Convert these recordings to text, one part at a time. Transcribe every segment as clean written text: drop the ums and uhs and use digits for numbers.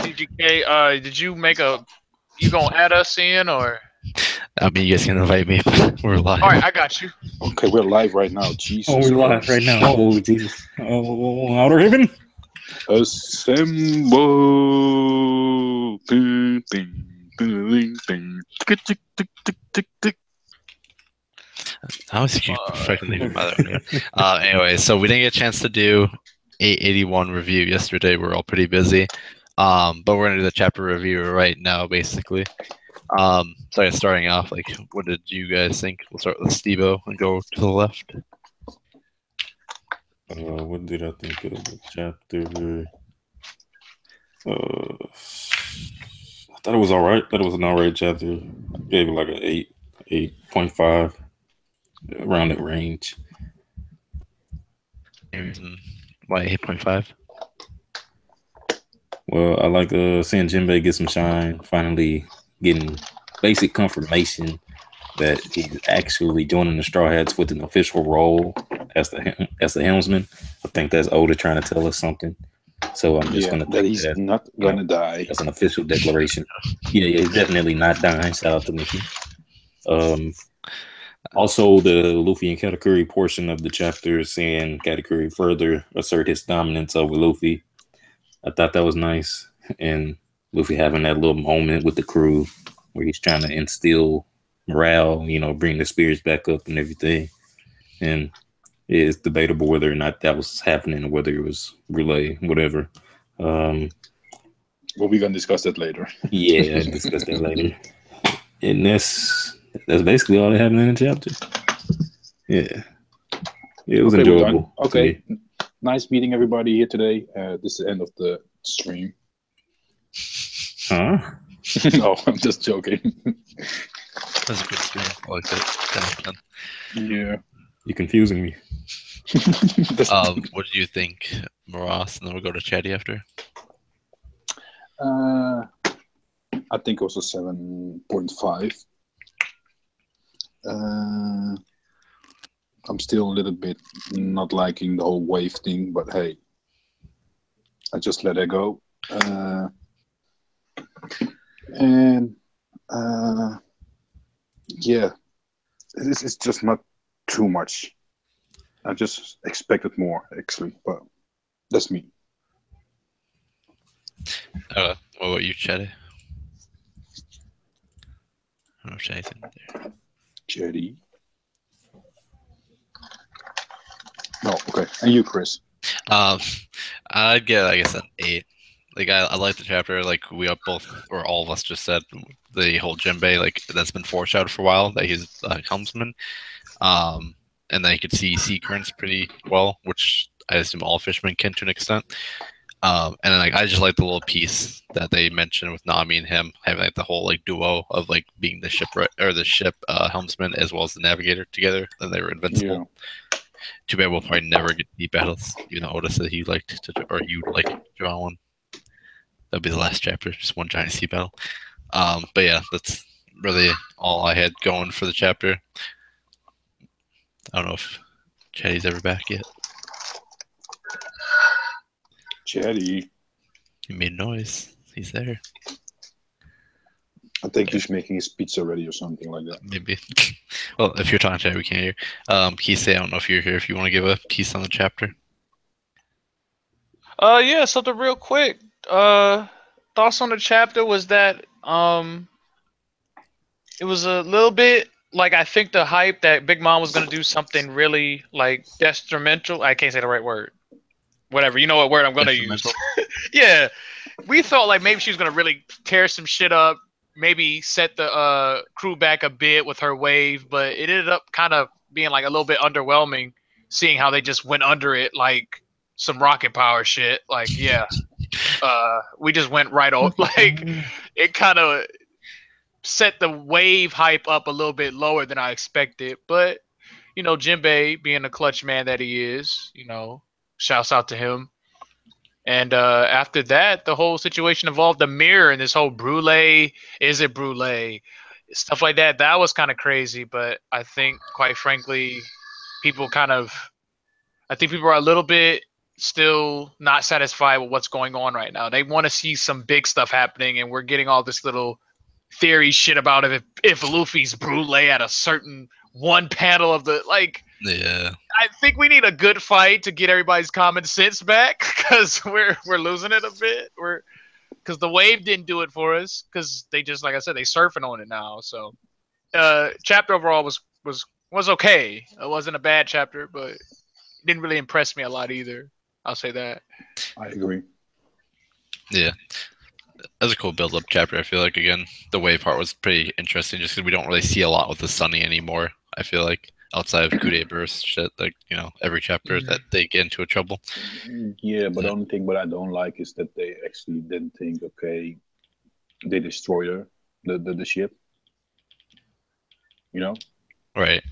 TGK, did you make a? You gonna add us in or? I mean, you guys can invite me. We're All right, live. I got you. Okay, we're live right now. Oh, Jesus we're live right Christ. now. Oh, Jesus. Oh, Outer Haven. Assemble. Ding, ding, ding, ding, ding. Tick, tick, tick, tick, tick, tick. How is you freaking leaving by the way? Anyway, so we didn't get a chance to do 881 review yesterday. We're all pretty busy. But we're gonna do the chapter review right now, basically. So yeah, starting off, like, what did you guys think? We'll start with Stevo and go to the left. What did I think of the chapter? I thought it was all right. Thought it was an all right chapter. Gave it like an 8.5, around that range. Why 8.5? Well, I like seeing Jimbei get some shine. Finally getting basic confirmation that he's actually joining the Straw Hats with an official role as the helmsman. I think that's Oda trying to tell us something. So I'm just Yeah, gonna that take he's that not gonna die. as an official declaration. Yeah, he's definitely not dying. Shout out to Mickey. Also, the Luffy and Katakuri portion of the chapter saying Katakuri further assert his dominance over Luffy. I thought that was nice, and Luffy having that little moment with the crew where he's trying to instill morale, bring the spirits back up and everything. And it's debatable whether or not that was happening or whether it was relay, whatever. Um, Well, we're gonna discuss that later. yeah, I'll discuss that later. And that's basically all that happened in the chapter. Yeah, it was Okay, we're done. enjoyable to Okay, me. nice meeting everybody here today. This is the end of the stream. Huh? No, I'm just joking. That's a good stream. I like it. 10 out of 10. Yeah. You're confusing me. What do you think, Moras? And then we'll go to Chatty after. I think it was a 7.5. I'm still a little bit not liking the whole wave thing, but hey, I just let it go. And yeah, it's just not too much. I just expected more, actually, but that's me. What about you, Chatty? I don't know if Chatty's in there. Jerry. No, okay. And you, Chris? I'd get, I guess, an 8. Like, I like the chapter. Like, we both, or all of us just said, the whole Jimbei, like, that's been foreshadowed for a while, that he's a helmsman. And then you could see sea currents pretty well, which I assume all fishermen can to an extent. And then, like, I just like the little piece that they mentioned with Nami and him having like the whole like duo of like being the shipwright or the ship helmsman as well as the navigator together, and they were invincible. Yeah. Too bad we'll probably never get deep battles. Even though Oda said he liked to, or you'd like to draw one. That'll be the last chapter, just one giant sea battle. But yeah, that's really all I had going for the chapter. I don't know if Chatty's ever back yet. Chatty. He made noise. He's there. I think he's making his pizza ready or something like that. Maybe. Well, if you're talking Chatty, we can't hear. Keith, I don't know if you're here. If you want to give a piece on the chapter. Yeah, something real quick. Thoughts on the chapter was that it was a little bit like I think the hype that Big Mom was gonna do something really like detrimental. I can't say the right word. Whatever, you know what word I'm gonna use. Yeah, we thought like maybe she was gonna really tear some shit up, maybe set the crew back a bit with her wave, but it ended up kind of being like a little bit underwhelming, seeing how they just went under it like some rocket power shit. Like, yeah, we just went right on. Like, it kind of set the wave hype up a little bit lower than I expected. But you know, Jimbei being the clutch man that he is, you know, shouts out to him. And after that, the whole situation involved the mirror and this whole brulee. Is it brulee? Stuff like that. That was kind of crazy. But I think, quite frankly, people kind of, I think people are a little bit still not satisfied with what's going on right now. They want to see some big stuff happening, and we're getting all this little theory shit about if Luffy's Brule at a certain one panel of the like. Yeah. I think we need a good fight to get everybody's common sense back because we're losing it a bit. Because the wave didn't do it for us because they just, like I said, they surfing on it now. So chapter overall was okay. It wasn't a bad chapter, but it didn't really impress me a lot either. I'll say that. I agree. Yeah. That was a cool build-up chapter. I feel like, again, the wave part was pretty interesting just because we don't really see a lot with the Sunny anymore. I feel like outside of Kude burst shit, like, you know, every chapter that they get into a trouble. Yeah, but the only thing what I don't like is that they actually didn't think, okay, they destroyed the ship. You know? Right.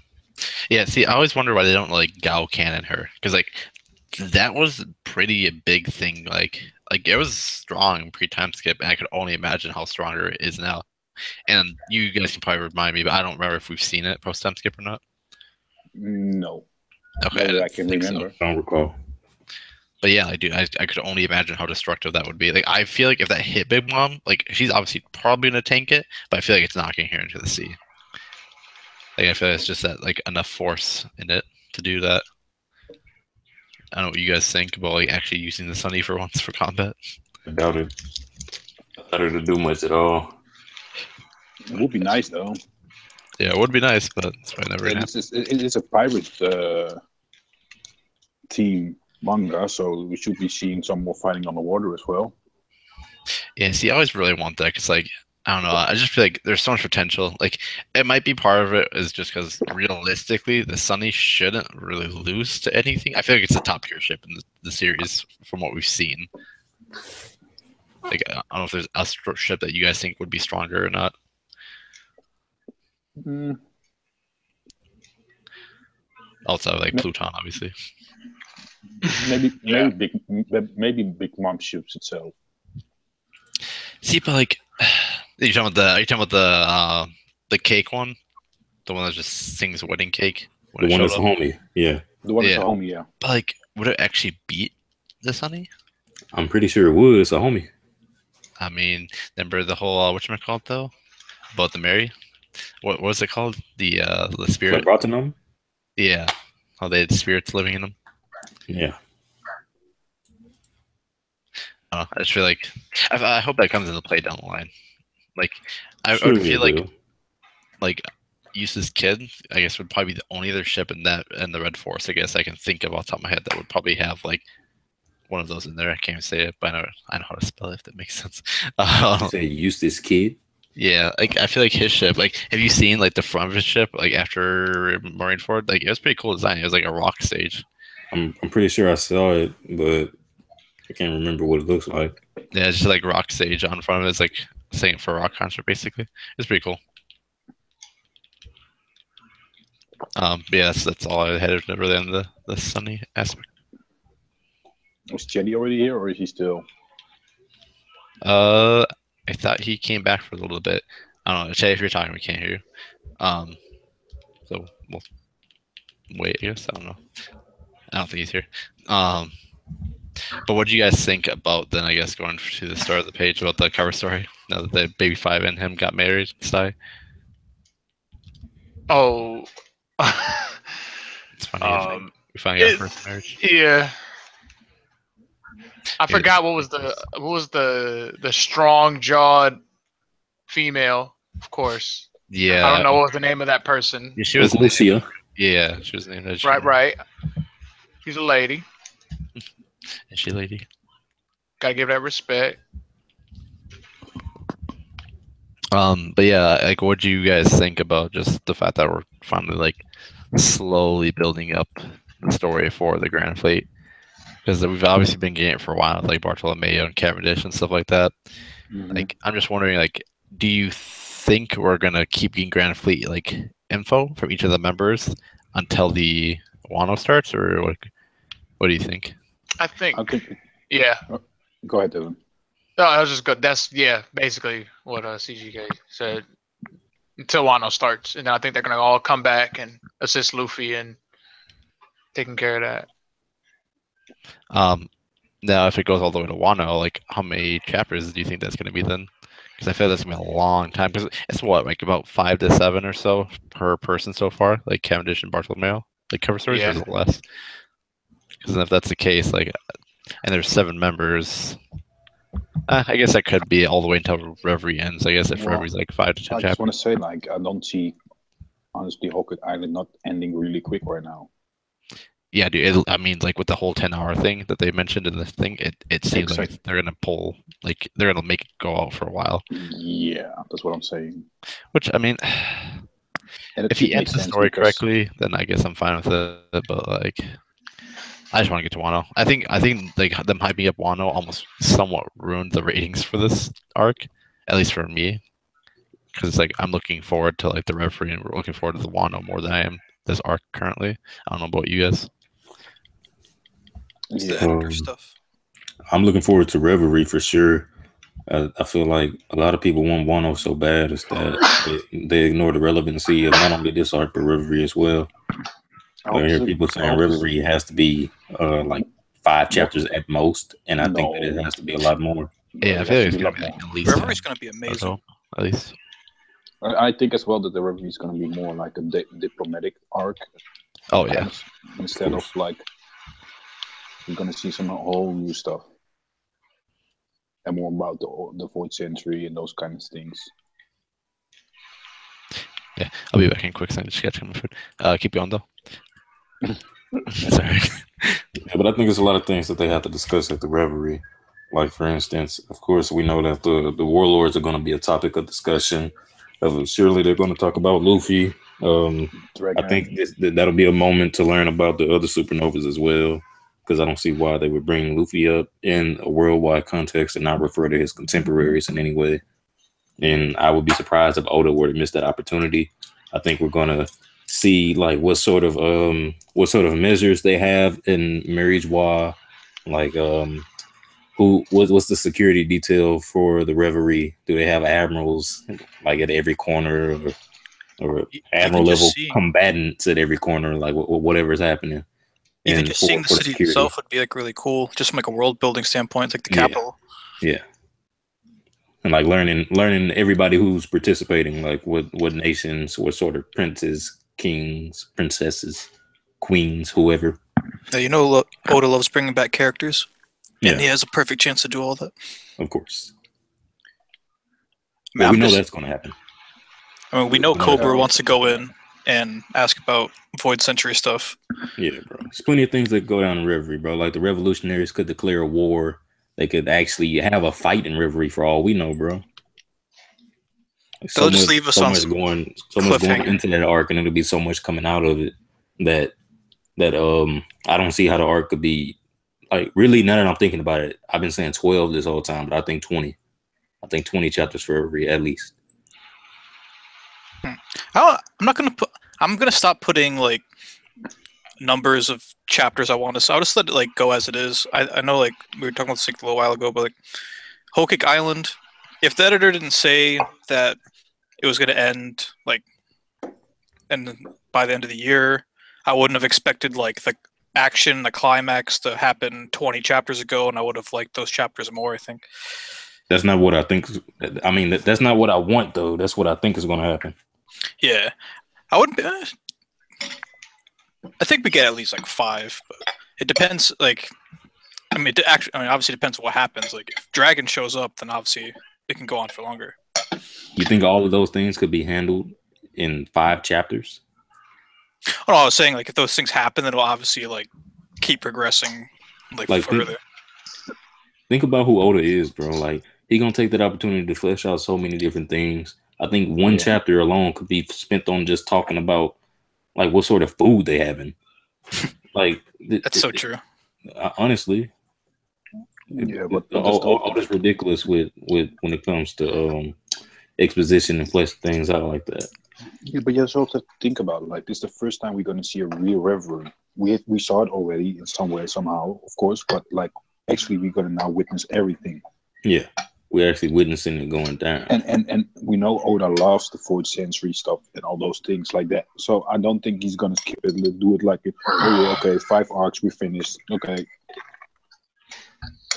Yeah, see, I always wonder why they don't like Gao cannon her. Because, like, that was pretty a big thing. Like it was strong pre-time skip, and I could only imagine how stronger it is now. And you guys can probably remind me, but I don't remember if we've seen it post-time skip or not. No. Okay, I can remember. So. I don't recall. But yeah, I could only imagine how destructive that would be. Like, I feel like if that hit Big Mom, like, she's obviously probably gonna tank it, but I feel like it's knocking her into the sea. Like, I feel like it's just that, like, enough force in it to do that. I don't know what you guys think about, like, actually using the Sunny for once for combat. I doubt it. I doubt it to do much at all. It would be nice though. Yeah, it would be nice, but it's probably never gonna happen. It is a pirate team manga, so we should be seeing some more fighting on the water as well. Yeah, see, I always really want that because, like, I don't know, I just feel like there's so much potential. Like, it might be part of it is just because realistically, the Sunny shouldn't really lose to anything. I feel like it's a top tier ship in the series from what we've seen. Like, I don't know if there's a ship that you guys think would be stronger or not. Outside of, like, Pluton, obviously. Maybe Big Mom ships itself. See, but like, are you talking about the cake one, the one that just sings wedding cake? The one that's a homie, yeah. The one that's a homie, yeah. But like, would it actually beat the Sunny? I'm pretty sure it would. It's a homie. I mean, remember the whole whatchamacallit though about the Mary? What was it called? The spirit. Brought to them? Yeah, how they had spirits living in them. Yeah. I just feel like I hope that comes into play down the line. Like, I Sure would feel like Use's kid, I guess, would probably be the only other ship in that and the Red Force, I guess, I can think of off the top of my head that would probably have like one of those in there. I can't even say it, but I know how to spell it, if that makes sense. You say Eustace kid? Yeah, like I feel like his ship. Like, have you seen like the front of his ship? Like after Marineford, like it was pretty cool design. It was like a rock stage. I'm pretty sure I saw it, but I can't remember what it looks like. Yeah, it's just like rock stage on front of it. It's like saying for a rock concert, basically. It's pretty cool. Yeah, that's all I had really on the Sunny aspect. Was Chatty already here, or is he still? I thought he came back for a little bit. I don't know, Chatty, if you're talking, we can't hear you. So we'll wait, I guess. I don't know. I don't think he's here. But what do you guys think about then? I guess going to the start of the page about the cover story. Now that the Baby 5 and him got married, Sty. Oh, It's funny. We finally got our first marriage. Yeah. I forgot what was the strong jawed female, of course. Yeah. I don't know what was the name of that person. Yeah, she was Lucia. Yeah, she was named. Right. She's a lady. Is she a lady? Gotta give that respect. But yeah, like, what do you guys think about just the fact that we're finally like slowly building up the story for the Grand Fleet? Because we've obviously been getting it for a while, like Bartolomeo and Cavendish and stuff like that. Mm-hmm. Like, I'm just wondering, like, do you think we're gonna keep getting Grand Fleet like info from each of the members until the Wano starts, or what do you think? I think. Yeah. Go ahead, Dylan. No, I was just good. That's basically what CGK said. Until Wano starts, and then I think they're gonna all come back and assist Luffy in taking care of that. Now, if it goes all the way to Wano, like how many chapters do you think that's going to be then? Because I feel that's going to be a long time. Because it's what, like about 5 to 7 or so per person so far, like Cavendish and Bartholomew, like cover stories, or is it less? Because if that's the case, like, and there's 7 members, I guess that could be all the way until Reverie ends. I guess if Reverie's like 5 to 10 I just chapters. want to say, like, I don't see, honestly, Hawkeye Island not ending really quick right now. Yeah, dude. I mean, like with the whole 10-hour thing that they mentioned in the thing, it seems like they're gonna pull, like they're gonna make it go out for a while. Yeah, that's what I'm saying. Which I mean, if he ends the story correctly, then I guess I'm fine with it. But like, I just want to get to Wano. I think like them hyping up Wano almost somewhat ruined the ratings for this arc, at least for me, because like I'm looking forward to like the Referee and we're looking forward to the Wano more than I am this arc currently. I don't know about you guys. It's the editor stuff. I'm looking forward to Reverie for sure. I feel like a lot of people want Wano so bad is that they ignore the relevancy of not only this arc but Reverie as well. I hear people saying Reverie has to be like 5 chapters at most, and I think that it has to be a lot more. Yeah, I feel like it's gonna be like at least Reverie's gonna be amazing. At least. I think as well that the Reverie is going to be more like a diplomatic arc. Oh yeah. Instead of like, we're going to see some whole new stuff. And more about the 4th century and those kind of things. Yeah, I'll be back in quick. So I just got to my food. Keep going though. Sorry. Yeah, but I think there's a lot of things that they have to discuss at the Reverie. Like for instance, of course, we know that the warlords are going to be a topic of discussion. Surely they're going to talk about Luffy. I think that'll be a moment to learn about the other supernovas as well, because I don't see why they would bring Luffy up in a worldwide context and not refer to his contemporaries in any way. And I would be surprised if Oda were to miss that opportunity. I think we're going to see like what sort of measures they have in Marijois, like what's the security detail for the Reverie? Do they have admirals like at every corner, or admiral level combatants at every corner, like whatever is happening? Even just seeing the city itself would be like really cool, just from like a world building standpoint, like the capital. Yeah. And like learning everybody who's participating, like what nations, what sort of princes, kings, princesses, queens, whoever. Now, you know, Oda loves bringing back characters. Yeah. And he has a perfect chance to do all that. Of course. I mean, we know that's going to happen. I mean, we know Cobra wants to go in and ask about Void Century stuff. Yeah, bro. There's plenty of things that go down in Reverie, bro. Like the revolutionaries could declare a war. They could actually have a fight in Reverie for all we know, bro. Like they'll just leave us on so much going into that arc, and it'll be so much coming out of it that I don't see how the arc could be. Like, really, now that I'm thinking about it, I've been saying 12 this whole time, but I think 20. I think 20 chapters for every, at least. I'm gonna stop putting like numbers of chapters I want to. So I'll just let it like go as it is. I know like we were talking about this like a little while ago, but like Whole Cake Island, if the editor didn't say that it was gonna end like, and by the end of the year, I wouldn't have expected like the action, the climax to happen 20 chapters ago, and I would have liked those chapters more, I think. That's not what I think. I mean, that's not what I want, though. That's what I think is going to happen. Yeah. I wouldn't be... I think we get at least like 5, but it depends, like... I mean, obviously it depends on what happens. Like, if Dragon shows up, then obviously it can go on for longer. You think all of those things could be handled in 5 chapters? Oh, no, I was saying, like, if those things happen, then it'll obviously, like, keep progressing, like further. Think about who Oda is, bro. Like, he gonna take that opportunity to flesh out so many different things. I think one chapter alone could be spent on just talking about, like, what sort of food they having. Like, that's so true. Honestly, but Oda's ridiculous with when it comes to exposition and fleshing things out like that. Yeah, but you also have to think about it. Like, this is the first time we're going to see a real Reverie. We saw it already in some way, somehow, of course, but like, actually, we're going to now witness everything. Yeah, we're actually witnessing it going down. And we know Oda loves the 4th century stuff and all those things like that. So I don't think he's going to skip it, do it like, 5 arcs, we finished. Okay,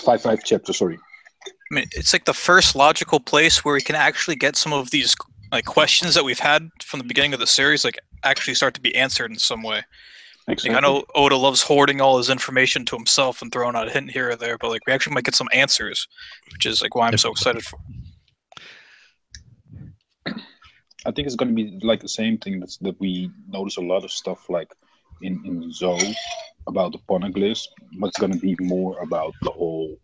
5 chapters. Sorry. I mean, it's like the first logical place where we can actually get some of these like questions that we've had from the beginning of the series, like actually start to be answered in some way. Exactly. Like, I know Oda loves hoarding all his information to himself and throwing out a hint here or there, but like we actually might get some answers, which is like why I'm so excited for. I think it's going to be like the same thing that we notice a lot of stuff like in Zoe about the poneglyphs, but it's going to be more about the whole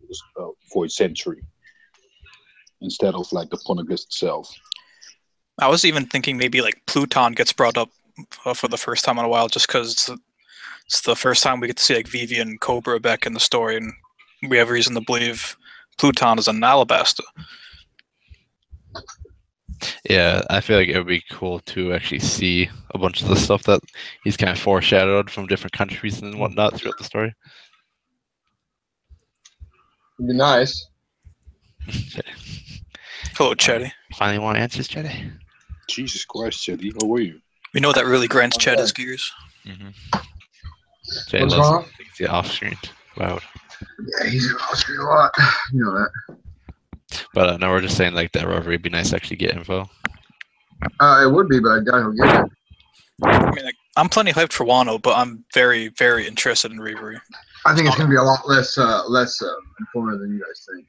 Void Century instead of like the poneglyphs itself. I was even thinking maybe like Pluton gets brought up for the first time in a while, just because it's the first time we get to see like Vivi and Cobra back in the story, and we have reason to believe Pluton is an Alabasta. Yeah, I feel like it would be cool to actually see a bunch of the stuff that he's kind of foreshadowed from different countries and whatnot throughout the story. It'd be nice. Hello, Chatty. Finally want answers, Chatty? Jesus Christ, Chatty, how are you? We know that really grinds Chatty's gears. Mm-hmm. What's going on? The off-screen. Wow. Yeah, he's going to screen a lot. You know that. But no, we're just saying like that reverie would be nice to actually get info. It would be, but I doubt he'll get it. I mean, like, I'm plenty hyped for Wano, but I'm very, very interested in Reverie. I think it's going to be a lot less informative than you guys think.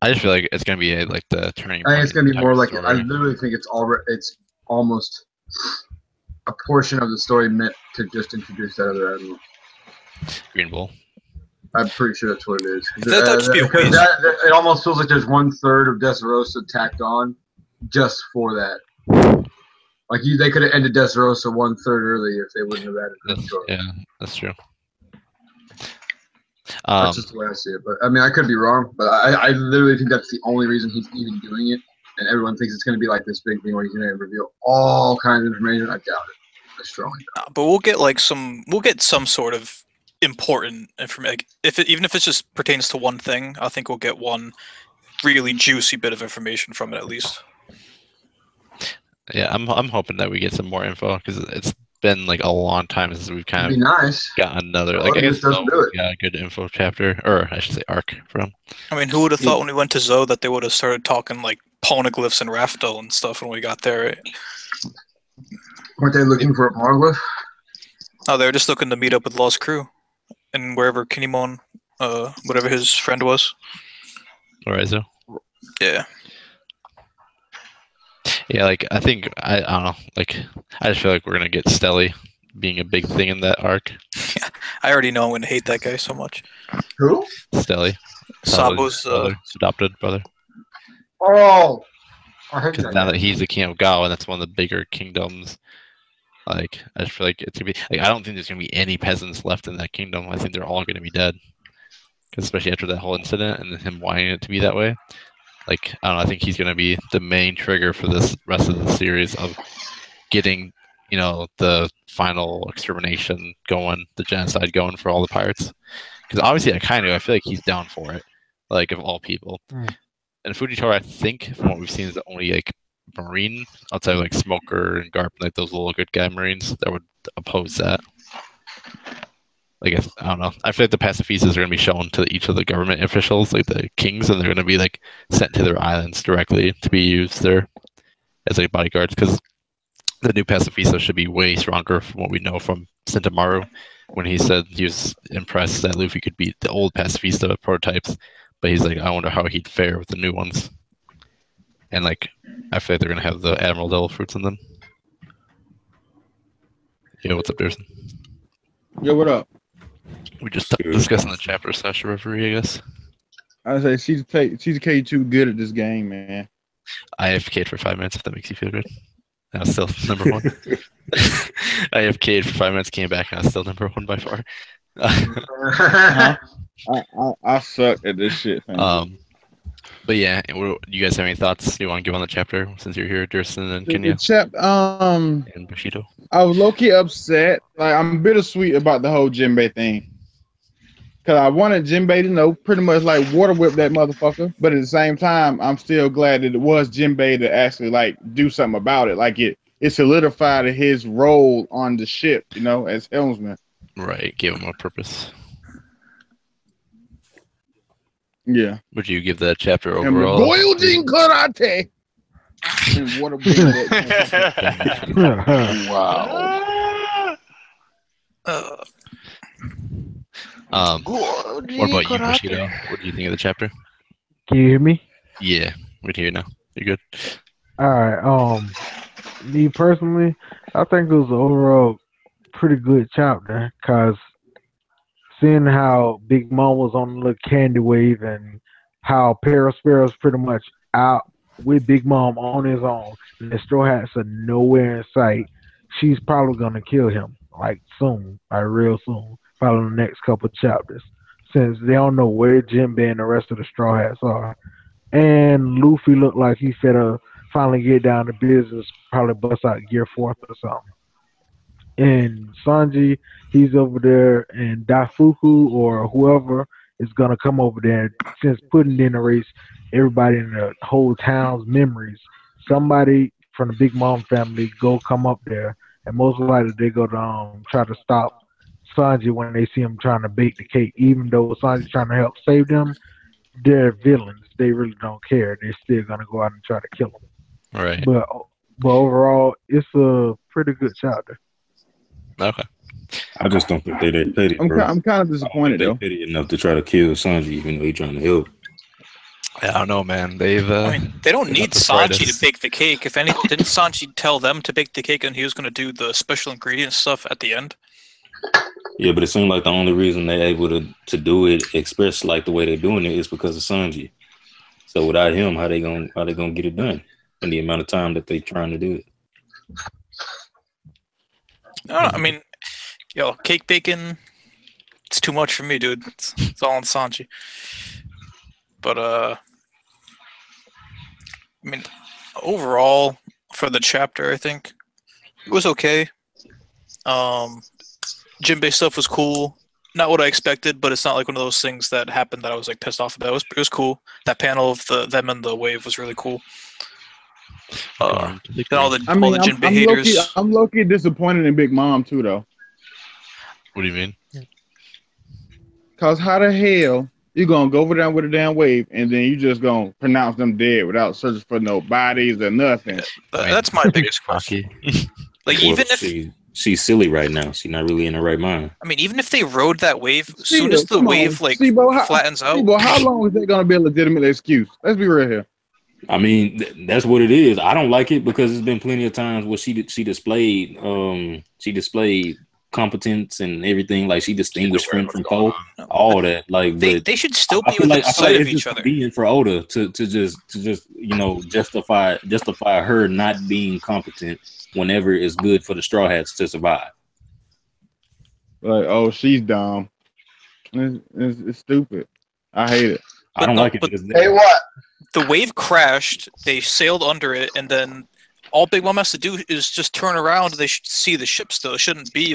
I just feel like it's going to be like the turning I think it's going to be more like story. I literally think it's almost a portion of the story meant to just introduce that other admiral. Green Bull. I'm pretty sure that's what it is. That'd just be a waste. It almost feels like there's 1/3 of Dressrosa tacked on just for that. Like they could have ended Dressrosa 1/3 early if they wouldn't have added that story. Yeah, that's true. That's just the way I see it. But I mean, I could be wrong, but I literally think that's the only reason he's even doing it. And everyone thinks it's going to be like this big thing where he's going to reveal all kinds of information. I doubt it. I strongly doubt. But we'll get some sort of important information. Like, even if it just pertains to one thing, I think we'll get one really juicy bit of information from it at least. Yeah, I'm hoping that we get some more info because it's been like a long time since we've kind It'd of be nice. got another Well, like I it guess just doesn't do it. got a good info chapter, or I should say arc from. I mean, who would have thought when we went to Zoe that they would have started talking like poneglyphs and Raftel and stuff when we got there? Right? Weren't they looking for a monolith? Oh, they were just looking to meet up with Lost Crew and wherever Kinemon, whatever his friend was. Orizo. Yeah. Yeah, like I think I don't know. Like I just feel like we're gonna get Stelly being a big thing in that arc. Yeah, I already know I'm gonna hate that guy so much. Who? Stelly, Sabo's adopted brother. Oh, I hate Because that now guy. that he's the king of Gao, and that's one of the bigger kingdoms. Like I just feel like it's gonna be. Like I don't think there's gonna be any peasants left in that kingdom. I think they're all gonna be dead. 'Cause especially after that whole incident and him wanting it to be that way. Like I don't know. I think he's gonna be the main trigger for this rest of the series of getting, you know, the final extermination going, the genocide going for all the pirates. Because obviously, I feel like he's down for it, like of all people. And Fujitora, I think, from what we've seen, is the only like marine outside of like Smoker and Garp, like those little good guy marines that would oppose that. Like I don't know. I feel like the pacifistas are going to be shown to each of the government officials, like the kings, and they're going to be like sent to their islands directly to be used there as like bodyguards. Because the new pacifista should be way stronger from what we know from Sentamaru, when he said he was impressed that Luffy could beat the old pacifista prototypes, but he's like, I wonder how he'd fare with the new ones. And like, I feel like they're going to have the Admiral Devil fruits in them. Yeah, what's up, Derson? Yo, what up? We just discussing the chapter slash referee, I guess. I say CZK too good at this game, man. I AFK'd for 5 minutes, if that makes you feel good. I was still number one. I AFK'd for 5 minutes, came back, and I was still number one by far. I suck at this shit, man. But yeah, do you guys have any thoughts you want to give on the chapter since you're here, Derson and Kenya and Bushido? I was low-key upset. Like I'm bittersweet about the whole Jimbei thing. Cause I wanted Jimbei to know pretty much like water whip that motherfucker, but at the same time, I'm still glad that it was Jimbei to actually like do something about it. Like it solidified his role on the ship, you know, as helmsman. Right, gave him a purpose. Yeah. Would you give that chapter And the overall? Goyojin karate. And waterbending that. Wow. What about you, Bushido? What do you think of the chapter? Can you hear me? Yeah, we can hear you now. You're good. All right. Me personally, I think it was an overall pretty good chapter because seeing how Big Mom was on the little candy wave and how Perisparrow's pretty much out with Big Mom on his own, and the Straw Hats are nowhere in sight. She's probably gonna kill him like soon, like real soon, probably in the next couple of chapters, since they don't know where Jimbei and the rest of the Straw Hats are. And Luffy looked like he finna finally get down to business, probably bust out Gear Fourth or something. And Sanji, he's over there, and Daifuku or whoever is gonna come over there. Since putting in a race, everybody in the whole town's memories, somebody from the Big Mom family go come up there, and most likely they go to try to stop Sanji when they see him trying to bake the cake. Even though Sanji's trying to help save them, they're villains. They really don't care. They're still gonna go out and try to kill them. Right. But overall, it's a pretty good chapter. Okay. I just don't think they're that petty, bro. I'm kind of disappointed They're though. petty enough to try to kill Sanji, even though he's trying to help. Yeah, I don't know, man. They've. I mean, they don't need the Sanji brightest. to bake the cake. If anything, didn't Sanji tell them to bake the cake and he was going to do the special ingredient stuff at the end? Yeah, but it seems like the only reason they're able to do it, express like the way they're doing it, is because of Sanji. So without him, how they gonna get it done in the amount of time that they're trying to do it? No, I mean, cake baking, it's too much for me, dude. It's all on Sanji. But, I mean, overall, for the chapter, I think it was okay. Jimbei stuff was cool. Not what I expected, but it's not like one of those things that happened that I was like pissed off about. It was cool. That panel of them and the wave was really cool. And all the Jimbei haters. I'm low-key disappointed in Big Mom too, though. What do you mean? Cause how the hell you gonna go over there with a damn wave and then you just gonna pronounce them dead without searching for no bodies or nothing? That's my biggest question. Like, Well, even if she's silly right now, she's not really in her right mind. I mean, even if they rode that wave, as soon as the wave flattens out, how long is that gonna be a legitimate excuse? Let's be real here. I mean, that's what it is. I don't like it because there's been plenty of times where she displayed competence and everything. Like she distinguished friend from foe, all that. Like they should still be within sight of each other. Convenient for Oda to just justify her not being competent whenever it's good for the Straw Hats to survive. Like, oh, she's dumb. It's stupid. I hate it. I don't like it. Hey, what? The wave crashed. They sailed under it, and then all Big Mom has to do is just turn around. They should see the ship still. It shouldn't be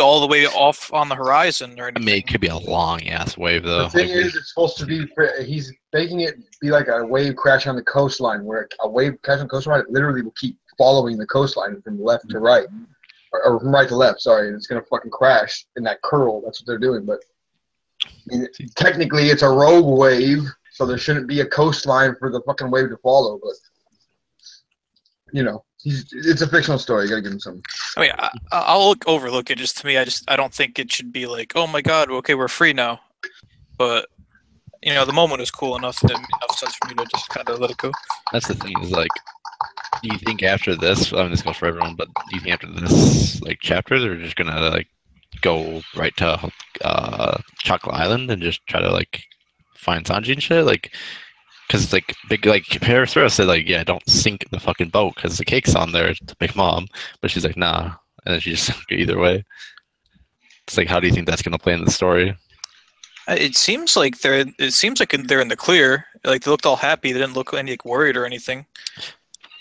all the way off on the horizon or anything. I mean, it could be a long ass wave though. The thing is, it's supposed to be. He's making it be like a wave crash on the coastline, where a wave crash on the coastline literally will keep following the coastline from left to right, or from right to left. Sorry, and it's gonna fucking crash in that curl. That's what they're doing. But I mean, technically, it's a rogue wave, so there shouldn't be a coastline for the fucking wave to follow. But it's a fictional story. You gotta give him something. I mean, I'll overlook it. Just to me, I don't think it should be like, oh my god, okay, we're free now. But the moment is cool enough and it made enough sense for me to just kind of let it go. That's the thing. Is like, do you think after this? I mean, this goes for everyone, but do you think after this, like chapters, are just gonna like go right to Chocolate Island and just try to like find Sanji and shit? Like, because it's like big, like Paris said, like, yeah, don't sink the fucking boat because the cake's on there to Big Mom, but she's like, nah, and then she just sunk it either way. It's like, how do you think that's gonna play in the story? It seems like they're in the clear. Like they looked all happy. They didn't look any like worried or anything.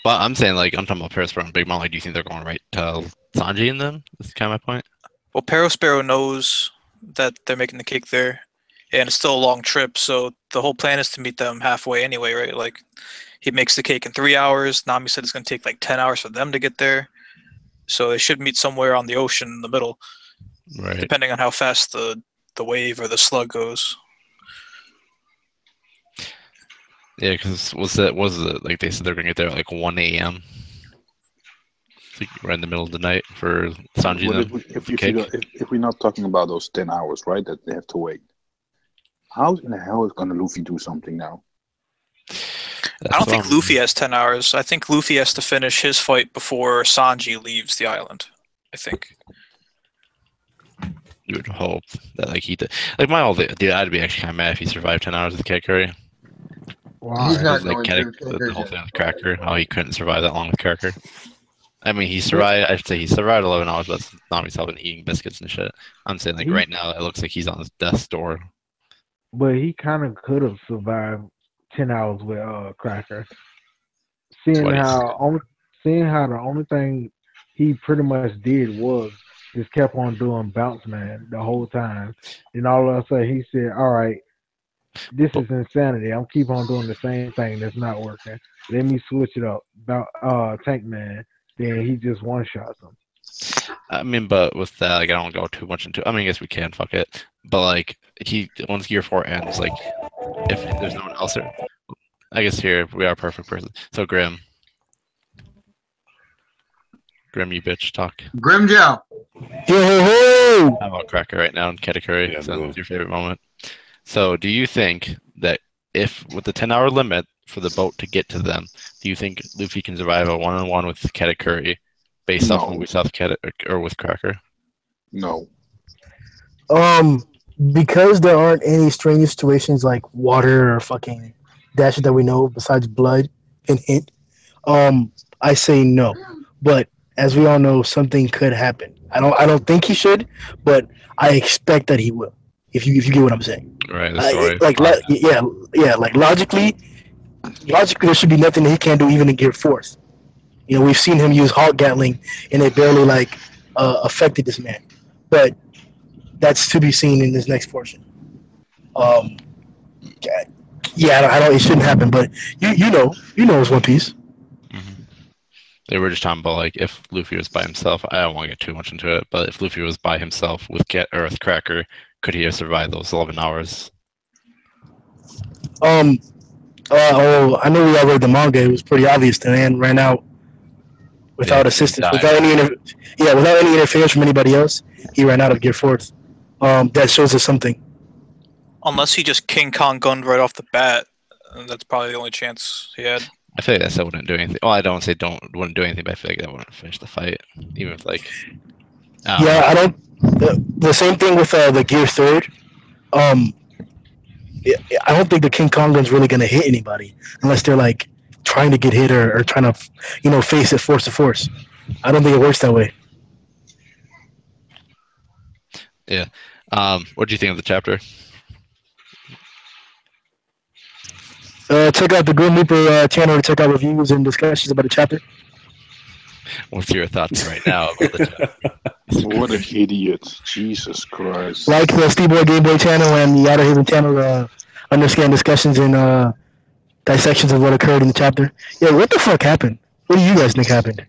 But I'm saying, like, I'm talking about Perisparrow and Big Mom. Like, do you think they're going right to Sanji and them? That's kind of my point. Well, Perisparrow knows that they're making the cake there, and it's still a long trip. So the whole plan is to meet them halfway anyway, right? Like, he makes the cake in 3 hours. Nami said it's going to take like 10 hours for them to get there. So they should meet somewhere on the ocean in the middle, right? Depending on how fast the wave or the slug goes. Yeah, because was it like they said they're gonna get there at like 1 a.m. Like right in the middle of the night for Sanji Well, them with the cake. if we're not talking about those 10 hours, right, that they have to wait, how in the hell is gonna Luffy do something now? I don't think Luffy has 10 hours. I think Luffy has to finish his fight before Sanji leaves the island. I think. You would hope that like he did. Like my old dude, I'd be actually kind of mad if he survived 10 hours with Katurkari. Wow. He's not Like going to. the whole thing with Cracker, how he couldn't survive that long with Cracker. I mean, he survived. I should say he survived 11 hours, but that's not himself and eating biscuits and shit. I'm saying like right now, it looks like he's on his death's door. But he kind of could have survived 10 hours with Cracker. Seeing how the only thing he pretty much did was just kept on doing bounce man the whole time. And all of a sudden he said, all right, this is insanity. I'm keep on doing the same thing that's not working. Let me switch it up. About Tank Man. Then he just one shots him. I mean, but with that, like, I don't go too much into. I mean, I guess we can. Fuck it. But like, once Gear 4 ends, like, if there's no one else there, I guess here we are a perfect person. So Grim, you bitch, talk. Grim Jow. Yo-ho-ho! How about Cracker right now in Katakuri? Yeah, So it's your favorite moment. So, do you think that if with the 10-hour limit for the boat to get to them, do you think Luffy can survive a one-on-one with Katakuri based off what we saw with or with Cracker? No. Because there aren't any strange situations like water or fucking that shit that we know besides blood and hint. I say no. But as we all know, something could happen. I don't think he should, but I expect that he will. If you get what I'm saying. Right, the story. Like logically there should be nothing that he can't do even in Gear 4th. You know, we've seen him use Hawk Gatling and it barely affected this man. But that's to be seen in this next portion. I don't. It shouldn't happen, but you know it's One Piece. Mm-hmm. They were just talking about like if Luffy was by himself. I don't want to get too much into it, but if Luffy was by himself with Cracker, could he have survived those 11 hours? I know we all read the manga. It was pretty obvious the man ran out without assistance, without any interference from anybody else. He ran out of Gear 4th. That shows us something. Unless he just King Kong gunned right off the bat, that's probably the only chance he had. I feel like that still wouldn't do anything. Well, I don't say wouldn't do anything, but I feel like that wouldn't finish the fight, even if like. I don't. The same thing with the Gear 3rd. I don't think the King Kong gun's really gonna hit anybody unless they're like trying to get hit or trying to, face it force to force. I don't think it works that way. Yeah. What do you think of the chapter? Check out the Grim Reaper channel to check out reviews and discussions about the chapter. What's your thoughts right now about the chapter? What an idiot. Jesus Christ. Like the Steve Boy Game Boy channel and the Outer Haven channel understand discussions and dissections of what occurred in the chapter. Yeah, what the fuck happened? What do you guys think happened?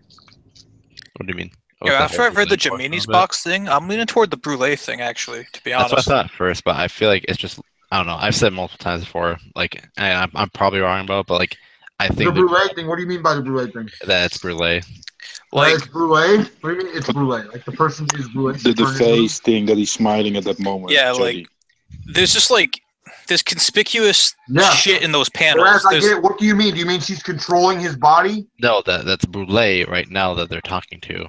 What do you mean? After I've read the Gemini's box thing, I'm leaning toward the Brulee thing, actually, to be honest. That's what I thought first, but I feel like it's just, I don't know. I've said multiple times before, like, I'm probably wrong about it, but, like, I think... The Brulee thing? What do you mean by the Brulee thing? That it's Brulee. Like, it's Brulee? What do you mean it's Brulee? Like, the person is Brulee? The face thing that he's smiling at that moment. Yeah, like, there's just, like, there's conspicuous shit in those panels. I get it. What do you mean? Do you mean she's controlling his body? No, that's Brulee right now that they're talking to.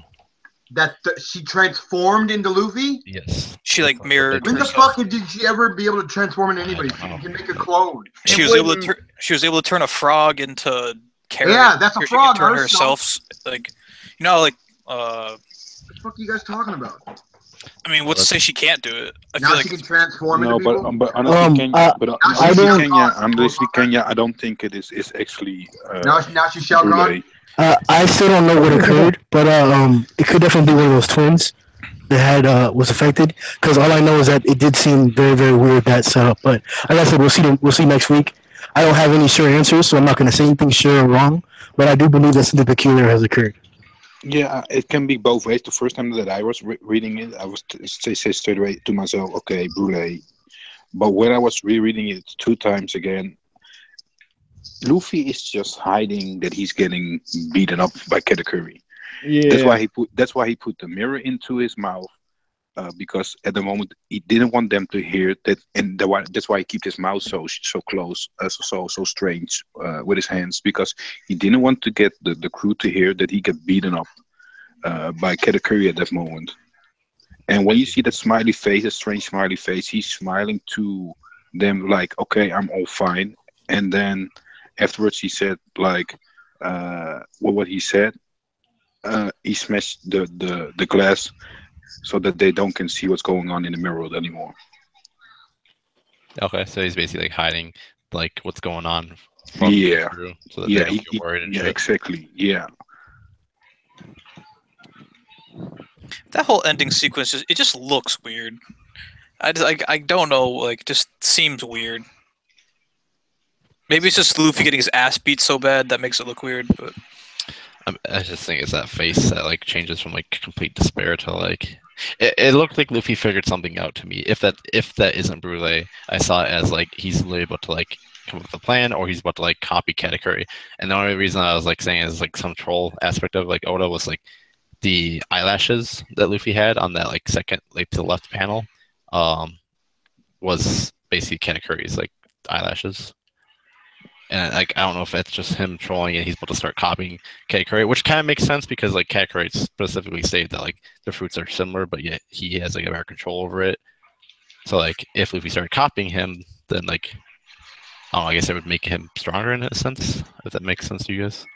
That she transformed into Luffy? Yes. She like mirrored. When the fuck did she ever be able to transform into anybody? She can make a clone. She was able to turn a frog into carrot. Yeah, that's a frog. She can turn herself like, what the fuck are you guys talking about? I mean, what's to say she can't do it? I now feel she can transform into people? But honestly, Kenya, I don't think it is actually. Now she's Shao Kahn? I still don't know what occurred, but it could definitely be one of those twins that had was affected. Because all I know is that it did seem very, very weird, that setup. But like I said, we'll see next week. I don't have any sure answers, so I'm not going to say anything sure or wrong. But I do believe that something peculiar has occurred. Yeah, it can be both ways. The first time that I was reading it, I was say straight away to myself, okay, Brulee. But when I was rereading it 2 times again, Luffy is just hiding that he's getting beaten up by Katakuri. Yeah. That's why he put the mirror into his mouth. Because at the moment he didn't want them to hear that, and that's why he kept his mouth so close, so strange with his hands, because he didn't want to get the crew to hear that he get beaten up by Katakuri at that moment. And when you see that smiley face, a strange smiley face, he's smiling to them like, "Okay, I'm all fine." And then afterwards, he said like, what he said. He smashed the glass so that they don't can see what's going on in the mirror anymore. Okay, so he's basically like hiding like what's going on from Yeah, the crew, so that they don't get worried and yeah, shit. exactly. Yeah, That whole ending sequence it just looks weird. I don't know, like just seems weird. Maybe it's just Luffy getting his ass beat so bad that makes it look weird, but I just think it's that face that like changes from like complete despair to like it looked like Luffy figured something out to me. If that isn't Brule, I saw it as like he's literally about to like come up with a plan, or he's about to like copy Katakuri. And the only reason I was like saying is like some troll aspect of like Oda was like the eyelashes that Luffy had on that like second like to the left panel, was basically Katakuri's like eyelashes. And like I don't know if that's just him trolling and he's about to start copying Katakuri, which kind of makes sense because like Katakuri specifically stated that like the fruits are similar, but yet he has like a better control over it. So like if Luffy started copying him, then like I don't know, I guess it would make him stronger in a sense. If that makes sense to you guys,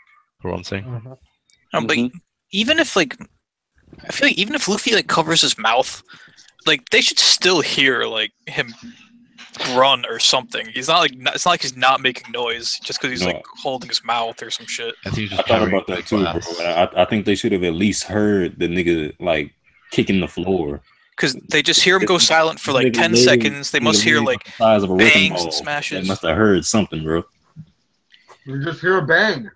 for what I'm saying. but even if like I feel like even if Luffy like covers his mouth, like they should still hear like him run or something. He's not like it's not like he's not making noise just because he's like holding his mouth or some shit. I think he's I just thought about that too, bro. I think they should have at least heard the nigga like kicking the floor. Because they just hear him go silent for like 10 seconds. They must hear like the size of a bangs and smashes. They must have heard something, bro. You just hear a bang.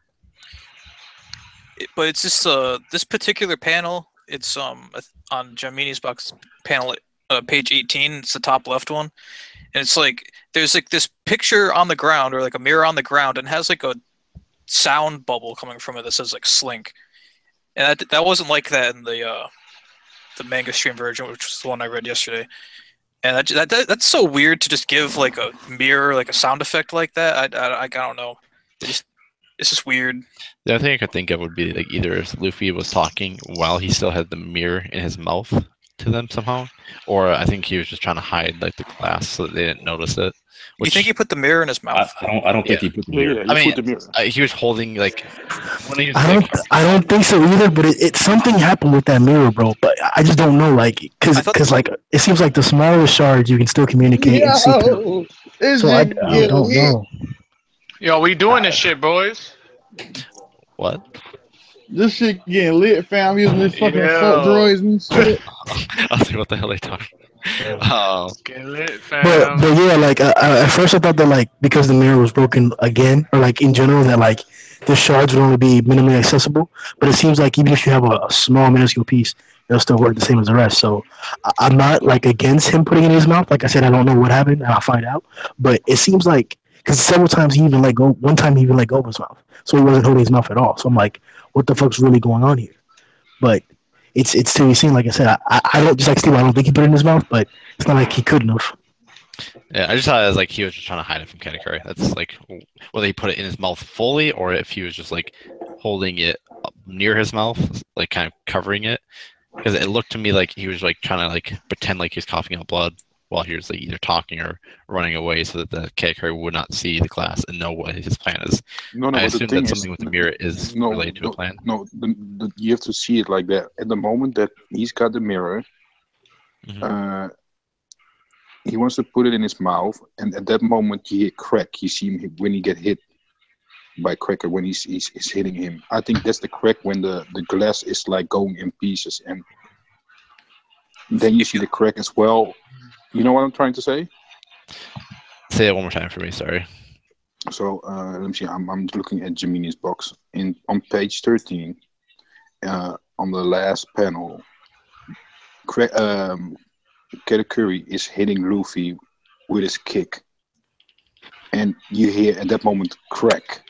But it's just this particular panel. It's on Jamini's box panel, page 18. It's the top left one, and it's like there's like this picture on the ground or like a mirror on the ground, and has like a sound bubble coming from it that says like Slink, and that wasn't like that in the manga stream version, which was the one I read yesterday. And that's so weird to just give like a mirror like a sound effect like that. I don't know. It's just weird. The other thing I could think of would be like either if Luffy was talking while he still had the mirror in his mouth to them somehow, or I think he was just trying to hide like the glass so that they didn't notice it. You think he put the mirror in his mouth? I don't think he put the mirror. I mean, he was holding like. When he was, I don't think so either. But something happened with that mirror, bro. But I just don't know, like, because like it seems like the smaller shards you can still communicate and see through. So I don't know. Yo, we doing this shit, boys. What? This shit getting lit, fam. Using this fucking fuck droids and shit. I was like, what the hell are they talking? Getting lit, fam. But yeah, like at first I thought that like because the mirror was broken again, or like in general that like the shards would only be minimally accessible. But it seems like even if you have a small minuscule piece, it'll still work the same as the rest. So I'm not like against him putting it in his mouth. Like I said, I don't know what happened, and I'll find out. But it seems like because several times he even let go. One time he even let go of his mouth, so he wasn't holding his mouth at all. So I'm like, what the fuck's really going on here? But it's to be seen. Like I said, I don't just like Steve. I don't think he put it in his mouth, but it's not like he couldn't have. Yeah, I just thought it was like he was just trying to hide it from Katakuri. That's like whether he put it in his mouth fully or if he was just like holding it up near his mouth, like kind of covering it. Because it looked to me like he was like trying to like pretend like he was coughing up blood while he was like either talking or running away so that the Katakuri would not see the glass and know what his plan is. I assume that something with the mirror is related to a plan. No, you have to see it like that. At the moment that he's got the mirror, he wants to put it in his mouth, and at that moment he hit crack. You see him when he get hit by Cracker when he's hitting him. I think that's the crack when the glass is like going in pieces, and then you see the crack as well. You know what I'm trying to say? Say it one more time for me. Sorry. So let me see. I'm looking at Jamini's box on page 13, on the last panel. Katakuri is hitting Luffy with his kick, and you hear at that moment crack.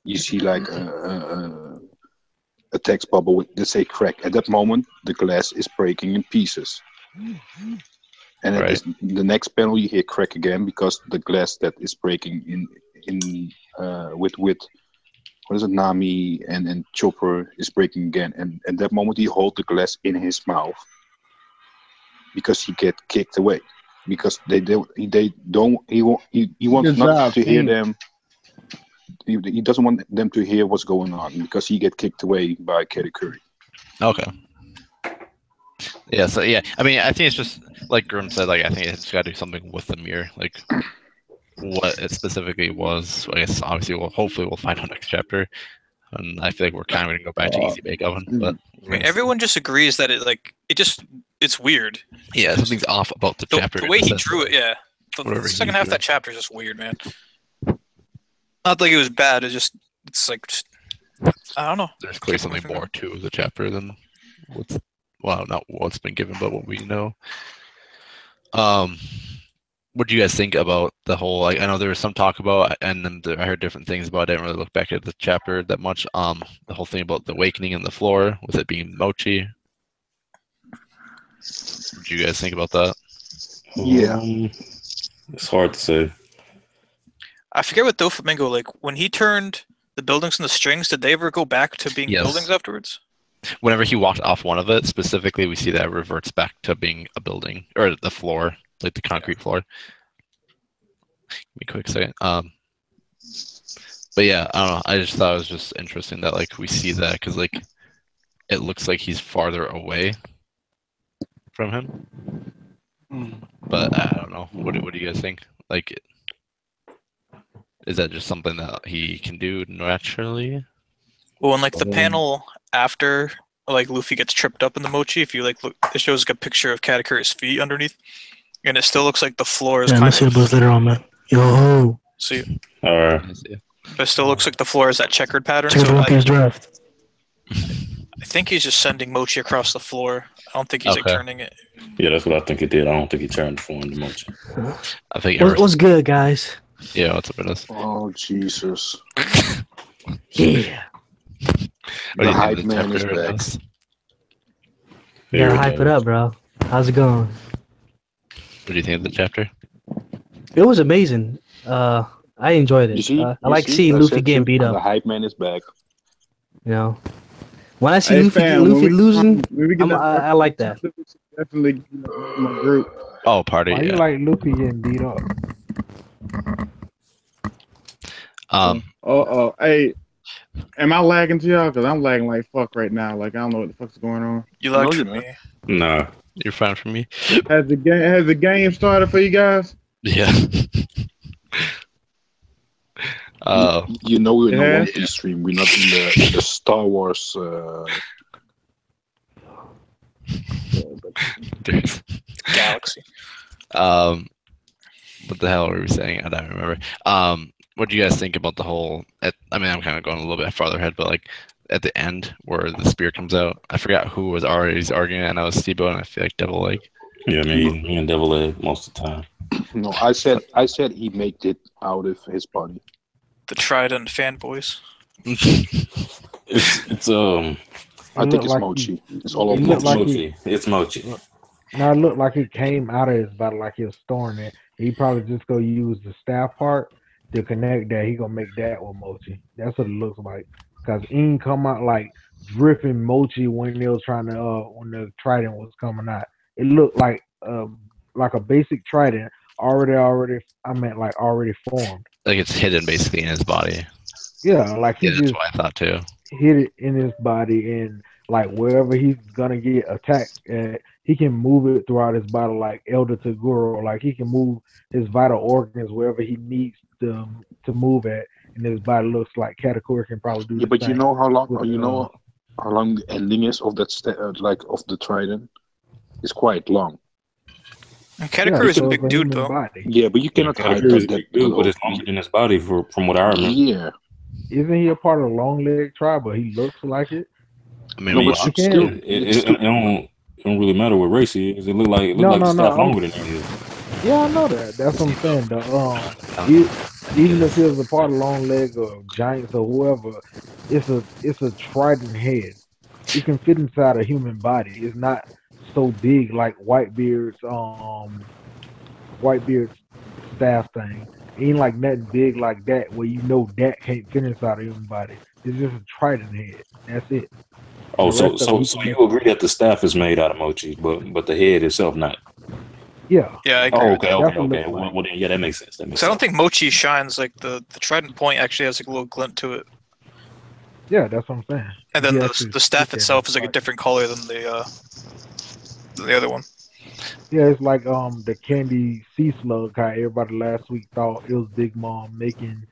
You see like a text bubble with that say crack. At that moment, the glass is breaking in pieces. And Right. the next panel, you hear crack again because the glass that is breaking in with what is it, Nami and Chopper is breaking again. And at that moment, he holds the glass in his mouth because he get kicked away because he wants Good not job, to hear team. them. He doesn't want them to hear what's going on because he get kicked away by Katurkari. Okay. Yeah. So yeah, I mean, I think it's just like Grim said. Like, I think it's got to do something with the mirror. Like, what it specifically was. I guess obviously hopefully we'll find out next chapter. And I feel like we're kind of going to go back to Easy Bake Oven, but I mean, everyone just agrees that it's weird. yeah, something's off about the chapter. The way he drew it, yeah. The second half of that chapter is just weird, man. Not like it was bad. It's like I don't know. There's clearly something more to the chapter than not what's been given, but what we know. What do you guys think about the whole? Like, I know there was some talk about, and then I heard different things about it. I didn't really look back at the chapter that much. The whole thing about the awakening in the floor, with it being Mochi. What do you guys think about that? Yeah, it's hard to say. I forget what Doflamingo, like when he turned the buildings into strings, did they ever go back to being buildings afterwards? Whenever he walked off one of it, specifically, we see that it reverts back to being a building or the floor, like the concrete floor. Give me a quick second. But yeah, I don't know. I just thought it was just interesting that like we see that because like it looks like he's farther away from him. But I don't know. What do you guys think? Like, is that just something that he can do naturally? Well, in like the panel after like Luffy gets tripped up in the Mochi, if you like look, it shows like a picture of Katakuri's feet underneath, and it still looks like the floor is kind of. Later on, man. Yo. See. All right. But it still looks like the floor is that checkered pattern. Check One Piece draft. I think he's just sending Mochi across the floor. I don't think he's like turning it. Yeah, that's what I think he did. I don't think he turned the floor into Mochi. I think. What's good, guys? Yeah, what's up with us? Oh Jesus. Yeah. The hype man is back. You gotta hype it up, bro. How's it going? What do you think of the chapter? It was amazing. I enjoyed it. I like seeing Luffy getting beat up. The hype man is back. You know, when I see Luffy losing, I like that. Definitely my group. Oh, party. Why you like Luffy getting beat up? Hey, am I lagging to y'all? Because I'm lagging like fuck right now. Like I don't know what the fuck's going on. You lagged for me? Nah, you're fine for me. Has the game started for you guys? Yeah. You know we're in the One Piece stream. We're not in the Star Wars. Galaxy. What the hell were we saying? I don't remember. What do you guys think about the whole? I mean, I'm kind of going a little bit farther ahead, but like at the end where the spear comes out, I forgot who was already arguing, and I was Steve-O, and I feel like Devil Egg. Yeah, me and Devil Egg most of the time. No, I said he made it out of his body. The Trident fanboys. It's I think it's like Mochi. It's all over Mochi. It's Mochi. Now it looked like he came out of his body like he was storing it. He probably just gonna use the staff part to connect that. He gonna make that with Mochi. That's what it looks like. Cause he didn't come out like dripping Mochi when they was trying to when the Trident was coming out. It looked like a basic Trident already formed. Like it's hidden basically in his body. Yeah, like he that's just what I thought too. Hit it in his body, and like wherever he's gonna get attacked at, he can move it throughout his body like Elder Taguro. Like he can move his vital organs wherever he needs to move at, and his body looks like Katakuri can probably do. Yeah, but you know how long? How long the ending is of that of the Trident? It's quite long. And Katakuri is a big dude, though. Body. Yeah, but you cannot hide that. But it's longer than his body, from what I remember. Yeah. Isn't he a part of the long leg tribe? But he looks like it. I mean, it don't really matter what race he is. It look like staff longer than he is. Yeah, I know that. That's what I'm saying. Even if it was a part of Long Leg or Giants or whoever, it's a trident head. It can fit inside a human body. It's not so big like Whitebeard's staff thing. It ain't like nothing big like that where that can't fit inside a human body. It's just a trident head. That's it. Oh, The so rest of it so he so can you make. agree that the staff is made out of mochi, but the head itself not? Yeah, Yeah, I agree Oh, with okay, that. that's okay, what it okay. looks like. Well, then, yeah, that makes sense. That makes So I don't sense. think Mochi shines like the trident point actually has like a little glint to it, Yeah, that's what I'm saying. and You then can the actually the stick staff that in itself the is like a trident. different color than the other one. Yeah, it's like the candy sea slug. How everybody last week thought it was Big Mom making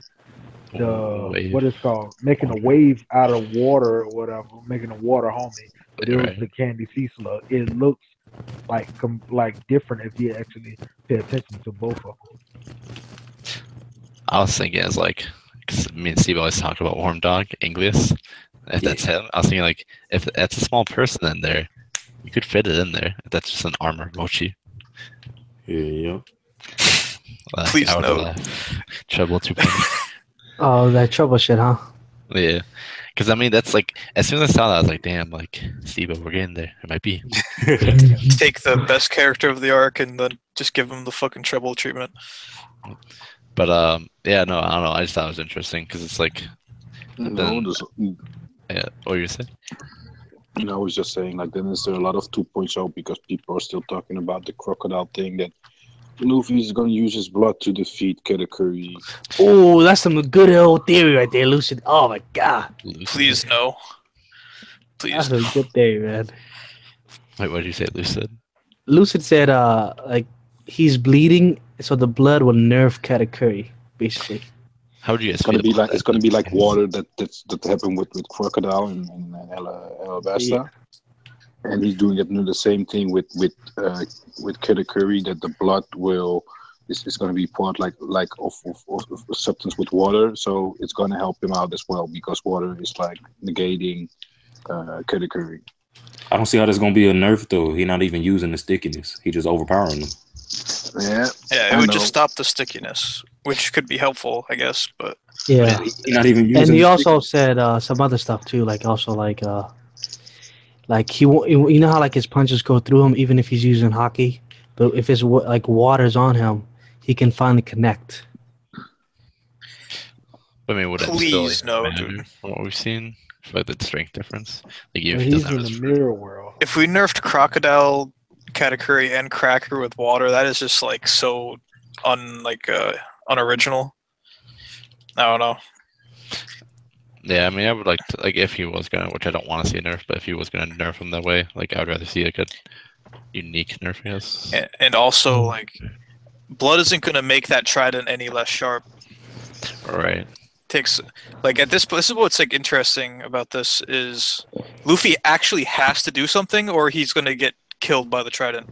Wave. what it's called, making a wave out of water or whatever, making a water homie. But it was Right. the candy sea slug. It looks like different if you actually pay attention to both of them. I was thinking as like, because me and Steve always talk about Warm Dog, English. If that's him, I was thinking like, if that's a small person in there, you could fit it in there. If that's just an armor mochi. Yeah. Like, Please I would no. laugh. Trouble 2.0. Oh, that trouble shit, huh? Yeah. Because I mean, that's like, as soon as I saw that, I was like, damn, like, Steve, we're getting there. It might be. Take the best character of the arc and then just give him the fucking treble treatment. But yeah, no, I don't know. I just thought it was interesting because it's like, No, yeah, what you say? I was just saying, like, then is there a lot of 2.0 because people are still talking about the crocodile thing that Luffy is going to use his blood to defeat Katakuri. Oh, that's some good old theory right there, Lucid. Oh my god, Please no. Please that's no. a good theory, man. Wait, what did you say, Lucid? Lucid said, like he's bleeding, so the blood will nerf Katakuri, basically. How would you guys It's gonna feel be about like that? it's gonna be like water that happened with crocodile and Alabasta, and he's doing it the same thing with Katakuri, that the blood is going to be poured like of a substance with water, so it's going to help him out as well because water is like negating Katakuri. I don't see how that's gonna be a nerf though. He's not even using the stickiness. He just overpowering them. Yeah, Yeah, it would just stop the stickiness, which could be helpful, I guess. But Yeah, He's not even using. and he the also stickiness. said some other stuff too, like he won't. You know how like his punches go through him even if he's using hockey, but if it's like water's on him, he can finally connect. I mean, would it please still no, matter dude. from what we've seen? For, like the strength difference? Like, even But if he he's doesn't in have the his mirror world. If we nerfed Crocodile, Katakuri, and Cracker with water, that is just like so unoriginal. I don't know. Yeah, I mean, I would like to, like, if he was gonna, which I don't want to see a nerf, but if he was gonna nerf him that way, like, I would rather see like a unique nerf, I guess. And also, like, blood isn't gonna make that trident any less sharp. Right. Takes like at this is what's like interesting about this is Luffy actually has to do something or he's gonna get killed by the trident.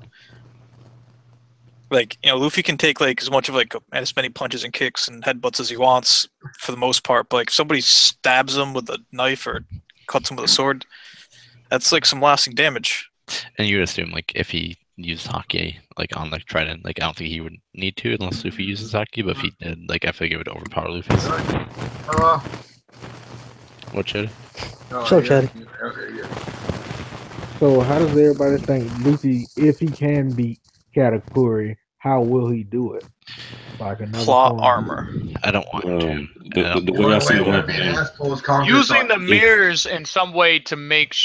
Like, Luffy can take like as much of like as many punches and kicks and headbutts as he wants for the most part, but like if somebody stabs him with a knife or cuts him with a sword, that's like some lasting damage. And you would assume, like, if he used hockey, like, on the trident, like, I don't think he would need to unless Luffy uses hockey, but if he did, like, I think it would overpower Luffy's. What should? So, Chatty. So how does everybody think Luffy, if he can beat Katakuri, how will he do it? Like another Plot form? armor. I don't want to. The way I see it happening, Using the mirrors in some way to make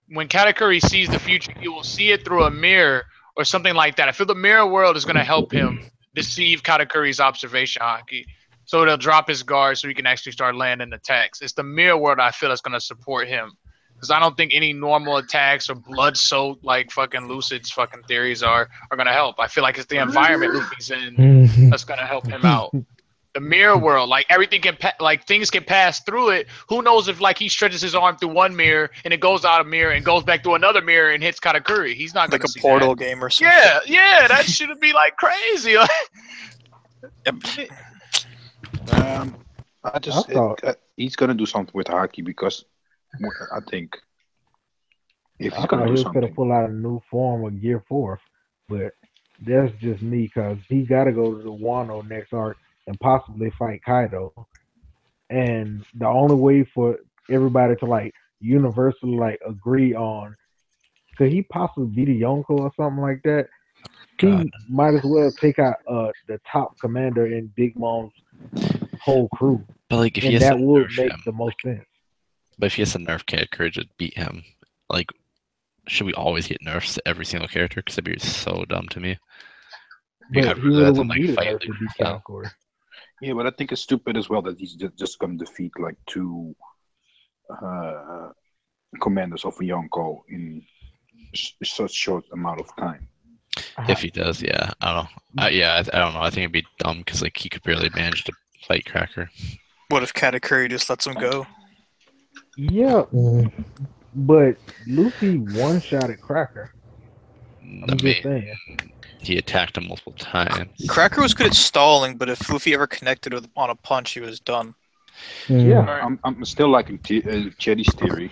when Katakuri sees the future, he will see it through a mirror or something like that. I feel the mirror world is going to help him deceive Katakuri's observation hockey. So it'll drop his guard so he can actually start landing attacks. It's the mirror world I feel is going to support him. Because I don't think any normal attacks or blood-soaked like fucking Lucid's fucking theories are going to help. I feel like it's the environment Luffy's in that's going to help him out. The mirror world, like everything can, like things can pass through it. Who knows if like he stretches his arm through one mirror and it goes out of mirror and goes back through another mirror and hits Katakuri? He's not like gonna a see portal that. game or something. Yeah, that should be like crazy. He's gonna do something with hockey because I think if I he's gonna thought do he was gonna something, pull out a new form of Gear 4, but That's just me because he got to go to the Wano next arc and possibly fight Kaido. And the only way for everybody to like universally like agree on could he possibly be the Yonko or something like that? God. He might as well take out the top commander in Big Mom's whole crew, But like, if he and has to that would nerf make him, the most sense. but if he has to nerf Katakuri to beat him, like, should we always get nerfs to every single character? Because that'd be so dumb to me. But I'd he rather would have have them like needed fight nerf to Luffy beat then. Katakuri. Yeah, but I think it's stupid as well that he's just going to defeat like two commanders of Yonko in such short amount of time. If he does, yeah, I don't know. I don't know. I think it'd be dumb because like he could barely manage to fight Cracker. What if Katakuri just lets him go? Yeah, but Luffy one shot at Cracker. I I'm just mean, saying. he attacked him multiple times. Cracker was good at stalling, but if Luffy ever connected with on a punch, he was done. Yeah, I'm still liking Chattis' theory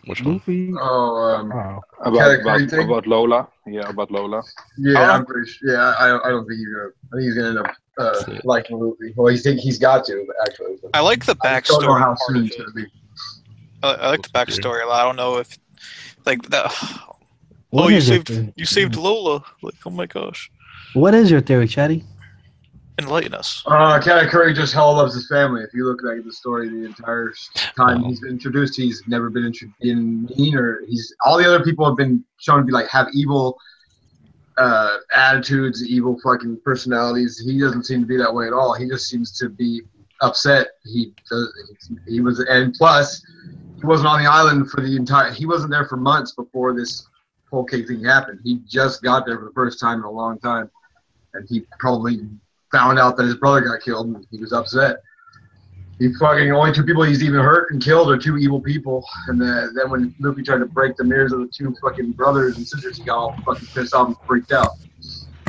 Which one? Luffy. Oh, Oh, about Lola. Yeah, about Lola. yeah, I'm pretty sure. Yeah, I don't think he's gonna. I think he's gonna end up liking Luffy. Well, he's got to actually. I like the I just don't know backstory how part soon of it's it. gonna be. I like the backstory a lot. I don't know if like that. What Oh, you is your saved Lola. Like, oh my gosh, What is your theory, Chatty? enlighten us. Katakuri just hell loves his family. If you look back at the story, the entire time he's been introduced, he's never been mean, or all the other people have been shown to be like have evil attitudes, evil fucking personalities. He doesn't seem to be that way at all. He just seems to be upset. He was, and plus he wasn't on the island for the entire. He wasn't there for months before this whole cake thing happened. He just got there for the first time in a long time, and he probably found out that his brother got killed, and he was upset. He fucking only two people he's even hurt and killed are two evil people, and then when Luffy tried to break the mirrors of the two fucking brothers and sisters, he got all fucking pissed off and freaked out.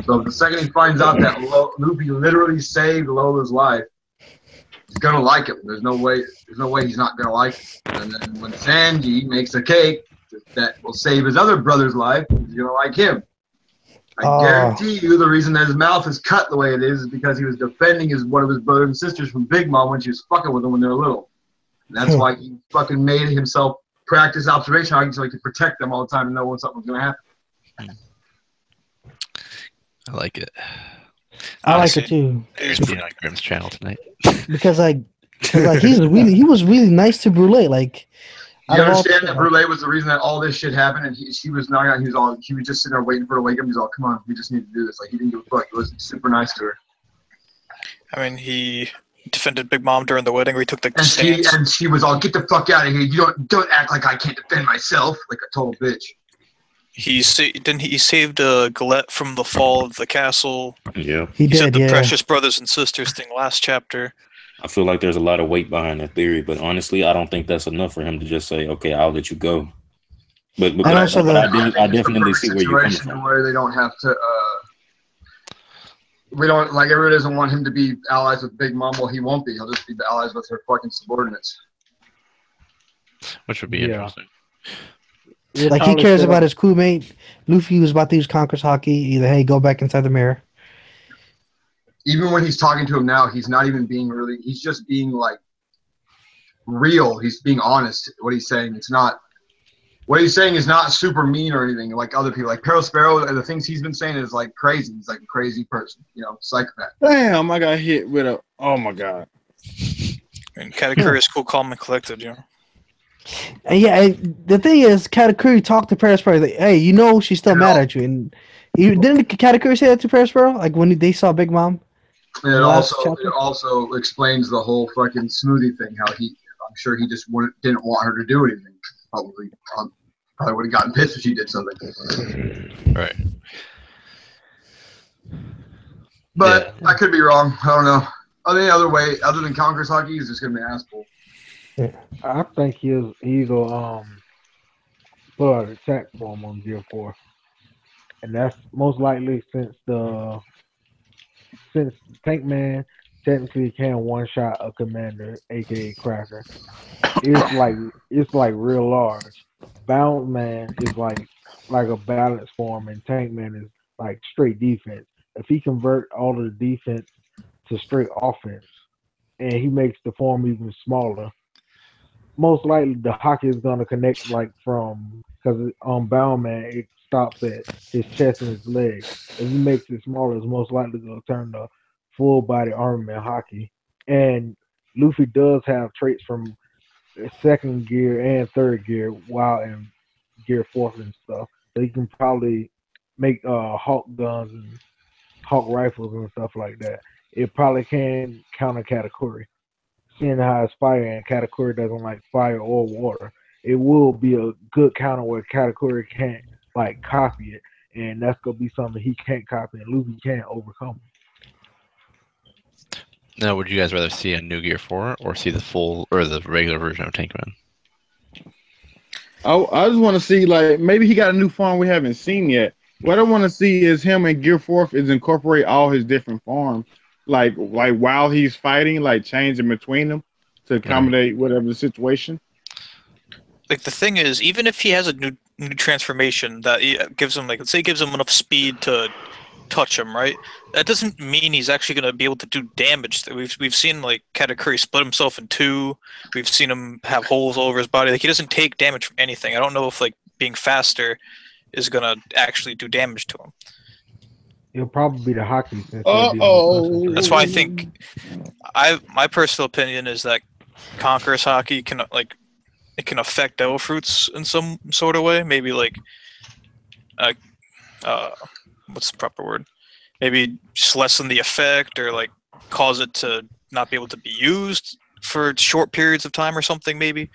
So the second he finds out that Luffy literally saved Lola's life, he's gonna like him. There's no way he's not gonna like him. And then when Sanji makes a cake that will save his other brother's life, he's gonna like him. I guarantee you the reason that his mouth is cut the way it is because he was defending one of his brothers and sisters from Big Mom when she was fucking with him when they were little. And that's why he fucking made himself practice observation so he could protect them all the time and know when something was going to happen. I like it. I like it too. He's being on Grimm's channel tonight. Because he was really nice to Brule. Like, you understand that Brule was the reason that all this shit happened, and she was not. He was just sitting there waiting for her to wake up. He's all, "Come on, we just need to do this." Like he didn't give a fuck. He was super nice to her. I mean, he defended Big Mom during the wedding where he took the stance. And she was all, "Get the fuck out of here! You don't act like I can't defend myself," like a total bitch. He saved Galette from the fall of the castle. Yeah, he said the precious brothers and sisters thing last chapter. I feel like there's a lot of weight behind that theory, but honestly, I don't think that's enough for him to just say, "Okay, I'll let you go." But I definitely see where you're coming from. Where they don't have to. We don't like everybody doesn't want him to be allies with Big Mom. Well, he won't be. He'll just be allies with her fucking subordinates. Which would be interesting. Like he cares about his crewmate. Luffy was about to use Conqueror's Haki. Either hey, go back inside the mirror. Even when he's talking to him now, he's not even being really. He's just being like real. He's being honest. What he's saying, what he's saying is not super mean or anything like other people. Like Peril Sparrow, the things he's been saying is like crazy. He's like a crazy person, psychopath. Damn, I got hit with a. Oh my god. And Katakuri is cool, calm, and collected. And the thing is, Katakuri talked to Perisparrow. Like, hey, she's still mad at you. And didn't Katakuri say that to Perisparrow? Like when they saw Big Mom. And it also explains the whole fucking smoothie thing. How I'm sure he just didn't want her to do anything. Probably would have gotten pissed if she did something. Right. But I could be wrong. I don't know. Any other way other than Conqueror's Haki is just gonna be an asshole. I think he'll put out an attack form on Gear 4, and that's most likely since Tank Man technically can one shot a commander, aka Cracker. It's like real large. Bound Man is like a balance form, and Tank Man is like straight defense. If he convert all of the defense to straight offense, and he makes the form even smaller, most likely the hockey is gonna connect like from because on Boundman it stops at his chest and his leg. If he makes it smaller, it's most likely gonna turn to full body armament hockey. And Luffy does have traits from second gear and third gear while in gear fourth and stuff. So he can probably make Hawk guns and Hawk rifles and stuff like that. It probably can counter Katakuri. Seeing how it's fire and Katakuri doesn't like fire or water, it will be a good counter where Katakuri can't like copy it, and that's gonna be something he can't copy and Luffy can't overcome. Now, would you guys rather see a new Gear 4 or see the full or the regular version of Tankman? I just want to see like maybe he got a new form we haven't seen yet. What I want to see is him in Gear 4 is incorporate all his different forms, like while he's fighting, like changing between them to accommodate whatever the situation. Like the thing is, even if he has a new transformation that gives him, like, let's say, it gives him enough speed to touch him, right? That doesn't mean he's actually going to be able to do damage. We've seen like Katakuri split himself in two. We've seen him have holes all over his body. Like he doesn't take damage from anything. I don't know if like being faster is going to actually do damage to him. It'll probably be the hockey. That's why I think my personal opinion is that Conqueror's hockey can like it can affect Devil Fruits in some sort of way. Maybe like what's the proper word? Maybe just lessen the effect or like cause it to not be able to be used for short periods of time or something. Maybe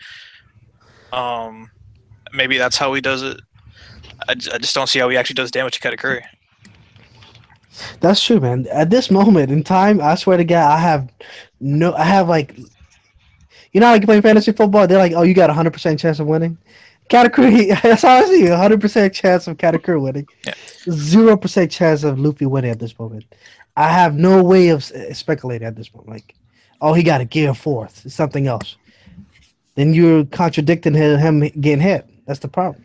that's how he does it. I just don't see how he actually does damage to Katakuri. That's true, man. At this moment in time, I swear to God, I have like, you know, how you play fantasy football. They're like, oh, you got 100% chance of winning. Katakuri, that's how I see it. 100% chance of Katakuri winning. Yeah. 0% chance of Luffy winning at this moment. I have no way of speculating at this point. Like, oh, he got a Gear 4th. It's something else. Then you're contradicting him getting hit. That's the problem.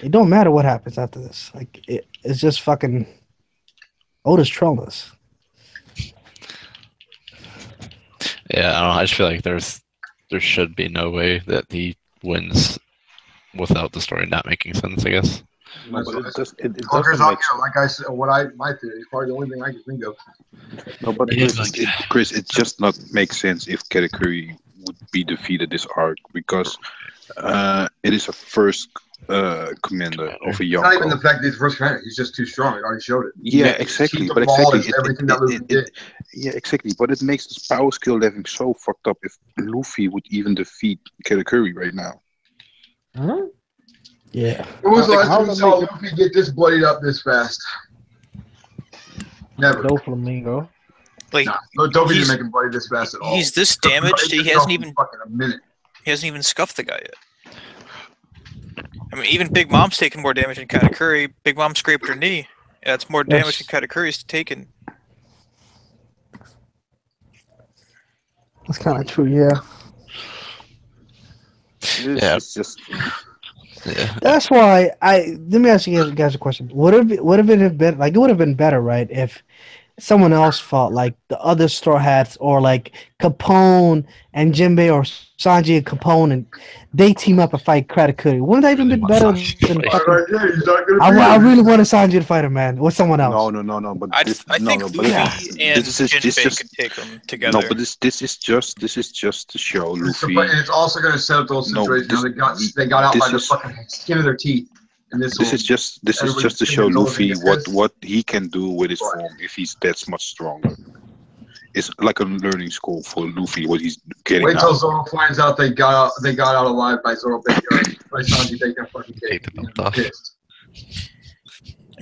It don't matter what happens after this. Like, it's just fucking Otis traumas. Yeah, I don't know. I just feel like there should be no way that he wins without the story not making sense, I guess. No, but it doesn't make sense. Like I said, my theory is probably the only thing I can think of. No, but Chris, it just not makes sense if Katakuri would be defeated this arc because it is a first commander of a young. It's not even the fact that he's first commander; he's just too strong. He already showed it. Yeah, exactly. But exactly. But it makes this power skill leveling so fucked up. If Luffy would even defeat Katakuri right now. Huh? Yeah. When was the last time you saw Luffy get this bloodied up this fast? Never. No Flamingo. Like, Toby didn't make him bloody this fast at all. He's this damaged. He hasn't even fucking a minute. He hasn't even scuffed the guy yet. I mean, even Big Mom's taken more damage than Katakuri. Big Mom scraped her knee. Yeah, that's more damage than Katakuri's taken. That's kind of true, yeah. It's just. Yeah. That's why let me ask you guys a question. Would it have been like it would have been better, right, if someone else fought like the other Straw Hats or like Capone and Jimbei or Sanji and Capone and they team up and fight Katakuri? Wouldn't that even been better than fucking... I really wanted Sanji to fight him, man, with someone else. No. But I think Luffy and Jimbei could take them together. No, but this is just to show Luffy. It's also going to set up those situations. They got out by the fucking skin of their teeth. This is just to show Luffy what he can do with his form if he's that much stronger. It's like a learning school for Luffy what he's getting. Wait till Zoro finds out they got out alive by Zoro by Sanji taking a fucking cake.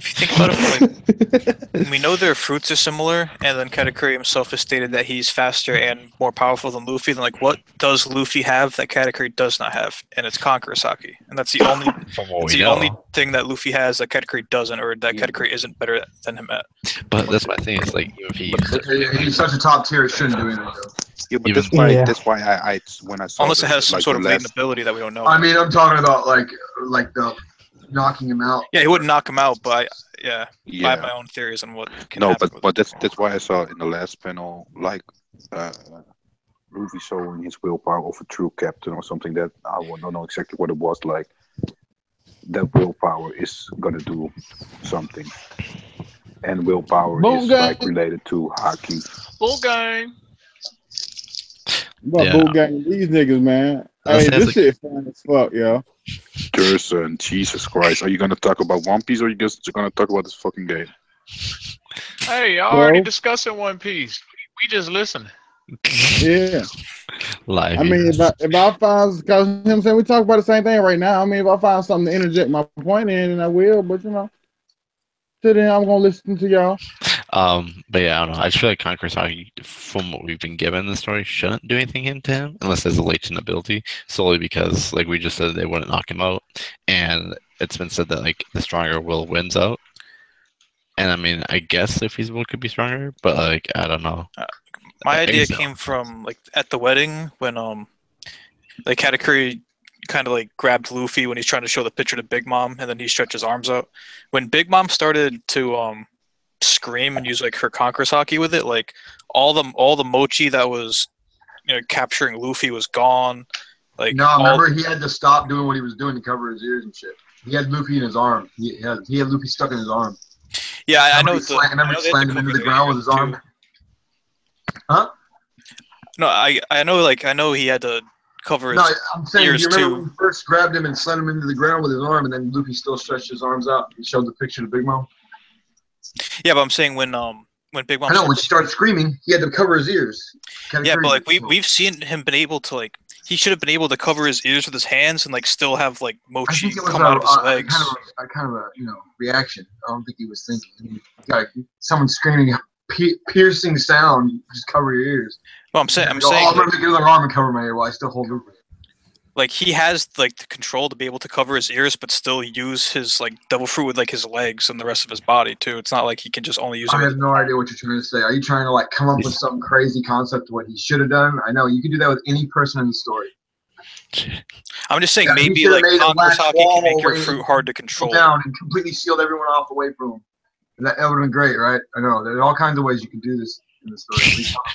If you think about it, like, we know their fruits are similar, and then Katakuri himself has stated that he's faster and more powerful than Luffy. Then, like, what does Luffy have that Katakuri does not have? And it's Conqueror's Haki, and that's the only thing that Luffy has that Katakuri doesn't, or that Katakuri isn't better than him at. But that's my thing. It's like if he's such a top tier, he shouldn't do anything. Yeah, but that's why I when I saw unless it has some sort of latent ability that we don't know. I mean, I'm talking about like knocking him out. Yeah, he wouldn't knock him out, but I Yeah. have my own theories on what can No, happen. but that's why I saw in the last panel, like Luffy showing his willpower of a true captain or something that I don't know exactly what it was like. That willpower is gonna do something, and willpower Boom is gang. like related to haki. Bull gang. About bull gang these niggas, man. Hey, this shit fun as fuck, yo. Gerson, Jesus Christ, are you gonna talk about One Piece or are you just gonna talk about this fucking game? Hey, y'all already discussing One Piece. We just listen. Yeah. Live. I mean, if I find, because you know what I'm saying, we talk about the same thing right now. I mean, if I find something to interject my point in, then I will. But till then, I'm gonna listen to y'all. But yeah, I don't know. I just feel like Katurkari, from what we've been given in the story, shouldn't do anything to him unless there's a latent ability. Solely because, like we just said, they wouldn't knock him out, and it's been said that like the stronger will wins out. And I mean, I guess if his will could be stronger, but like I don't know. My idea came from like at the wedding when like Katurkari kind of like grabbed Luffy when he's trying to show the picture to Big Mom, and then he stretched his arms out. When Big Mom started to scream and use like her conqueror's haki with it, like all the mochi that was capturing Luffy was gone. Like no, remember he had to stop doing what he was doing to cover his ears and shit. He had Luffy in his arm. He had Luffy stuck in his arm. Yeah, I know. Remember he slammed him into the ground with his arm. Huh? No, I know. Like I know he had to cover his I'm saying, ears you remember too. when he first grabbed him and slammed him into the ground with his arm, and then Luffy still stretched his arms out and showed the picture to Big Mom? Yeah, but I'm saying when Big Mom. I know when she started screaming, he had to cover his ears. Yeah, but like we've seen him been able to like he should have been able to cover his ears with his hands and like still have like mochi come out of his legs. Kind of a reaction. I don't think he was thinking. Like someone screaming, piercing sound, just cover your ears. Well, I'm saying I'm gonna make another arm and cover my ear while I still hold Luffy. Like he has like the control to be able to cover his ears, but still use his like devil fruit with like his legs and the rest of his body too. It's not like he can just only use. I have no idea what you're trying to say. Are you trying to like come up with some crazy concept of what he should have done? I know you can do that with any person in the story. I'm just saying maybe like conqueror's haki can make your fruit hard to control. Down and completely shield everyone off away from him. That would have been great, right? I know there are all kinds of ways you can do this in the story. What are you talking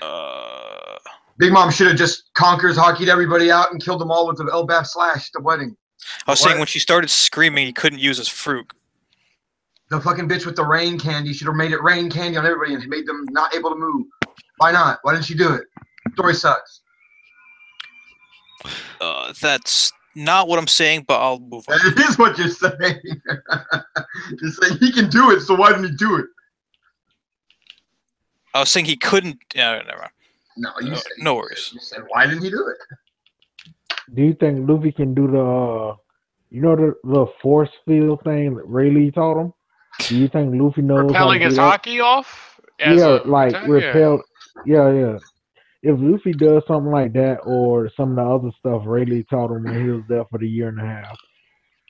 about? Big Mom should have just conqueror's haki'd everybody out and killed them all with the Elbaf slash at the wedding. I was saying when she started screaming, he couldn't use his fruit. The fucking bitch with the rain candy should have made it rain candy on everybody and made them not able to move. Why not? Why didn't she do it? Story sucks. That's not what I'm saying, but I'll move on. It is what you're saying. You're saying he can do it, so why didn't he do it? I was saying he couldn't. Never mind. No, you said no worries. You said why didn't he do it? Do you think Luffy can do the force field thing that Rayleigh taught him? Do you think Luffy knows repelling how to his do that? haki off? Repelled. Yeah. If Luffy does something like that, or some of the other stuff Rayleigh taught him when he was there for the year and a half,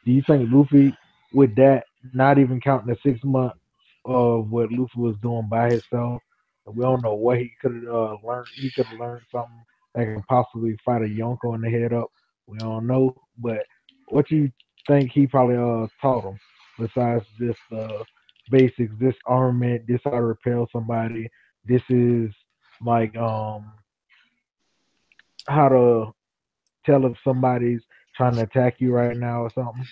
do you think Luffy, with that, not even counting the 6 months of what Luffy was doing by himself, we don't know what he could have learned. He could have learned something that can possibly fight a Yonko in the head up. We don't know, but what you think he probably taught him besides just basics? This armament, this how to repel somebody. This is like how to tell if somebody's trying to attack you right now or something.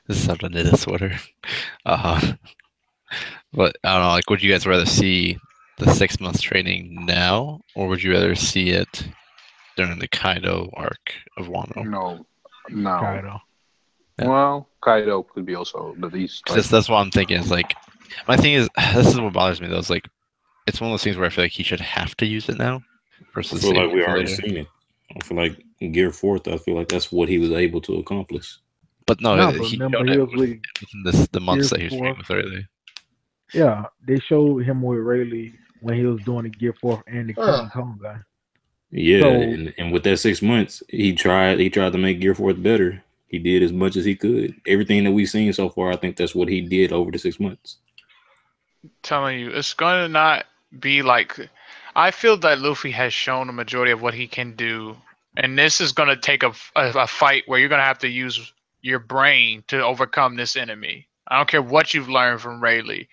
This is how to knit a sweater. But I don't know. Like, would you guys rather see the 6 months training now, or would you rather see it during the Kaido arc of Wano? No. Kaido. Yeah. Well, Kaido could be also the least. That's what I'm thinking. Is like, my thing is, this is what bothers me though. Is like, it's one of those things where I feel like he should have to use it now. Versus I feel like we already seen it. I feel like in Gear 4th, I feel like that's what he was able to accomplish. But no, No, he remember showed he it was with within the months that he was Gear training with Rayleigh. Yeah, they showed him with Rayleigh when he was doing the Gear 4th and the King Kong guy. Yeah, So- and with that 6 months, he tried to make Gear 4th better. He did as much as he could. Everything that we've seen so far, I think that's what he did over the 6 months. Telling you, it's going to not be like. I feel that Luffy has shown a majority of what he can do And this is going to take a fight where you're going to have to use your brain to overcome this enemy. I don't care what you've learned from Rayleigh.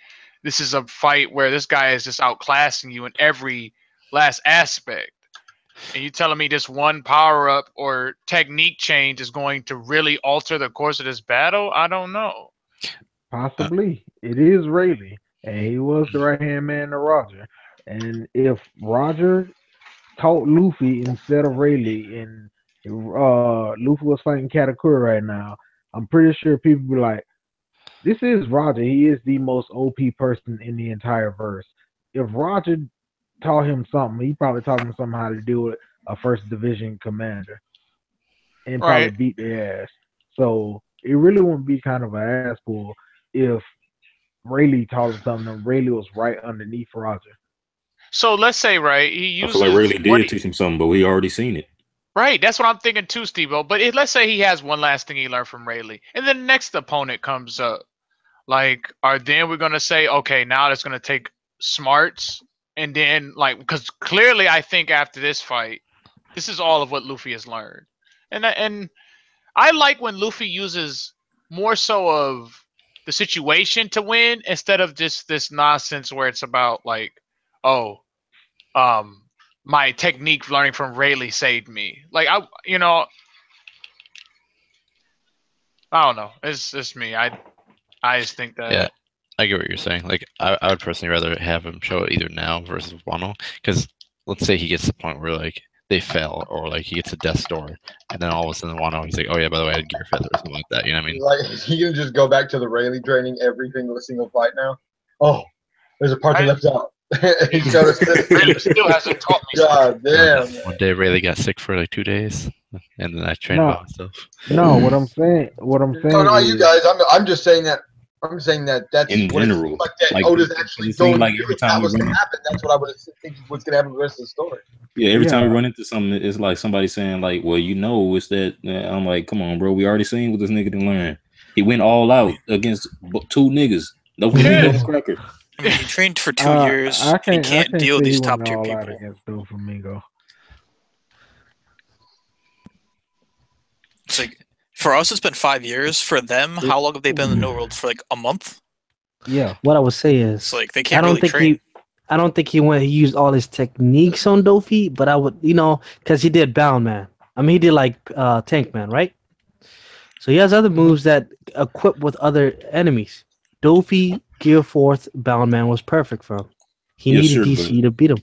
This is a fight where this guy is just outclassing you in every last aspect. And you telling me this one power up or technique change is going to really alter the course of this battle? I don't know. Possibly. It is Rayleigh, and he was the right hand man to Roger. And if Roger taught Luffy instead of Rayleigh, and Luffy was fighting Katakuri right now, I'm pretty sure people be like, "This is Roger. He is the most OP person in the entire verse." If Roger taught him something, he probably taught him something how to deal with a first division commander, and probably Right. beat their ass. So it really wouldn't be kind of an ass pull if Rayleigh taught him something and Rayleigh was right underneath Roger. So let's say, right, he I uses feel like Rayleigh what did teach him something, but we already seen it. Right, that's what I'm thinking too, Steve-O. But let's say he has one last thing he learned from Rayleigh, and then the next opponent comes up. Like, are then we're gonna say, okay, now it's gonna take smarts, and then like, because clearly I think after this fight, this is all of what Luffy has learned, and I like when Luffy uses more so of the situation to win instead of just this nonsense where it's about like, oh, um, my technique learning from Rayleigh saved me. Like I don't know. It's just me. I just think that. Yeah, I get what you're saying. Like, I would personally rather have him show it either now versus Wano, because let's say he gets to the point where like they fail, or like he gets a death door, and then all of a sudden Wano, he's like, oh yeah, by the way, I had gear feather or something like that. You know what I mean? Like, he can just go back to the Rayleigh training every single fight now. Oh, there's a part that left out. He showed us this. Rayleigh still hasn't taught me. God damn. One day Rayleigh got sick for like 2 days, and then I trained by myself. No, what I'm saying No, not is, you guys. I'm just saying that. I'm saying that that's In what general, it like that like, Oda's actually it seems going like to do. every If that time we was going to run- happen, that's what I would think was going to happen the rest of the story. Yeah, every time we Yeah. run into something, it's like somebody saying like, "Well, you know, it's that." I'm like, "Come on, bro. We already seen what this nigga done learn. He went all out against two niggas. No Yeah. no cracker. I mean, he trained for 2 I years. He can't can't deal with say he these top went tier all out people. against Doflamingo. It's like, for us, it's been 5 years. For them, how long have they been in the New World? For like a month? Yeah. What I would say is, It's like they I can't don't really think train. I don't think he used all his techniques on Dofi, but I would, because he did Bound Man. I mean, he did like Tank Man, right? So he has other moves that equip with other enemies. Dofi, Gear Fourth, Bound Man was perfect for him. He Yeah, needed sure, DC to beat him.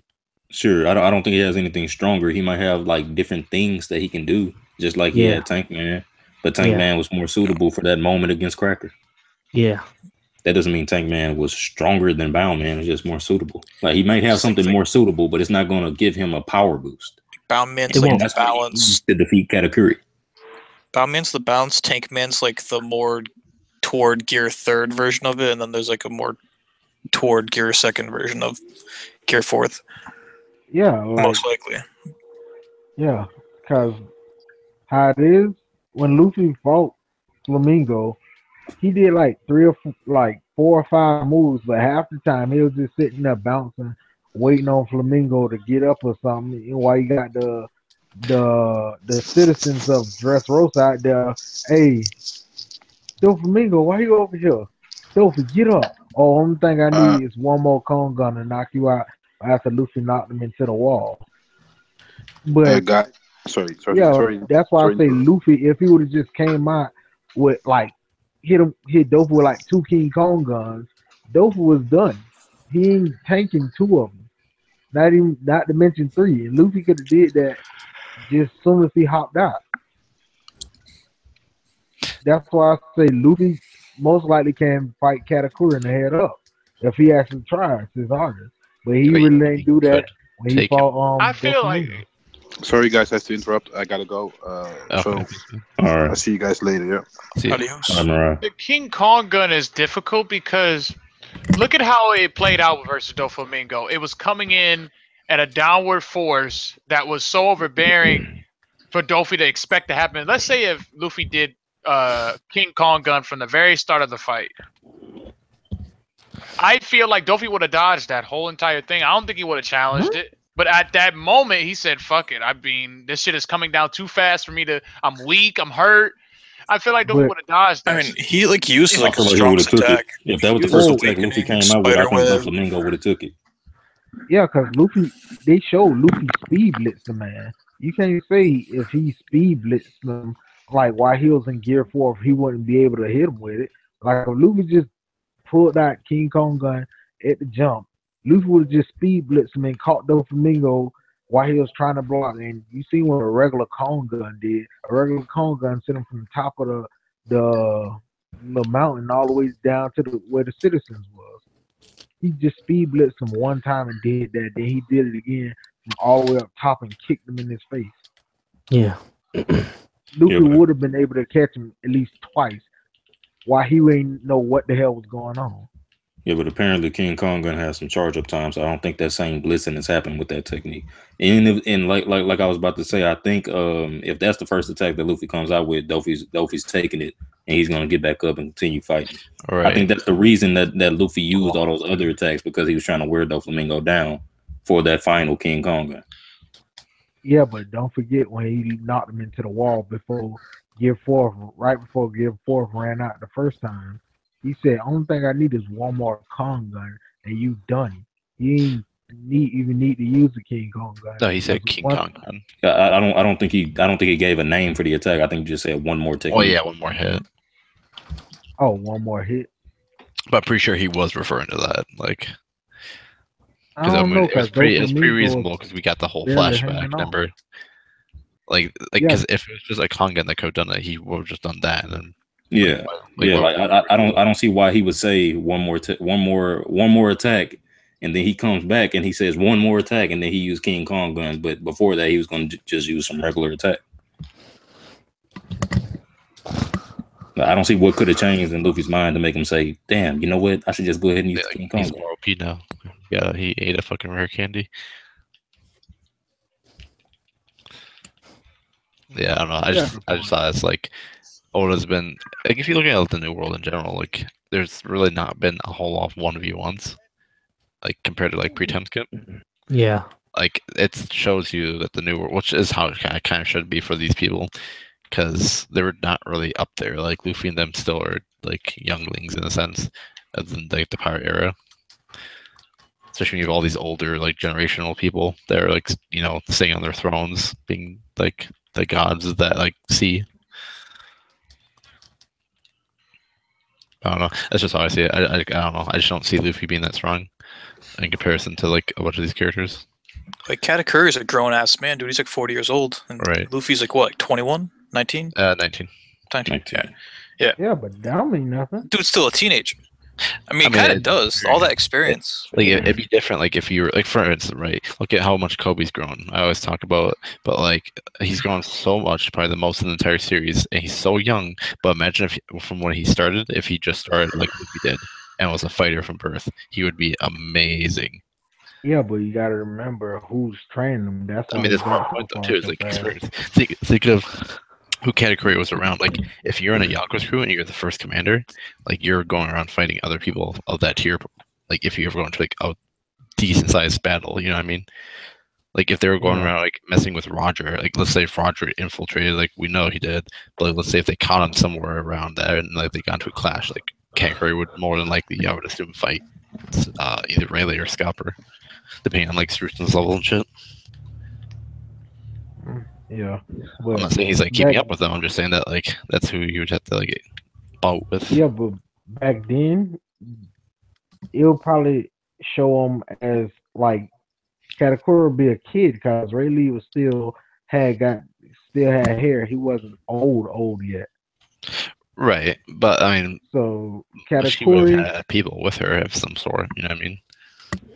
Sure, I don't think he has anything stronger. He might have like different things that he can do, just like he Yeah. had Tank Man. But Tank Yeah. Man was more suitable for that moment against Cracker. Yeah. That doesn't mean Tank Man was stronger than Bound Man. It's just more suitable. Like he might have Just like- something more suitable, but it's not going to give him a power boost. Bound Man's It like won't. the That's what he balance. used to defeat Katakuri. Bound Man's the balance. Tank Man's like the more toward Gear Third version of it, and then there's like a more toward Gear Second version of Gear Fourth, Yeah, like, most likely. yeah, because how it is, when Luffy fought Flamingo, he did like 4 or 5 moves, but half the time he was just sitting there bouncing, waiting on Flamingo to get up or something. And while you got the citizens of Dressrosa out there, hey, Flamingo, why you over here? Sophie, get up. Oh, only thing I need is one more cone gun to knock you out after Luffy knocked him into the wall. But Sorry. that's why I sorry say to- Luffy, if he would have just came out with like hit Dofu with like 2 King Kong guns, Dofu was done. He ain't tanking 2 of them. Not to mention 3. And Luffy could have did that just as soon as he hopped out. That's why I say Luffy most likely can fight Katakuri in the head up if he actually tries his hardest. But he really didn't do that when he take him. fought I feel like Doflamingo. Sorry, guys, I have to interrupt. I gotta go. So All I'll right, see you guys later. Yeah. See ya. Adios. all right. the King Kong gun is difficult because look at how it played out versus Doflamingo. It was coming in at a downward force that was so overbearing for Dofi to expect to happen. Let's say if Luffy did King Kong gun from the very start of the fight. I feel like Dofi would have dodged that whole entire thing. I don't think he would have challenged it, But at that moment, he said, "Fuck it. I mean, this shit is coming down too fast for me to. I'm weak. I'm hurt. I feel like Luffy But would have dodged that. I mean, shit. he like used I like feel his like he would have strongest took it. attack. If that was the He first used attack Luffy Awakening, came out with, I think Spiderweb. Doflamingo would have took it. yeah, because Luffy, they showed Luffy speed blitzing, man. You can't say if he speed blitzed them like while he was in Gear 4, if he wouldn't be able to hit him with it. Like if Luffy just pulled that King Kong gun at the jump, Luffy would have just speed blitzed him and caught Doflamingo while he was trying to block. And you see what a regular Kong gun did. A regular Kong gun sent him from the top of the mountain all the way down to where the citizens was. He just speed blitzed him one time and did that. Then he did it again from all the way up top and kicked him in his face. Yeah. Luffy would have been able to catch him at least twice while he ain't know what the hell was going on. Yeah, but apparently King Kong gun has some charge up time, so I don't think that same blitzing is happening with that technique. And like I was about to say, I think if that's the first attack that Luffy comes out with, Dofi's taking it and he's gonna get back up and continue fighting. Right. I think that's the reason that Luffy used all those other attacks, because he was trying to wear Doflamingo down for that final King Kong gun. Yeah, but don't forget when he knocked him into the wall before Gear 4, right before Gear 4 ran out the first time. He said, "Only thing I need is one more Kong gun, and you done. You ain't even need to use the King Kong gun." No, he said King Kong gun. I don't think he gave a name for the attack. I think he just said one more technique. Oh yeah, one more hit. Oh, one more hit. But I'm pretty sure he was referring to that. Like, I don't know, it was pretty Doflamingo reasonable because we got the whole barely flashback. hanging on. Remember, like Yeah. because if it was just a Kong gun that could have done that, he would have just done that. And then Yeah, I don't see why he would say one more attack, and then he comes back and he says one more attack, and then he used King Kong gun. But before that, he was going to just use some regular attack. I don't see what could have changed in Luffy's mind to make him say, "Damn, you know what? I should just go ahead and use King Kong." He's more OP now. Yeah, he ate a fucking rare candy. Yeah, I don't know. I just thought it's like Oda's been like, if you look at the New World in general, like there's really not been a whole lot of 1v1s, like compared to like pre-time skip. Yeah. Like it shows you that the New World, which is how it kind of should be for these people, because they were not really up there. Like Luffy and them still are like younglings in a sense, as in like the pirate era. Especially when you have all these older like generational people that are like, you know, sitting on their thrones, being like the gods that like see. I don't know. That's just how I see it. I don't know. I just don't see Luffy being that strong in comparison to like a bunch of these characters. Like Katakuri is a grown ass man, dude. He's like 40 years old, and Right. Luffy's like what, like 21, 19? 19. 19. Yeah. Yeah, but that don't mean nothing. Dude's still a teenager. I mean, it kind of does. All that experience. Like it'd be different. Like if you were like, for instance, right? Look at how much Kobe's grown. I always talk about, but like he's grown so much, probably the most in the entire series, and he's so young. But imagine if from when he started, if he just started like Luffy did and was a fighter from birth, he would be amazing. Yeah, but you got to remember who's training him. That's I mean, that's my point though too. Is like experience. Think of who Katakuri was around. Like if you're in a Yakuza crew and you're the first commander, like you're going around fighting other people of that tier. Like if you ever go into like a decent sized battle, you know what I mean? Like if they were going around like messing with Roger, like let's say if Roger infiltrated, like we know he did, but like, let's say if they caught him somewhere around there and like they got into a clash, like Katakuri would more than likely, I would assume, fight either Rayleigh or Scalper, depending on like Strutzen's level and shit. Yeah, I'm not saying he's like keeping up with them. I'm just saying that like that's who you would have to like bout with. Yeah, but back then, it'll probably show him as like Katakuri would be a kid because Rayleigh was still had hair. He wasn't old yet. Right, but I mean, so Katakuri, she would have had people with her of some sort. You know what I mean?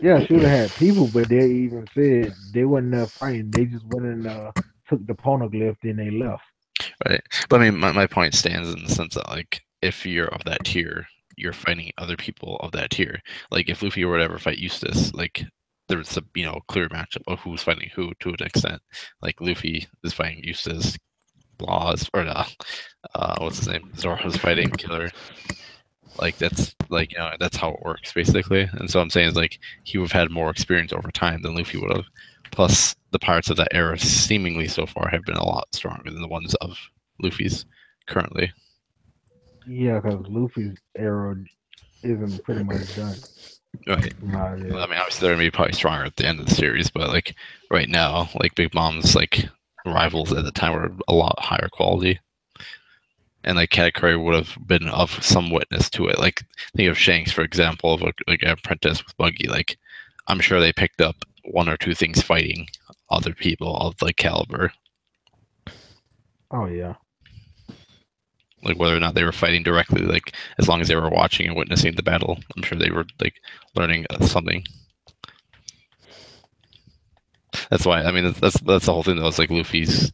Yeah, she would have had people, but they even said they wasn't fighting. They just went and took the poneglyph, then they left. Right, but I mean, my point stands in the sense that like if you're of that tier, you're fighting other people of that tier. Like if Luffy or whatever fight Eustace, like there's a clear matchup of who's fighting who to an extent. Like Luffy is fighting Eustace, Blas or what's his name? Zoro's fighting Killer. Like that's like that's how it works basically. And so I'm saying is like he would have had more experience over time than Luffy would have. Plus, the pirates of that era seemingly so far have been a lot stronger than the ones of Luffy's currently. Yeah, because Luffy's era isn't pretty much done. Right. I mean, obviously they're gonna be probably stronger at the end of the series, but like right now, like Big Mom's like rivals at the time were a lot higher quality. And like Katurkari would have been of some witness to it. Like think of Shanks, for example, of like an apprentice with Buggy. Like I'm sure they picked up one or two things fighting other people of like caliber. Oh yeah. Like whether or not they were fighting directly, like as long as they were watching and witnessing the battle, I'm sure they were like learning something. That's why I mean that's the whole thing though. It's like Luffy's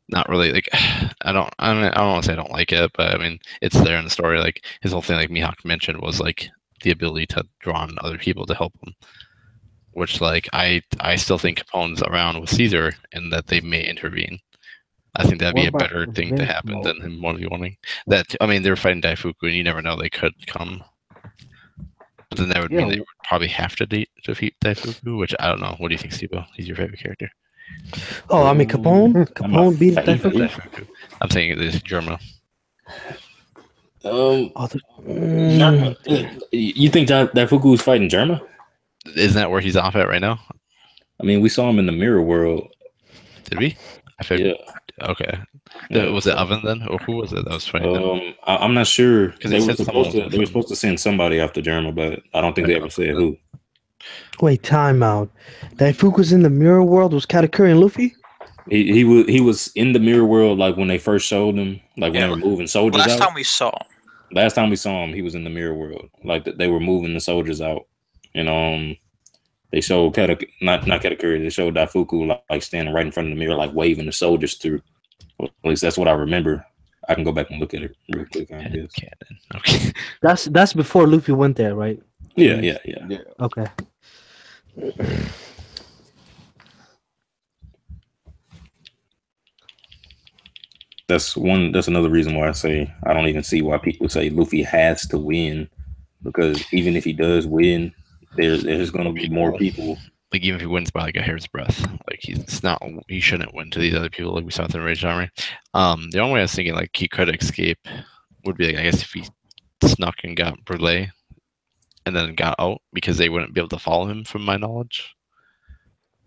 not really like I don't want to say I don't like it, but I mean it's there in the story. Like his whole thing, like Mihawk mentioned, was like the ability to draw on other people to help him. Which like I still think Capone's around with Caesar and that they may intervene. I think that'd be a better thing to happen than him 1v1ing. That I mean they were fighting Daifuku and you never know, they could come. But then that would mean they would probably have to defeat Daifuku, which I don't know. What do you think, Steve-O? He's your favorite character. Oh, I mean Capone beat Daifuku. I'm saying it is Germa. You think Daifuku was fighting Germa? Isn't that where he's off at right now? I mean, we saw him in the Mirror World. Did we? Yeah. Okay. Was it Oven then, or who was it that was fighting? I'm not sure because they were supposed to send somebody after Germa, but I don't think they ever said who. Wait, time out. Daifuku's in the Mirror World was Katakuri and Luffy? He was in the Mirror World like when they first showed him, like when they were moving soldiers out. Last time we saw him, he was in the Mirror World. Like they were moving the soldiers out. And they showed not Katakuri, they showed Daifuku like standing right in front of the mirror, like waving the soldiers through. Well, at least that's what I remember. I can go back and look at it real quick. Okay. That's before Luffy went there, right? Yeah. Okay. That's another reason why I say I don't even see why people say Luffy has to win, because even if he does win, there's going to be more people. Like even if he wins by like a hair's breadth, like he shouldn't win to these other people like we saw with the Rage Army. The only way I was thinking like he could escape would be like I guess if he snuck and got Brûlé and then got out, because they wouldn't be able to follow him from my knowledge.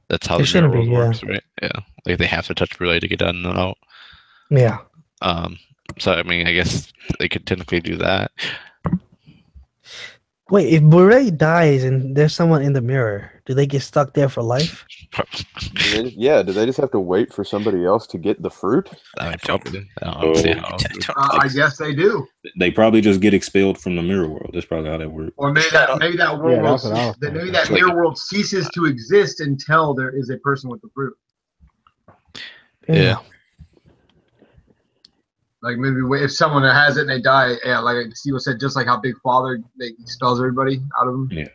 That's how the Mirror World works, right? Yeah, like they have to touch Brûlé to get in and out. Yeah. So I mean, I guess they could technically do that. Wait, if Brûlé dies and there's someone in the mirror, do they get stuck there for life? Do they just have to wait for somebody else to get the fruit? I guess they do. They probably just get expelled from the Mirror World. That's probably how that works. Or maybe that mirror world ceases to exist until there is a person with the fruit. Yeah. Like maybe if someone has it and they die, like Steve said, just like how Big Father expels everybody out of him. Yeah.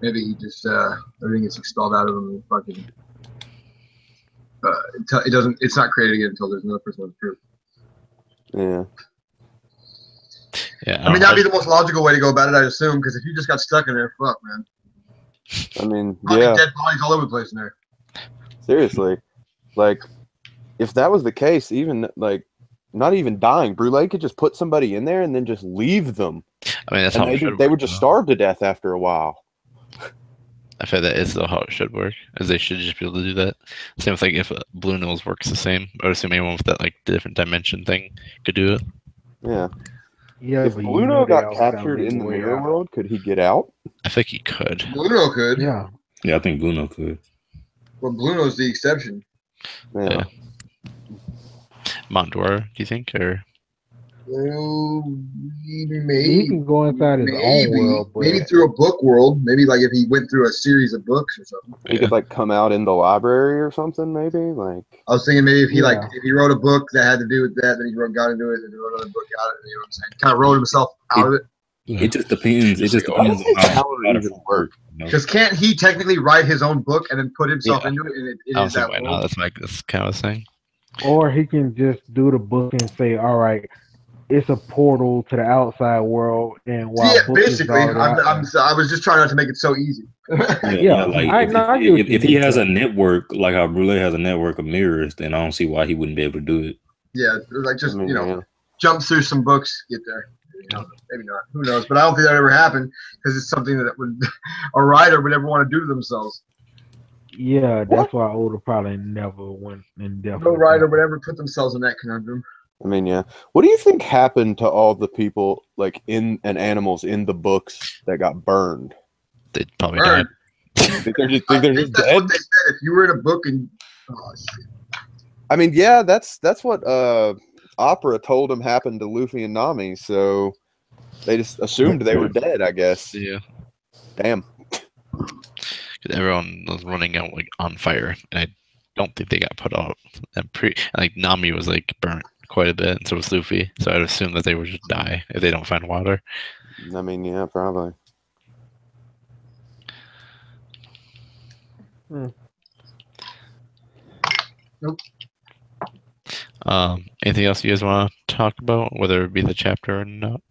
Maybe he just everything gets expelled out of him and fucking. It doesn't. It's not created again until there's another person with the fruit. Yeah. Yeah. I mean that'd be the most logical way to go about it, I'd assume, because if you just got stuck in there, fuck, man. I mean, dead bodies all over the place in there. Seriously, like if that was the case, even like. Not even dying. Brûlé could just put somebody in there and then just leave them. I mean, that's how they would just starve to death after a while. I feel that is how it should work, as they should just be able to do that. Same with like if Blue Nose works the same. I would assume anyone with that like different dimension thing could do it. Yeah. Yeah. If Blue Nose got captured in the Mirror World, could he get out? I think he could. Blue Nose could. Yeah. Yeah, I think Blue Nose could. But Blue Nose is the exception. Yeah. Mondora, do you think, or? Maybe he can go inside his own world. Maybe through a book world. Maybe like if he went through a series of books or something. He could like come out in the library or something. Maybe like. I was thinking maybe if he if he wrote a book that had to do with that, then he got into it, and he wrote another book out of it. You know what I'm saying? Kind of wrote himself out of it. It just depends. It just depends on how it works. Because can't he technically write his own book and then put himself into it? And it is that world? That's kind of a thing. Or he can just do the book and say, all right, it's a portal to the outside world, and while Yeah, Book is basically. already out there. I was just trying not to make it so easy. Yeah, like I get what you if he mean, has though. a network, like how Brule has a network of mirrors, then I don't see why he wouldn't be able to do it. Yeah, like just I mean, jump through some books, get there. Maybe not. Who knows? But I don't think that ever happened because it's something that would a writer would ever want to do to themselves. Yeah, that's why Oda probably never went in depth. No writer would ever put themselves in that conundrum. I mean, yeah. What do you think happened to all the people like in and animals in the books that got burned? They probably Burned. died. Think they're just That's dead? what they said. If you were in a book and I mean, yeah, that's what Opera told him happened to Luffy and Nami, so they just assumed they were dead, I guess. Yeah. Damn. Everyone was running out like on fire, and I don't think they got put out. And like Nami was like burnt quite a bit, and so was Luffy. So I'd assume that they would just die if they don't find water. I mean, yeah, probably. Nope. Anything else you guys want to talk about, whether it be the chapter or not?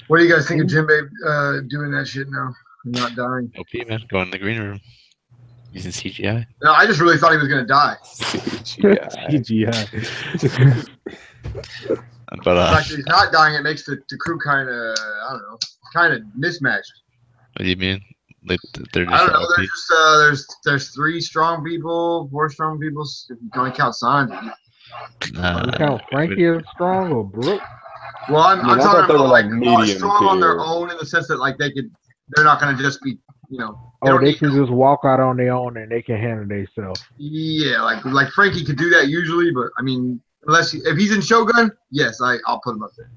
what do you guys think of Jimbei doing that shit now? Not dying. OP, man, go in the green room using CGI. No, I just really thought he was gonna die. CGI. But The fact that he's not dying, it makes the crew kind of, I don't know, kind of mismatched. what do you mean? Like they're just I don't know. OP? There's just there's 3 strong people, 4 strong people. If you don't count Sanji. You count Frankie as strong or Brooke? Well, I'm I talking thought they were about like like medium strong on their tier. own in the sense that like they're not gonna just be, They don't can just walk out on their own and they can handle themselves. Yeah, like Frankie could do that usually, but I mean, if he's in Shogun, yes, I'll put him up there.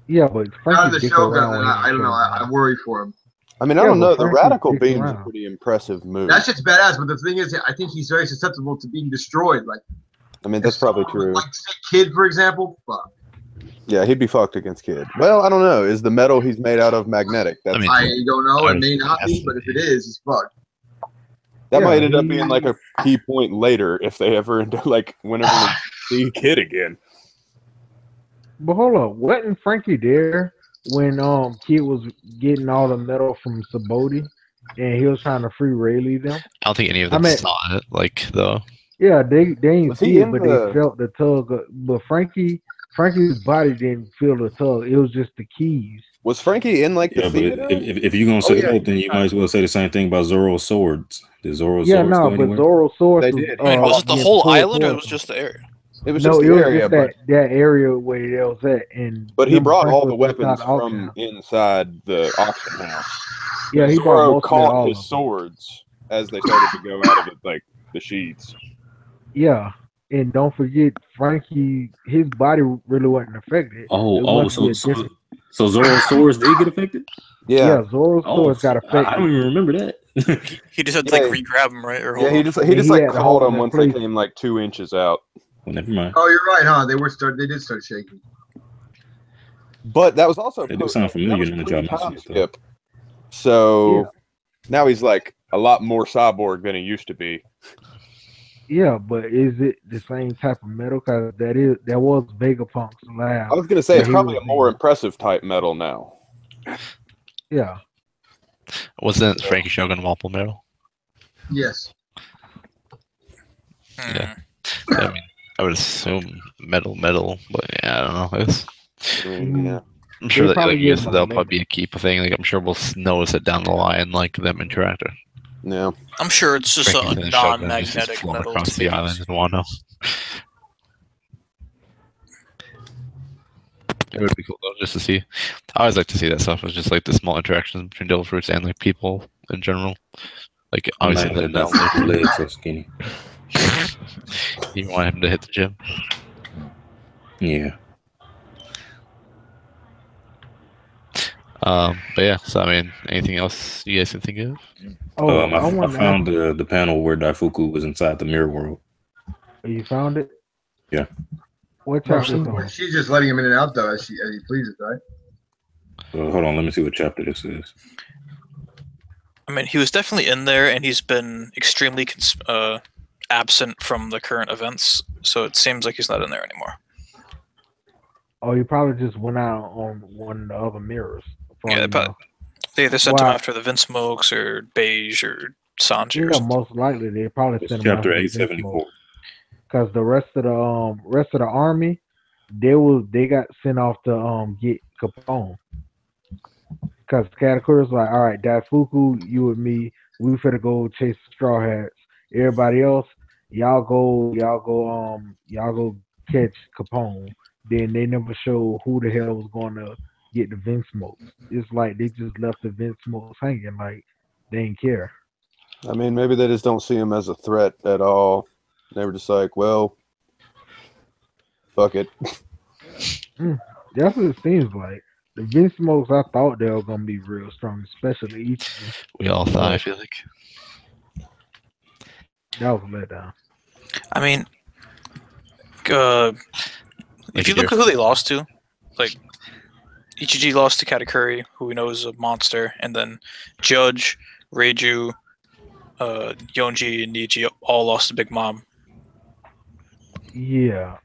Yeah, but Not in Frankie's the dick Shogun, around then when I he's don't know. Shogun. I worry for him. I mean, I Yeah, don't know. but The Frankie's radical dick beam's a around. pretty impressive move. That shit's badass, but the thing is, I think he's very susceptible to being destroyed. Like, I mean, that's probably true. Like Kid, for example. Fuck. Yeah, he'd be fucked against Kid. Well, I don't know. Is the metal he's made out of magnetic? That's, I mean, I don't know. I It may was- not be, but if it is, it's fucked. that Yeah, might end up being like a key point later if they ever end up like whenever we see Kid again. But hold up, wasn't Frankie there when Kid was getting all the metal from Saboti and he was trying to free Rayleigh them? I don't think any of them saw it. Like though, Yeah, they ain't Was he see it, in but the- they felt the tug. But Frankie's body didn't feel the tug. It was just the keys. Was Frankie in like the Yeah, but theater? if you're gonna say that, then you might as well say the same thing about Zoro's swords. Did Zoro's Yeah, swords no, go but anywhere? Zoro's sword They was, did. was it the being whole pulled island or it towards was him. just the area? It was No, just it the was area, just but that area where they was at. And he remember brought Frank all the was just weapons out the auction from house. inside the auction house. Yeah, he brought Zoro most of it, caught all his of it. swords as they started to go out of it, like the sheets. Yeah, and don't forget Frankie. His body really wasn't affected. So Zoro's swords did get affected? Yeah, Zoro's swords got affected. I don't even remember that. He just had to Yeah. like re-grab him, right? Or Yeah, hold he on. just And he like had to caught hold them in once they place. came like 2 inches out. Well, never mind. Oh, you're right, huh? They did start shaking. But that was also They do sound familiar that was now that y'all pre-time mention it, though. skip. So Yeah. now he's like a lot more cyborg than he used to be. Yeah, but is it the same type of metal? Because that was Vegapunk's lab. I was gonna say where it's he probably was a more in. impressive type metal now. Yeah. wasn't Frankie Shogun Wapple metal? Yes. Yeah. I mean, I would assume metal, but yeah, I don't know. I mean, yeah. I'm sure They that probably like, give yes, him a that'll limit. probably be a keep thing. Like I'm sure we'll notice it down the line, like them interacting. Yeah. I'm sure it's just Frankie's a in Shogun, non-magnetic just flown metal. across the island in Wano. It would be cool though, just to see. I always like to see that stuff. It's just like the small interactions between devil fruits and like people in general. Like obviously, Imagine that your legs so skinny. you want him to hit the gym. Yeah. But yeah. So I mean, anything else you guys can think of? Oh, I found the panel where Daifuku was inside the mirror world. You found it? Yeah. What chapter is on? She's just letting him in and out though, as he pleases, right? Hold on, let me see what chapter this is. I mean, he was definitely in there, and he's been extremely absent from the current events. So it seems like he's not in there anymore. Oh, he probably just went out on one of the other mirrors. For Yeah, all you but know. they either sent him Why? after the Vince Smokes or Beige or Sanji or Yeah, something. most likely they probably It's sent him chapter after Vince Smoke 874. because the rest of the army they got sent off to get Capone because Katakuri was like, all right, Daifuku, you and me, we finna go chase the Straw Hats. Everybody else, y'all go catch Capone. Then they never show who the hell was going to get the Vince Smokes. It's like they just left the Vince Smokes hanging, like they didn't care. I mean, maybe they just don't see him as a threat at all. They were just like, well, fuck it. That's what it seems like. The Vince Smokes, I thought they were gonna be real strong, especially Ichiji. We all thought. I But feel like. that was a letdown. I mean, uh, if you look at who they lost to, like Ichiji lost to Katakuri, who we know is a monster, and then Judge, Reiju, Yonji, and Niji all lost to Big Mom. Yeah,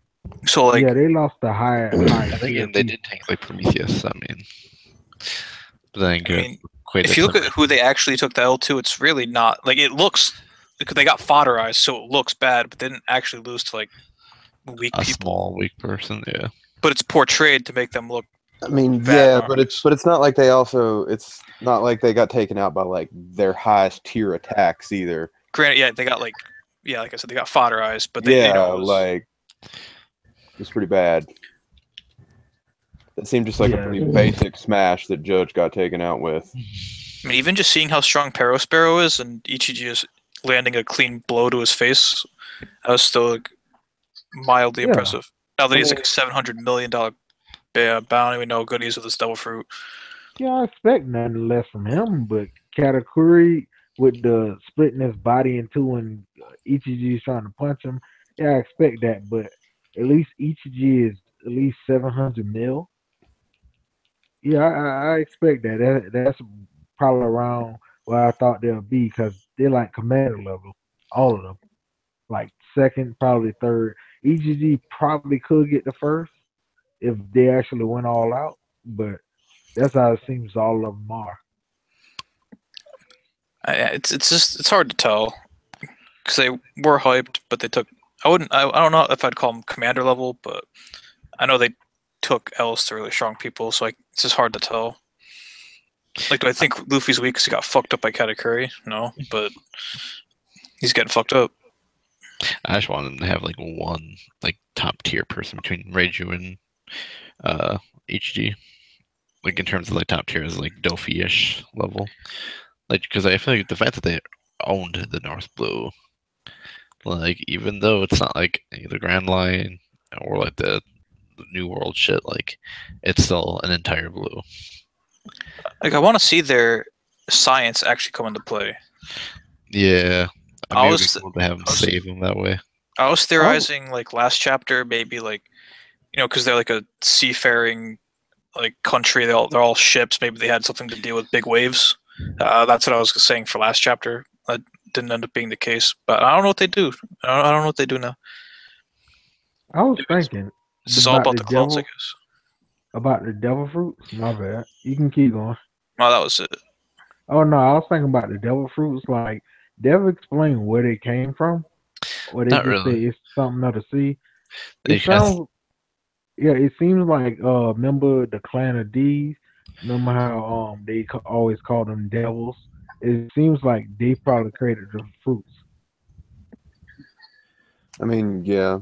So like, yeah, they lost the high And tier again, they people. did take like Prometheus. I mean, but then I mean, quite if you look at who they actually took the L to, it's really not like it looks. Because they got fodderized, so it looks bad, but they didn't actually lose to like weak a people. small weak person, yeah. But it's portrayed to make them look. I mean, bad yeah, but it's not like it's not like they got taken out by like their highest tier attacks either. Granted, yeah, they got like I said, they got fodderized, but they know it was, like it's pretty bad. It seemed just like a pretty basic smash that Judge got taken out with. I mean, even just seeing how strong Sparrow is, and Ichiji is landing a clean blow to his face, that was still like, mildly impressive. Now that he's like a $700 million bounty, we know how good he is with this devil fruit. Yeah, I expect nothing less from him, but Katakuri with the splitting his body in two and Ichiji's trying to punch him, yeah, I expect that, but at least Ichiji is at least 700 mil. Yeah, I expect that. That's probably around where I thought they'll be because they're like commander level, all of them. Like second, probably third. EGG probably could get the first if they actually went all out, but that's how it seems all of them are. It's hard to tell because they were hyped, but they took. I don't know if I'd call them commander level, but I know they took L's to really strong people, so it's just hard to tell. Like, do I think Luffy's weak because he got fucked up by Katakuri? No, but he's getting fucked up. I just want them to have like one like top tier person between Reiju and HG. Like in terms of like top tier is like Dofi-ish level. Like because I feel like the fact that they owned the North Blue, like even though it's not like the Grand Line or like the New World shit, like it's still an entire blue. Like I want to see their science actually come into play. Yeah, I was cool to have them save them that way. I was theorizing like last chapter, maybe like because they're like a seafaring like country. They're all ships. Maybe they had something to deal with big waves. That's what I was saying for last chapter. That didn't end up being the case, but I don't know what they do. I don't know what they do now. I was thinking this is all about the clones, I guess. About the devil fruits? My bad. You can keep going. No, that was it. Oh no, I was thinking about the devil fruits. Like, they ever explain where they came from? Or they Not just really. say it's something to see? It sounds. Yeah, it seems like remember the clan of D's. Remember how they always call them devils? It seems like they probably created the fruits. I mean, yeah.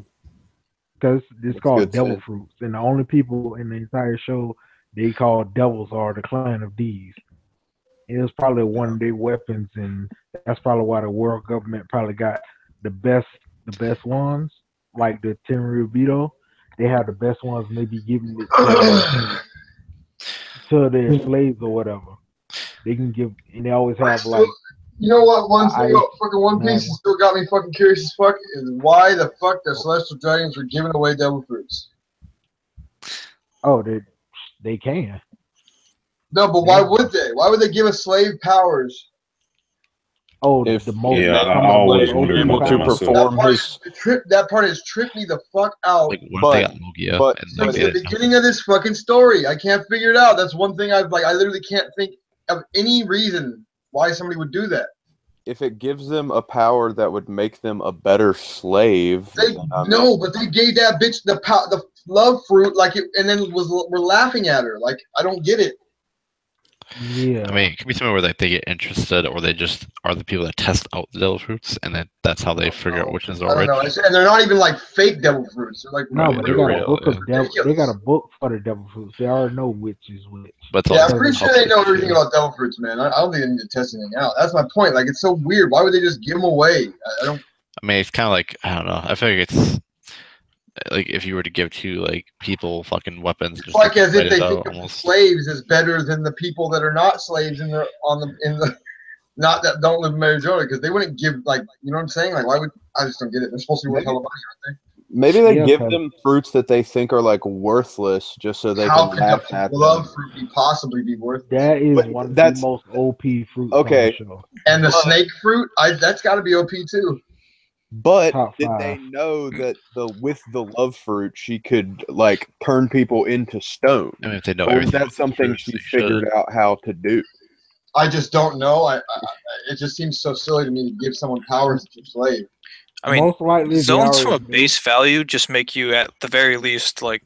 Because it's called devil fruits, and the only people in the entire show they call devils are the clan of D's. It was probably one of their weapons, and that's probably why the world government probably got the best ones, like the Tenryubito. They have the best ones, maybe giving it to their slaves or whatever. They can give, and they always have like. You know what? One thing about fucking One Piece that still got me fucking curious as fuck is why the fuck the Celestial Dragons were giving away devil fruits. Oh, they can. No, but why would they? Why would they give us slave powers Oh, If the most. Yeah, I talking about always the wondered OP about that to powers. myself. perform That part has tripped me the fuck out. Like, what if But- they got Logia but and Since like the they didn't know? beginning of this fucking story, I can't figure it out. That's one thing I literally can't think of any reason why somebody would do that. if it gives them a power that would make them a better slave, They then I mean, no, but they gave that bitch the love fruit and then we're laughing at her. Like I don't get it. Yeah. I mean, it could be somewhere where like they get interested, or they just are the people that test out the devil fruits, and that's how they figure out which ones I are don't know. rich. And they're not even like fake devil fruits. They're like No, Right, but they're they got real, a book yeah. of devil. They got a book for the devil fruits. They already know which is which. But it's yeah, all I'm pretty sure helps they know with everything shit. about devil fruits, man. I don't think they need to test anything out. That's my point. Like it's so weird. Why would they just give them away? I don't. I mean, it's kind of like, I don't know. I feel like it's like if you were to give two like people fucking weapons, It's just like as if write they it out think of the almost. slaves as better than the people that are not slaves in the not that don't live in Marijuana because they wouldn't give like you know what I'm saying? Like why would I just don't get it? They're supposed to be worth hell of money, aren't maybe they Yeah, give 'cause- them fruits that they think are like worthless, just so they? they How can could laugh the at love them. fruit possibly be worth? That is But one of the that's- most OP fruits Okay. on the show. And the But- snake fruit, that's got to be OP too. But Top did 5. they know that with the love fruit she could like turn people into stone? I mean, if they know Or is everything. that about the something fruits, she they should. figured out how to do? I just don't know. It just seems so silly to me to give someone powers to your slave. I mean, Most likely they zones from a already knew. base value just make you at the very least like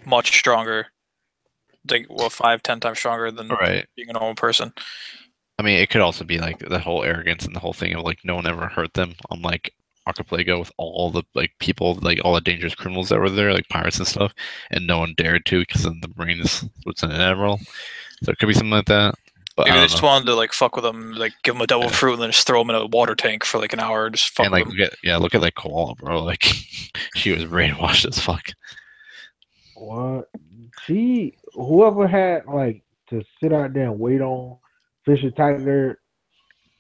much stronger. Like 5-10 times stronger than Right. being a normal person. I mean, it could also be like the whole arrogance and the whole thing of like no one ever hurt them. Unlike Archipelago with all the like people, like all the dangerous criminals that were there, like pirates and stuff, and no one dared to because then the Marines was an admiral. So it could be something like that. But Maybe I they don't just know. wanted to like fuck with them, like give them a devil fruit and then just throw them in a water tank for like an hour and just fuck And with like them. look at like Koala, bro. Like she was brainwashed as fuck. What? Whoever had like to sit out there and wait on Fisher Tiger,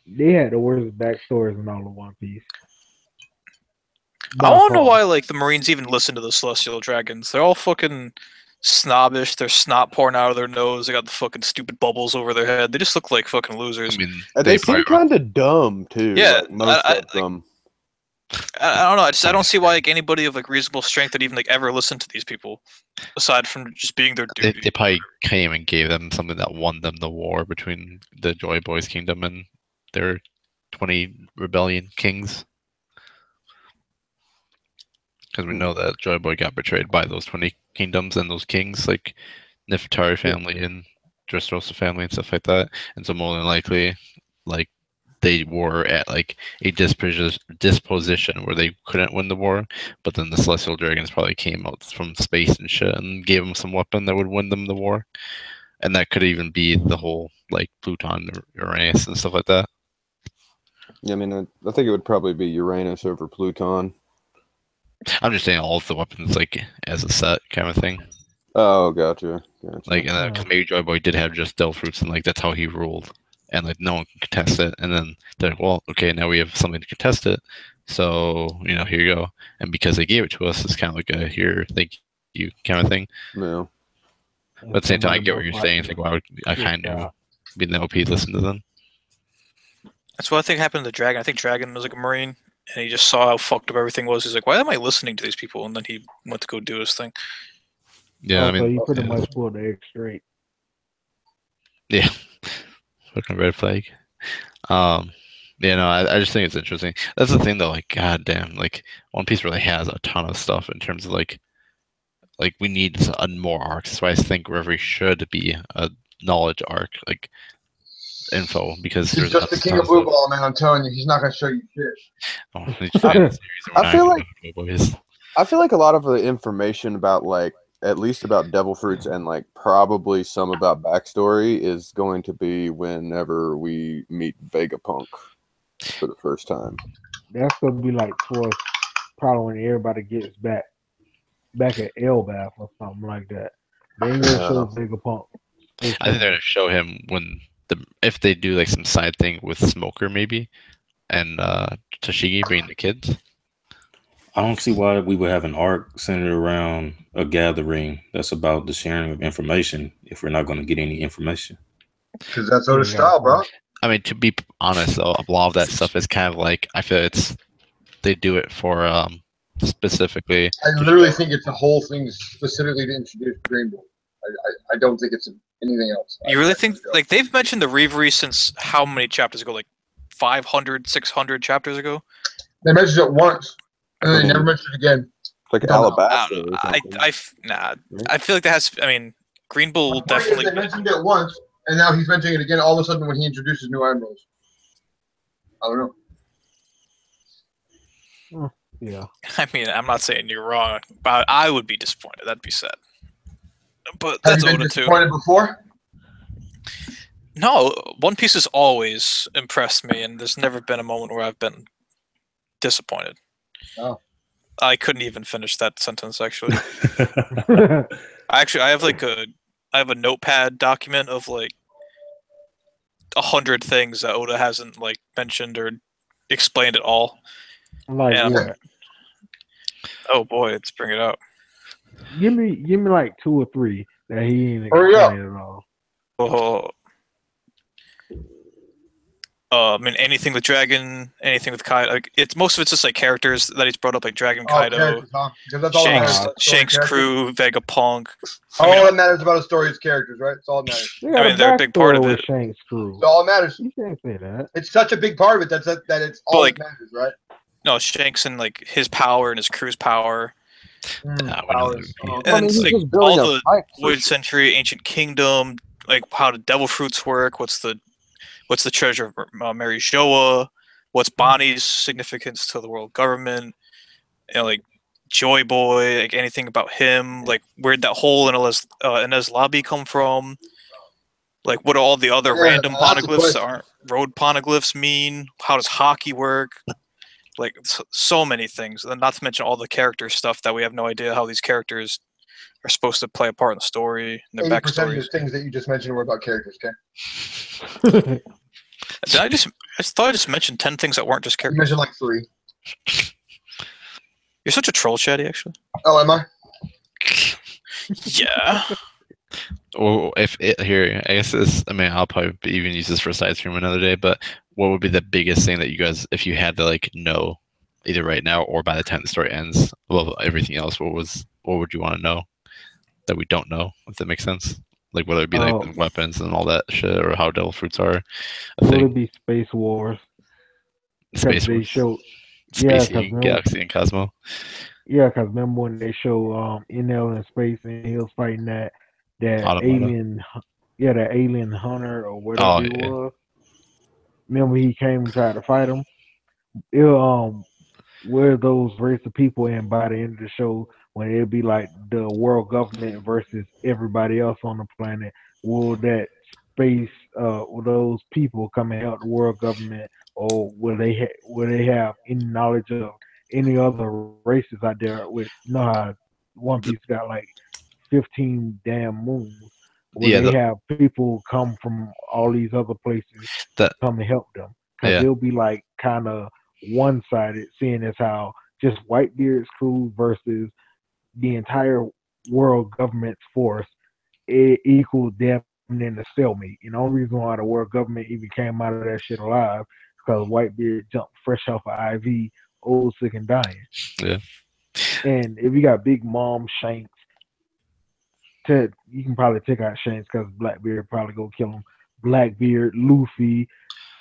they had the worst backstories in all of One Piece. I By want to know far. why like the Marines even listen to the Celestial Dragons. They're all fucking snobbish. Their snot pouring out of their nose. They got the fucking stupid bubbles over their head. They just look like fucking losers. I mean, And they seem probably kind of dumb too. Yeah, like, most I- of them. I don't know. I don't see why like anybody of like reasonable strength would even like ever listen to these people, aside from just being their they duty. probably came and gave them something that won them the war between the Joy Boys Kingdom and their 20 rebellion kings. Because we know that Joy Boy got betrayed by those 20 kingdoms and those kings, like Nefertari family and Dressrosa family and stuff like that. And so more than likely, like they were at like a disposition where they couldn't win the war, but then the Celestial Dragons probably came out from space and shit and gave them some weapon that would win them the war. And that could even be the whole like Pluton, Uranus, and stuff like that. Yeah, I mean, I think it would probably be Uranus over Pluton. I'm just saying all of the weapons like as a set kind of thing. Oh, gotcha. Like, because maybe Joy Boy did have just Devil Fruits, and like that's how he ruled, and like no one can contest it. And then they're like, well, okay, now we have something to contest it. So here you go. And because they gave it to us, it's kind of like a here, thank you kind of thing. No. But at the same time, I get what you're saying. It's like, why would I kind of be in the OP listen to them? That's what I think happened to Dragon. I think Dragon was like a Marine, and he just saw how fucked up everything was. He's like, why am I listening to these people? And then he went to go do his thing. Yeah, I So mean, you pretty much pulled the egg straight. yeah, fucking red flag. Yeah, no, I just think it's interesting. That's the thing, though. Like, goddamn, like One Piece really has a ton of stuff in terms of like we need more arcs. That's why I think Reverie should be a knowledge arc, like info, because He's there's just the a king ton of blue ball, man. I'm telling you, he's not gonna show you shit. Oh, they just made a series of I feel like- boys. I feel like a lot of the information about like at least about Devil Fruits and like probably some about backstory is going to be whenever we meet Vegapunk for the first time. That's gonna be like towards probably when everybody gets back at Elbaf or something like that. They ain't gonna show Vegapunk. I think they're gonna show him when if they do like some side thing with Smoker maybe, and Toshigi bringing the kids. I don't see why we would have an arc centered around a gathering that's about the sharing of information if we're not going to get any information. Because that's Oda's style, bro. I mean, to be honest, though, a lot of that stuff is kind of like I feel they do it for specifically. I literally think it's a whole thing specifically to introduce Green Bull. I don't think it's anything else. You really think like they've mentioned the Reverie since how many chapters ago? Like 500, 600 chapters ago. They mentioned it once, and then they never mentioned it again. Like Alabasta or something. I feel like that has. I mean, Green Bull will definitely. They mentioned it once, and now he's mentioning it again. All of a sudden, when he introduces new admirals, I don't know. Yeah. I mean, I'm not saying you're wrong, but I would be disappointed. That'd be sad. But that's Have you been Oda too. disappointed before? No, One Piece has always impressed me, and there's never been a moment where I've been disappointed. Oh. I couldn't even finish that sentence actually. I have a notepad document of like 100 things that Oda hasn't like mentioned or explained at all. Like what? Oh boy, let's bring it up. Give me like 2 or 3 that he ain't Hurry up. explained at all. I mean, anything with Dragon, anything with Kaido. Like, most of it's just like characters that he's brought up, like Dragon, Kaido, Shanks' crew, Vegapunk. All that matters about a story is characters, right? It's all that matters. I mean, they're a big part of it. Shanks' crew. It's all that matters. You can't say that. It's such a big part of it that it's all that matters, right? No, Shanks and like his power and his crew's power. Powers. And then like all the Void Century, Ancient Kingdom, like how the Devil Fruits work. What's the treasure of Mary Showa? What's Bonnie's significance to the world government? Like Joy Boy, like anything about him. Like where'd that hole in Inez Lobby come from? Like what do all the other random poneglyphs that aren't road poneglyphs mean? How does hockey work? Like so many things, and not to mention all the character stuff that we have no idea how these characters are supposed to play a part in the story and their 80% backstories. of the things that you just mentioned were about characters, okay? I thought I just mentioned 10 things that weren't just You characters. mentioned like 3. You're such a troll, Chatty, actually. Oh, am I? Yeah. Well, here, I guess this. I mean, I'll probably even use this for a side stream another day. But what would be the biggest thing that you guys, if you had to like know, either right now or by the time the story ends, above everything else, what would you want to know that we don't know? If that makes sense, like whether it be like the weapons and all that shit, or how devil fruits are. Would it be Space Wars? Space they Wars. show, Galaxy and Cosmo. Yeah, because remember when they show NL in space and he was fighting that alien, that alien hunter or whatever he was. Remember he came and tried to fight him. Where those race of people in by the end of the show, when it'd be like the world government versus everybody else on the planet, will that space, will those people come and help the world government, or will they have any knowledge of any other races out there? With how One Piece got like 15 damn moons. Will they have people come from all these other places come to help them? Because they'll be like kind of one-sided, seeing as how just Whitebeard's crew versus the entire world government's force, it equals them in the stalemate. And the only reason why the world government even came out of that shit alive because Whitebeard jumped fresh off of IV, old, sick, and dying. Yeah. And if you got Big Mom, Shanks, you can probably take out Shanks because Blackbeard probably go kill him. Blackbeard, Luffy,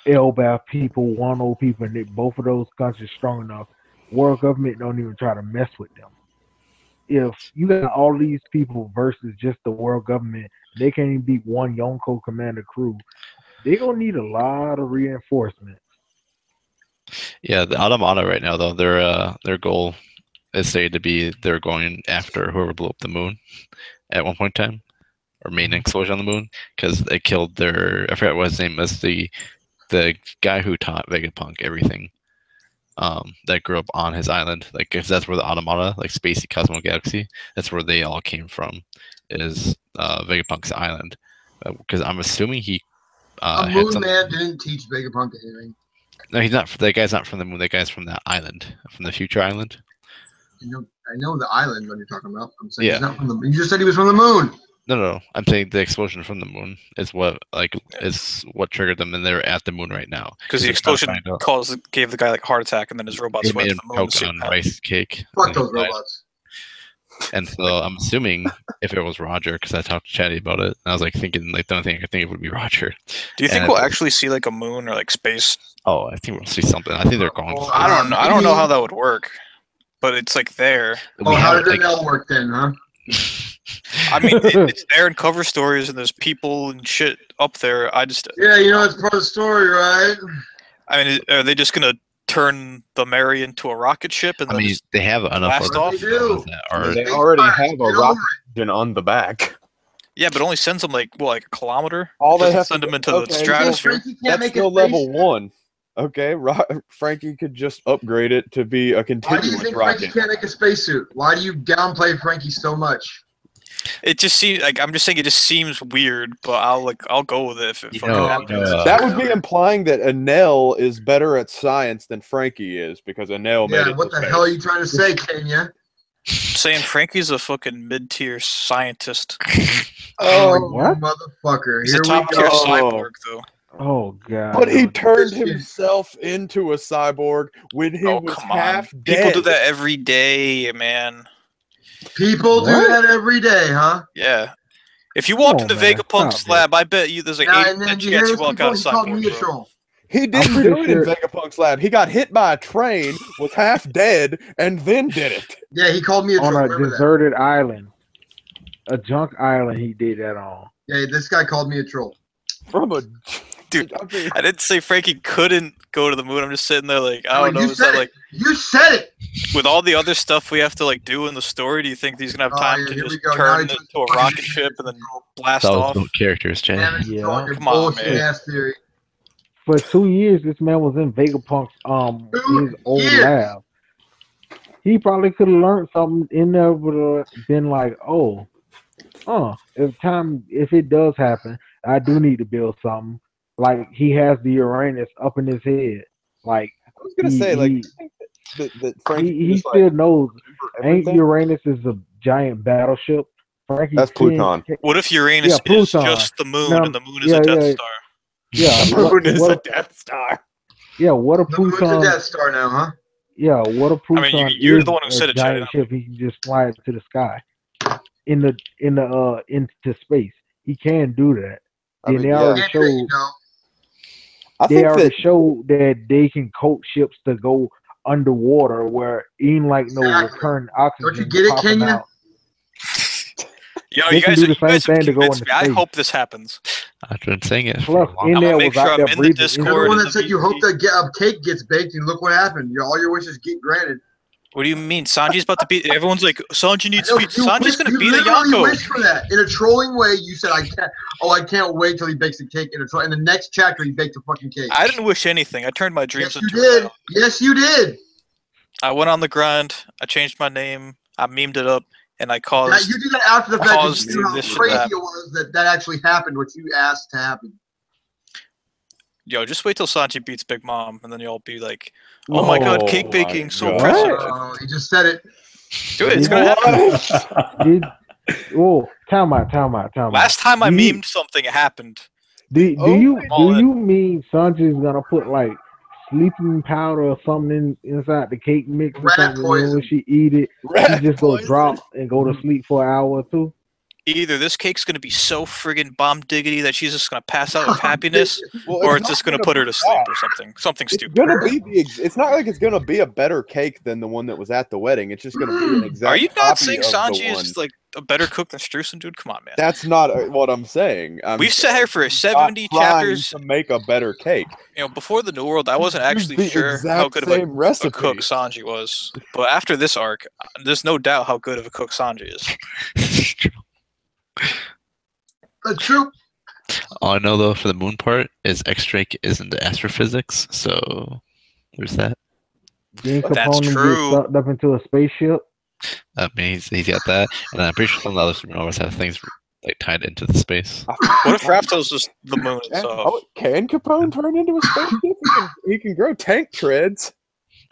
Elbaf people, Wano people, and both of those countries strong enough. World government don't even try to mess with them. If you got all these people versus just the world government, they can't even beat one Yonko commander crew. They're gonna need a lot of reinforcements. Yeah, the Automata right now though, their goal is stated to be they're going after whoever blew up the moon at one point in time, or main explosion on the moon, because they killed I forgot what his name was, the guy who taught Vegapunk everything. That grew up on his island, like if that's where the Automata, like Spacey Cosmo Galaxy, that's where they all came from, is Vegapunk's island. Because I'm assuming he. Moon Man didn't teach Vegapunk anything. No, he's not. That guy's not from the moon. That guy's from that island, from the future island. I know the island what you're talking about. I'm saying he's not from the. You just said he was from the moon. No. I'm saying the explosion from the moon is what triggered them, and they're at the moon right now. Because the explosion gave the guy like a heart attack, and then his robots They went made to him the moon. choke on rice cake. Fuck those robots. And so I'm assuming if it was Roger, because I talked to Chatty about it, and I was like thinking, like the only thing I could think of would be Roger. Do you think we'll actually see like a moon or like space? Oh, I think we'll see something. I think they're going. Well, I don't know how that would work, but it's like there. Oh, how did that work then, huh? I mean, it's there in cover stories, and there's people and shit up there. Yeah, you know, it's part of the story, right? I mean, are they just gonna turn the Mary into a rocket ship? And then they have enough. Blast off? They already have a rocket engine on the back. Yeah, but it only sends them like a kilometer. All they have send to them into the stratosphere. That's still level 1. Okay, Frankie could just upgrade it to be a continuous rocket. Why do you think rocket. Frankie can't make a spacesuit? Why do you downplay Frankie so much? It just seems like I'm just saying it just seems weird, but I'll go with it if it fucking happens. That would be implying that Enel is better at science than Frankie is because Enel made it. Yeah, what the hell are you trying to say, Kenya? Saying Frankie's a fucking mid-tier scientist. Oh, what? Motherfucker! He's a top-tier cyborg, though. Oh god! But he turned himself into a cyborg when he was half dead. People do that every day, man. People do that every day, huh? Yeah. If you walked into Vegapunk's lab, I bet you there's like 8 chance you walk out of cyborg, bro. He didn't do it in Vegapunk's lab. He got hit by a train, was half dead, and then did it. Yeah, he called me a troll. On a deserted island. A junk island he did that on. Yeah, this guy called me a troll. From a... Dude, I didn't say Frankie couldn't go to the moon. I'm just sitting there like, I don't know. Is that like... You said it! With all the other stuff we have to like do in the story, do you think he's going to have time to just turn it into a rocket ship and then blast off? Those characters, Jay. Yeah. Come on, man. For 2 years, this man was in Vegapunk's his old lab. He probably could have learned something in there, would have been like, if it does happen, I do need to build something. Like he has the Uranus up in his head. Like I was gonna say, like he still knows. Ain't Uranus is a giant battleship? Frankie That's Pluton. What if Uranus is just the moon and the moon is a Death Star? Yeah, the moon is a Death Star. Yeah, what a Pluton? The moon's a Death Star now, huh? Yeah, what a Pluton? I mean, you're the one who said it, giant ship. He can just fly it to the sky, into space. He can do that. And they already showed. They already showed that they can coat ships to go underwater where ain't like no recurrent oxygen. Don't you get it, Kenya? Yo, you guys convinced me. I hope this happens. I've been saying it. Plus, I'm gonna make sure I'm in the Discord. You're the one that said you hope that cake gets baked, and look what happened. All your wishes get granted. What do you mean? Sanji's about to be. Everyone's like, Sanji needs speed. Sanji's gonna beat a You Yonko. wished for that in a trolling way. You said, "I can't." Oh, I can't wait till he bakes a cake in a troll. In the next chapter, he baked a fucking cake. I didn't wish anything. I turned my dreams into. You did. Yes, you did. I went on the grind. I changed my name. I memed it up, and I caused. You did that after the fact. You knew how this crazy it was that actually happened. What you asked to happen. Yo, just wait till Sanji beats Big Mom, and then you'll be like, "Oh my god, cake baking, so impressive!" Oh, he just said it. Dude, it's gonna happen. Time out. Last time I memed something, it happened. Do you mean Sanji's gonna put like sleeping powder or something inside the cake mix or something? When she eat it, she just go drop and go to sleep for an hour or two? Either this cake's gonna be so friggin' bomb diggity that she's just gonna pass out of happiness, or it's just gonna put her to sleep or something stupid. It's not like it's gonna be a better cake than the one that was at the wedding. It's just gonna be an exact. Are you not copy saying of Sanji is like a better cook than Streusen, dude? Come on, man. That's not what I'm saying. We've sat here for 70 chapters to make a better cake. You know, before the New World, I wasn't actually sure how good of a cook Sanji was, but after this arc, there's no doubt how good of a cook Sanji is. True. All I know though for the moon part is X-Drake is into astrophysics, so there's that. That's true. Get sucked up into a spaceship. I mean, he's got that, and I'm pretty sure some of the other supernovas have things like tied into the space. What if Rapto's just the moon itself? Can Capone turn into a spaceship? He can grow tank treads.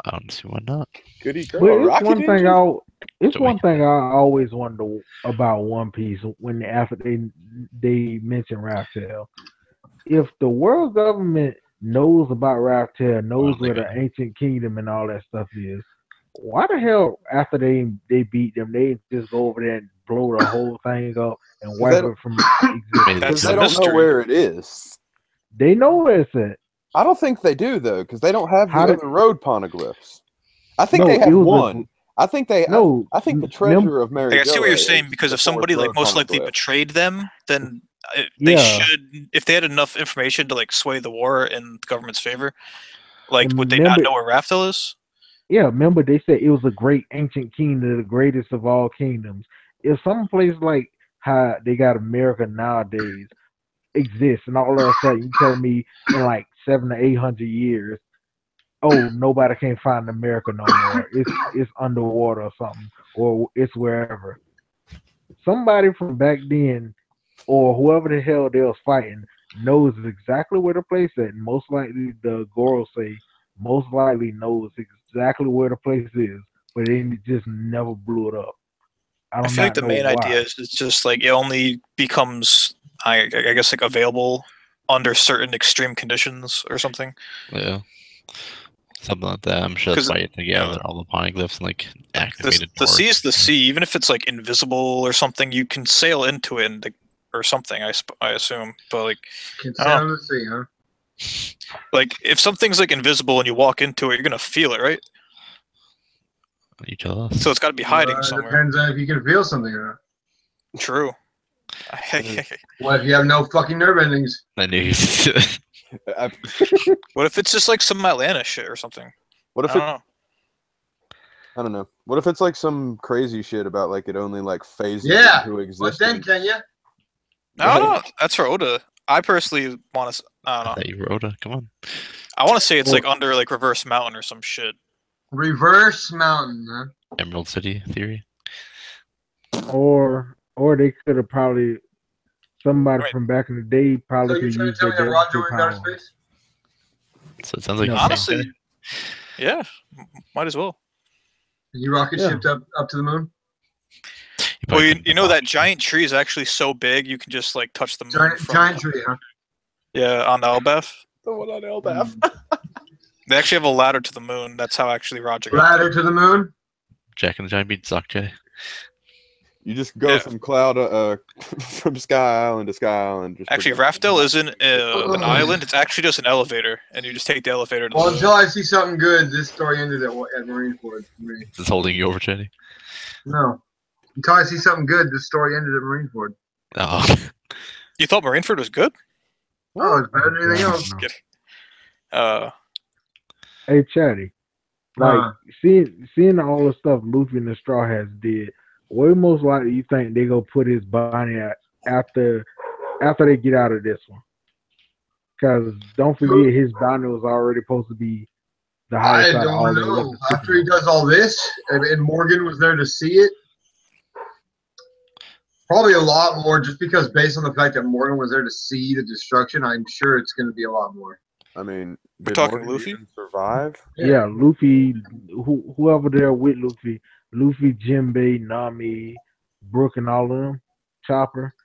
I don't see why not. Goody But girl, it's rocket one thing engine? it's So one thing I always wonder about One Piece when after they mention Raftel. If the world government knows about Raftel, knows Oh, where the ancient kingdom and all that stuff is, why the hell after they beat them, they just go over there and blow the whole thing up and wipe it from existence? That's They the don't know mystery. where it is. They know where it's at. I don't think they do though, because they don't have the How did- other road poneglyphs. I think No, they have it was one. I think they. No, I think the treasure of Mary. Like, I see what you're saying, because if somebody like most likely betrayed them, then they Yeah. should, if they had enough information to like sway the war in the government's favor, like And would they remember- not know where Raftel is? Yeah, remember they said it was a great ancient kingdom, the greatest of all kingdoms. If some place like how they got America nowadays exists, and all of a sudden you tell me in like 700 to 800 years, oh, nobody can find America no more. It's underwater or something, or it's wherever. Somebody from back then, or whoever the hell they was fighting, knows exactly where the place is. And most likely, the Goro say most likely knows exactly where the place is, but they just never blew it up. I feel like the main idea is it's just like it only becomes, I guess, like available under certain extreme conditions or something. Yeah. Something like that. I'm sure that's why you think all the poneglyphs and like activated The sea is the sea. Even if it's like invisible or something, you can sail into it and or something. I assume, but like, Can sail in the sea, huh? Like if something's like invisible and you walk into it, you're gonna feel it, right? You tell us. So it's got to be hiding somewhere. Depends on if you can feel something or not. True. What if you have no fucking nerve endings? I knew. What if it's just like some Atlanta shit or something? What if I don't know. What if it's like some crazy shit about like it only like phases into existence? What then, Kenya? I don't know. That's for Oda. I personally want to. I don't know. You were Oda. Come on. I want to say it's like under like Reverse Mountain or some shit. Reverse Mountain, huh? Emerald City theory. Or they could have probably somebody from back in the day probably could use their Roger devil went outer power. space? So it sounds like honestly, yeah, might as well. You rocket shipped up to the moon? Well, you know that giant tree is actually so big you can just like touch the moon. Giant tree, huh? Yeah, on Elbaf. The one on Elbaf. They actually have a ladder to the moon. That's how actually Roger got ladder to the moon. Jack and the Giant Beat suck, Jay. You just go from from Sky Island to Sky Island. Just actually, Raftel isn't an island. It's actually just an elevator, and you just take the elevator to the moon. Until I see something good, this story ended at Marineford for me. Is this holding you over, Chatty? No. Until I see something good, this story ended at Marineford. Oh. You thought Marineford was good? Oh, it's better than anything else. Hey, Chatty, like seeing all the stuff Luffy and the Straw Hats did, where most likely you think they gonna put his body at after they get out of this one? Because don't forget, his body was already supposed to be the highest. I don't know. After he does all this, and Morgan was there to see it, probably a lot more. Just because, based on the fact that Morgan was there to see the destruction, I'm sure it's going to be a lot more. I mean, we're talking Luffy survive. Yeah, Luffy. Whoever there with Luffy, Jimbei, Nami, Brook, and all of them, Chopper.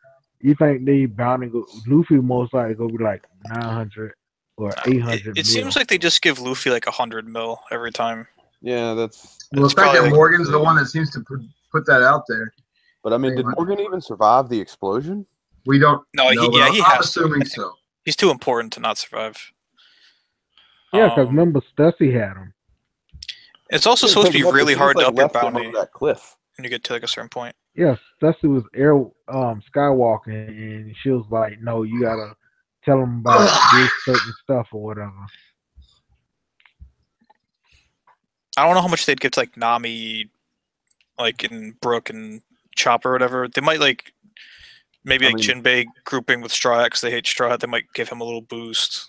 You think they bound to go? Luffy most likely gonna be like 900 or 800. It seems like they just give Luffy like 100 mil every time. Yeah, that's. Well, the fact that Morgan's the one that seems to put that out there. But I mean, did Morgan even survive the explosion? We don't. No, he I'm has assuming to. So. He's too important to not survive. Yeah, because remember, Stussy had him. It's also supposed to be really hard to up your bounty that cliff when you get to like a certain point. Yeah, Stussy was skywalking, and she was like, "No, you gotta tell him about this certain stuff or whatever." I don't know how much they'd give to like Nami, like in Brook and Chopper or whatever. They might like maybe Jinbei grouping with Straw Hat because they hate Straw Hat. They might give him a little boost.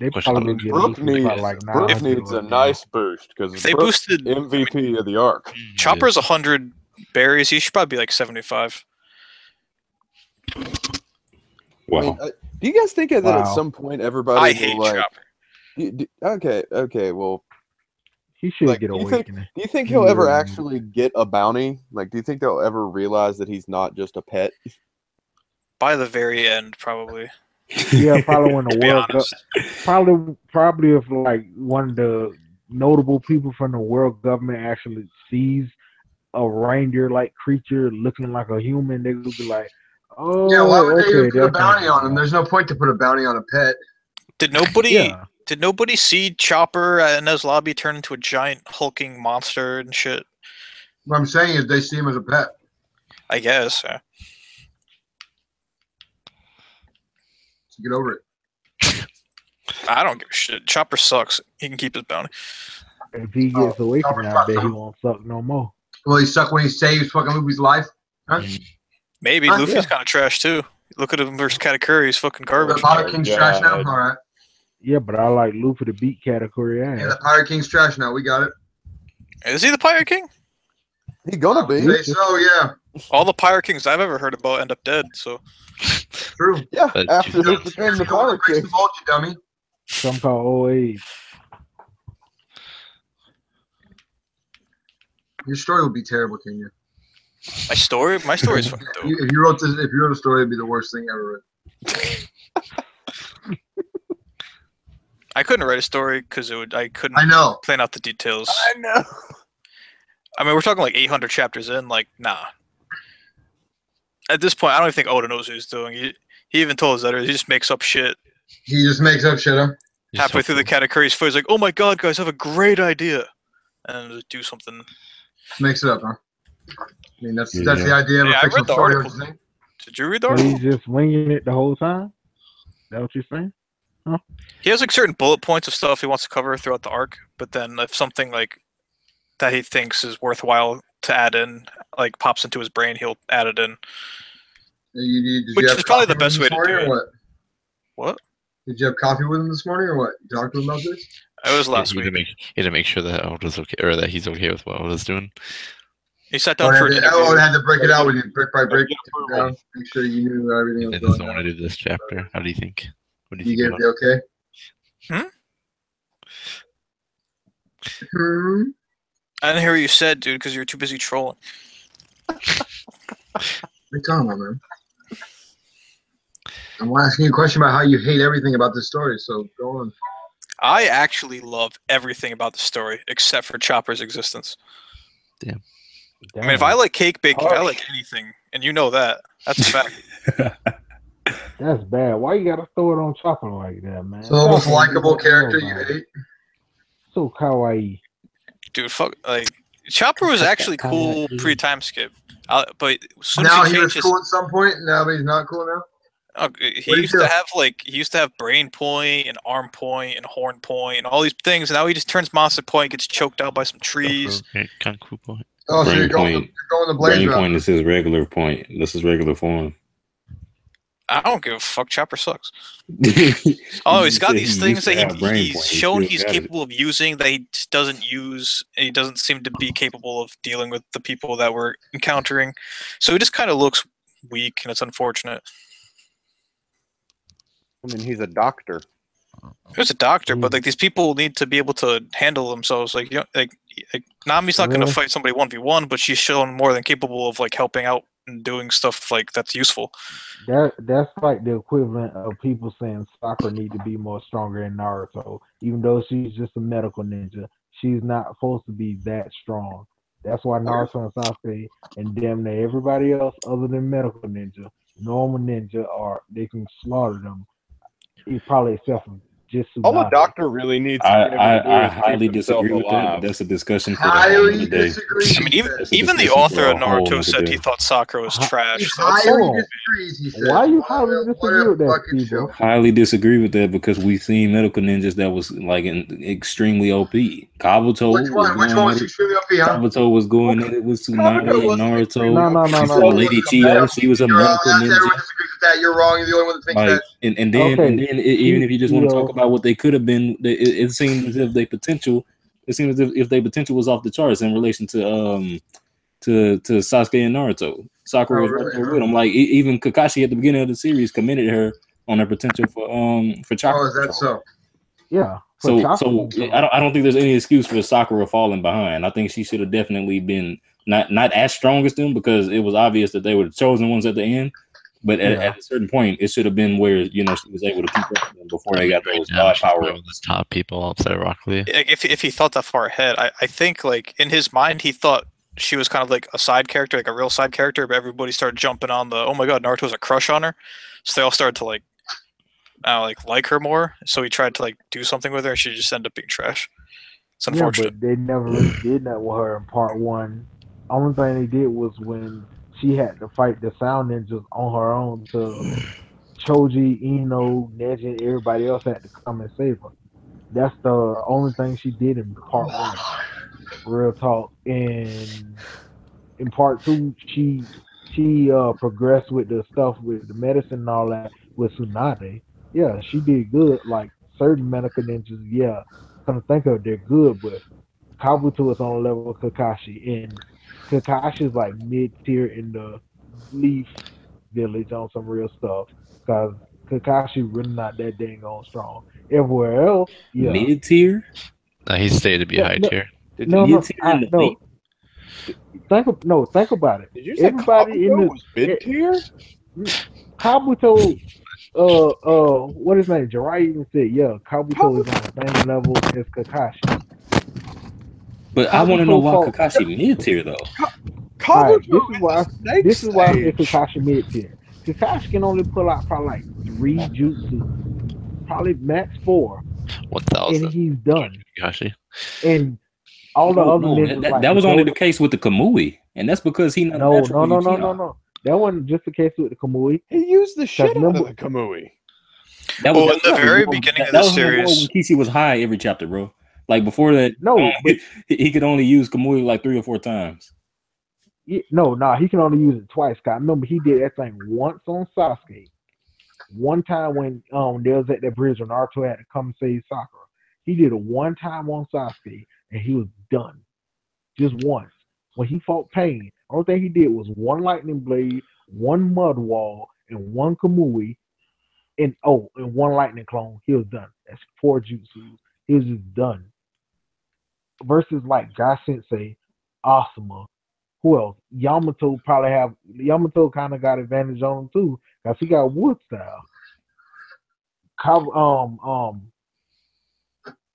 They probably give Brook needs a nice boost because they boosted MVP of the arc. Chopper's 100 berries. He should probably be like 75. Wow. I mean, do you guys think that at some point everybody I hate will, Chopper. Okay. Well, He should Like, get do awakening. you think he'll ever actually get a bounty? Like, do you think they'll ever realize that he's not just a pet? By the very end, probably. Yeah, probably when the To be world honest. probably if like one of the notable people from the world government actually sees a reindeer-like creature looking like a human, they would be like, "Oh, Yeah, why would they even put a that's bounty on him? There's no point to put a bounty on a pet. Did nobody Yeah. did nobody see Chopper in his lobby turn into a giant hulking monster and shit? What I'm saying is they see him as a pet. I guess. Yeah. So get over it. I don't give a shit. Chopper sucks. He can keep his bounty. If he gets awakened, I bet he sucks. won't suck no more." Will he suck when he saves fucking Luffy's life? Huh? Maybe Huh? Luffy's Yeah. kind of trash too. Look at him versus Katakuri. He's fucking The garbage. Pirate King's trash now? God. Alright. Yeah, but I like Luffy to beat Katakuri Yeah, ass. the Pirate King's trash now. We got it. Is he the Pirate King? He gonna be. Say so, yeah. All the Pirate Kings I've ever heard about end up dead. So True. Yeah, But after this became the Pirate Breaks King. the mold, you dummy. Some call old age. Your story would be terrible, Kenya. my story is fucking dope. If you wrote a story, it'd be the worst thing ever written. I couldn't write a story because I couldn't I know. plan out the details. I know. I mean, we're talking like 800 chapters in. Like, nah. At this point, I don't even think Oda knows what he's doing. He even told his editor he just makes up shit. He just makes up shit, huh? Halfway through the Katakuri's foot, he's like, "Oh my god, guys, I have a great idea," and just do something. Makes it up, huh? I mean, that's Yeah. the idea of Yeah, a I fictional read the story. article. don't you think? Did you read the So article? he's just winging it the whole time? Is that what you're saying? He has like certain bullet points of stuff he wants to cover throughout the arc, but then if something like that he thinks is worthwhile to add in, like pops into his brain, he'll add it in. Did Which you have is probably coffee the best with him way this to morning, do or it. What? What? Did you have coffee with him this morning, or what? You talked to him about this? It was last He week. had to make sure that Oda's okay, or that he's okay with what Oda's doing. He sat down for an interview. I had to break it out with you, brick by brick, take it down, make sure you knew everything was He going doesn't want on. to do this chapter. How do you think? What do you You think? gave it the okay? Hmm? Hmm? I didn't hear what you said, dude, because you were too busy trolling. What are you talking about, man? I'm asking you a question about how you hate everything about this story, so go on. I actually love everything about the story except for Chopper's existence. I mean, if I like cake baking, I like anything, and you know that. That's a fact. That's bad. Why you gotta throw it on Chopper like that, man? So the most Chopper, likable you don't know character you about it. hate? So kawaii. Dude, fuck, like Chopper was actually cool pre-time skip, but as soon as Now he he was changes, cool at some point, now he's not cool now? he What'd he used do? to have he used to have brain point and arm point and horn point and all these things. And now he just turns monster point, gets choked out by some trees. Kanku point. Oh, so Brain you're going point. the blade Brain drop. point is his regular point. This is regular form. I don't give a fuck. Chopper sucks. He Oh, he's got said these he things used to that have brain he's point. He shown still he's got it. capable of using that he just doesn't use. And he doesn't seem to be capable of dealing with the people that we're encountering. So he just kind of looks weak, and it's unfortunate. I mean, he's a doctor. There's a doctor, but like these people need to be able to handle themselves. Like, you know, like Nami's not going to Really? fight somebody 1v1, but she's shown more than capable of like helping out and doing stuff like that's useful. That's like the equivalent of people saying Sakura need to be more stronger than Naruto, even though she's just a medical ninja. She's not supposed to be that strong. That's why Naruto and Sasuke and damn near everybody else other than medical ninja, normal ninja, they can slaughter them. He probably except for just All a doctor really needs to be able to do I is keep highly himself disagree with that. alive. That's a discussion for the whole Highly other day. disagree. I mean, even That's a even the discussion author for of a whole Naruto nother said day. he thought Sakura was trash. He So that's- highly Hold on. disagrees, he said. Why you What highly a disagree with that, fucking Steve? show. Highly disagree with that because we've seen medical ninjas that was like extremely OP. Kabuto Which one? Which one was extremely OP, huh? Kabuto was going at it with Tsunade and Naruto. No. You saw Lady Chiyo, she was a You're wrong. medical Everyone ninja. disagrees with that. You're wrong. You're the only one that thinks Like, that. and then Okay. even if you just want to Chiyo. talk about what they could have been, it seemed as if their potential, if their potential was off the charts in relation to Sasuke and Naruto. Sakura was right there with them. Like even Kakashi at the beginning of the series commended her on her potential for chakra. Oh, is that so? Yeah. So I don't think there's any excuse for Sakura falling behind. I think she should have definitely been not as strong as them because it was obvious that they were the chosen ones at the end. But at a certain point, it should have been where she was able to keep up with them before they got those god power ups. The top people outside Rock Lee. If he thought that far ahead, I think like in his mind he thought she was kind of like a side character, like a real side character. But everybody started jumping on the oh my god, Naruto has a crush on her, so they all started to like her more. So he tried to like do something with her, and she just ended up being trash. It's unfortunate. Yeah, but they never really did that with her in part 1. Only thing they did was when she had to fight the Sound Ninjas on her own to Choji, Ino, Neji, everybody else had to come and save her. That's the only thing she did in part 1. Real talk. And in part 2, she progressed with the stuff with the medicine and all that with Tsunade. Yeah, she did good. Like certain medical ninjas, yeah, come to think of it, they're good, but Kabuto is on the level of Kakashi, and Kakashi is like mid tier in the Leaf Village on some real stuff because Kakashi really not that dang on strong. Everywhere else, yeah, mid tier. He stayed to be high tier. No. Think about it. Did you say Everybody in Kabuto the was mid tier? Kabuto, what is his name? Jiraiya even said, yeah, Kabuto is on the same level as Kakashi. But I want to know why Kakashi mid tier though. Kabuto this is why I say Kakashi mid tier. Kakashi can only pull out probably like 3 jutsu, probably max 4, 1,000, and he's done. Kakashi. And all the other ninjas that was only the case with the Kamui, and that's because he no. That wasn't just the case with the Kamui. He used the shit out of the Kamui. That was in the very beginning of the series. When Kishi was high every chapter, bro. Like before that, but he could only use Kamui like 3 or 4 times. He can only use it twice. Cause I remember he did that thing once on Sasuke. One time when they was at that bridge when Naruto had to come and save Sakura. He did it one time on Sasuke and he was done. Just once. When he fought Pain, the only thing he did was 1 lightning blade, 1 mud wall, and 1 Kamui, and 1 lightning clone. He was done. That's 4 jutsus. He was just done. Versus like Guy Sensei, Asuma, who else? Yamato kind of got advantage on him too, because he got wood style.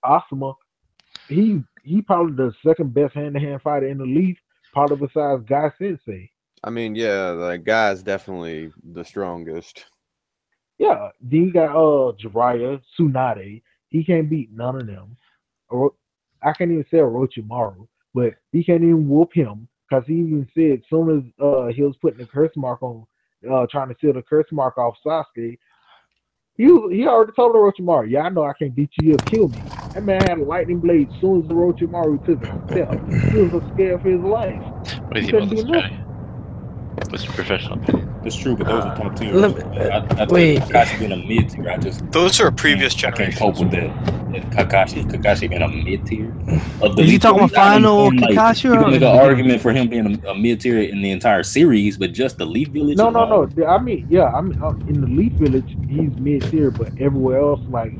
Asuma, he probably the second best hand-to-hand fighter in the Leaf, probably besides Guy Sensei. I mean, yeah, the guy's definitely the strongest. Yeah, then you got Jiraiya, Tsunade. He can't beat none of them. I can't even say Orochimaru, but he can't even whoop him because he even said as soon as he was putting the curse mark on, trying to seal the curse mark off Sasuke, he already told Orochimaru, yeah, I know I can't beat you, you'll kill me. That man had a lightning blade as soon as Orochimaru took a step. He was scared for his life. What is he about this guy? What's your professional opinion? It's true, but those are top tier. I wait. Kakashi being a mid tier. Those are previous I generations. can't cope with that. Kakashi being a mid tier. Is he talking about final Kakashi? You can make an argument for him being a mid tier in the entire series, but just the Leaf Village. No. I mean, in the Leaf Village, he's mid tier, but everywhere else, like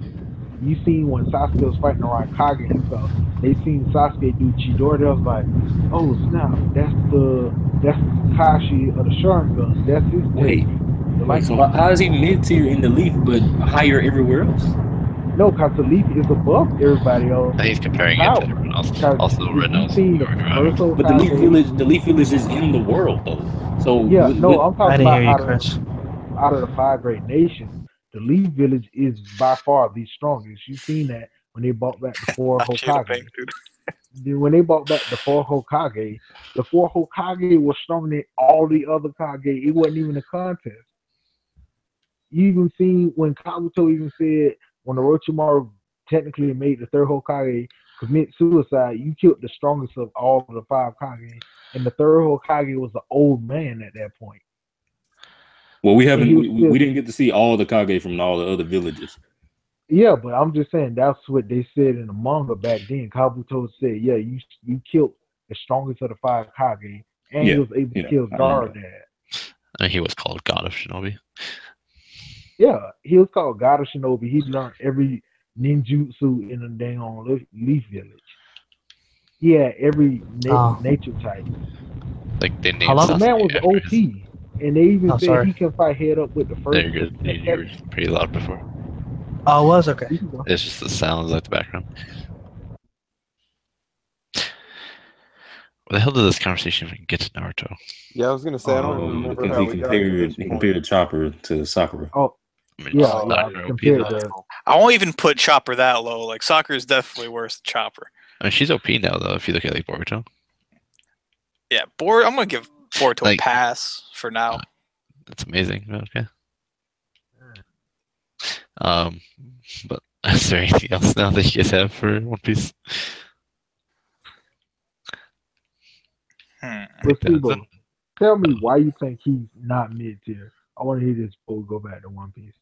you seen when Sasuke was fighting around Kage and stuff, they seen Sasuke do Chidori. They was like, oh snap, that's the Kakashi of the Sharingan. That's his Wait, so how is he mid tier in the Leaf but higher everywhere else? No, because the Leaf is above everybody else. He's comparing it to everyone else. Also, Red Nose. But the Leaf Village is in the world though. So yeah, I'm talking about Chris. Out of the 5 great nations, the Leaf Village is by far the strongest. You've seen that when they brought back the 4 Hokage. When they brought back the 4 Hokage, the 4 Hokage was stronger than all the other Kage. It wasn't even a contest. You even seen when Kabuto even said when Orochimaru technically made the 3rd Hokage commit suicide, you killed the strongest of all of the 5 Kage, and the 3rd Hokage was an old man at that point. Well, we didn't get to see all the Kage from all the other villages. Yeah, but I'm just saying that's what they said in the manga back then. Kabuto said, yeah, you killed the strongest of the 5 Kage, and he was able to kill Gaara Dad. He was called God of Shinobi. Yeah, he was called God of Shinobi. He learned every ninjutsu in a dang on Leaf Village. Yeah, every nature type. Like they How named long? The Sasuke man was after his- OP, and they even Oh, said sorry. he can fight head up with the There first. you go. You were pretty loud before. Oh, it was okay. You can go. It's just the sounds like the background. Where the hell did this conversation even get to Naruto? Yeah, I was gonna say I don't remember Because how he we got to compared this he point. compared Chopper to Sakura. Oh, I mean, yeah, just yeah. Sakura OP, Compared though. to I won't even put Chopper that low. Like Sakura is definitely worse than Chopper. I mean, she's OP now though. If you look at like Boruto, Yeah, I'm gonna give Boruto Like- a pass for now. that's amazing. Okay. But is there anything else now that you guys have for One Piece? Placebo. Tell me why you think he's not mid tier. I want to hear this before we go back to One Piece.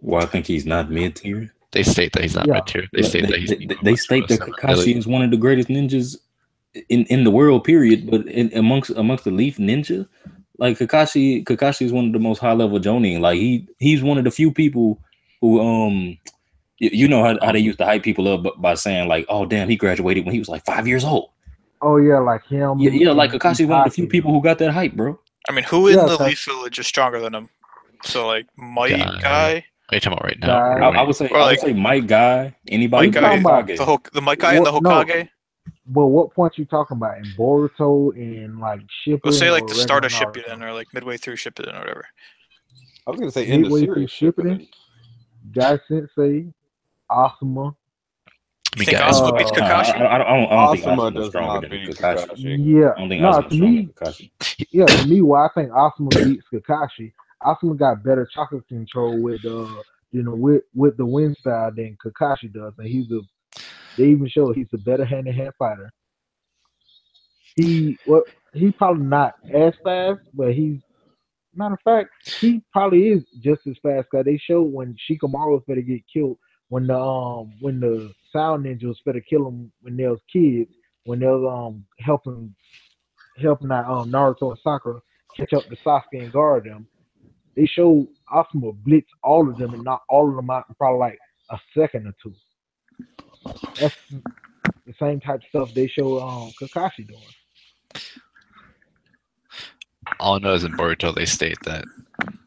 Well, I think he's not mid tier. They state that he's not Yeah. mid tier. They state that he's. They state that Kakashi is one of the greatest ninjas in the world. Period. But amongst the Leaf Ninja, like Kakashi is one of the most high level Jonin. Like he's one of the few people who you know how they used to hype people up by saying like, oh damn, he graduated when he was like 5 years old. Oh yeah, like him. Yeah, like and Kakashi is one of the few Itachi. people who got that hype, bro. I mean, who in Yeah, the 'cause- Leaf Village is stronger than him? So like Mike Guy. guy, Are you talking about right now? Guy. Or I when- would say Or I would like- say Mike Guy, anybody Mike guy, Hokage. the Mike guy and the What- no. Hokage. But what point you talking about in Boruto and like Shippuden? Let's say like or the start of regular Shippuden Naruto? or like midway through Shippuden or whatever. I was gonna say in the Midway through series Shippuden, Guy Sensei, Asuma. I mean, Think guys, Asuma beats Kakashi? I don't think Asuma Asuma's does stronger not than beat Kakashi. Kakashi. Yeah, I don't think no, Asuma's to stronger me, than Kakashi. yeah, to me, why I think Asuma beats Kakashi. Asuma got better chakra control with with the wind style than Kakashi does, and they even show he's a better hand to hand fighter. He's probably not as fast, but matter of fact, he probably is just as fast. Cause they showed when Shikamaru was better get killed, when the Sound Ninja was better kill him when they was kids, when they was helping out Naruto and Sakura catch up to Sasuke and guard them. They showed Asuma blitz all of them and knock all of them out in probably like a second or two. That's the same type of stuff they show Kakashi doing. all I know is in Boruto they state that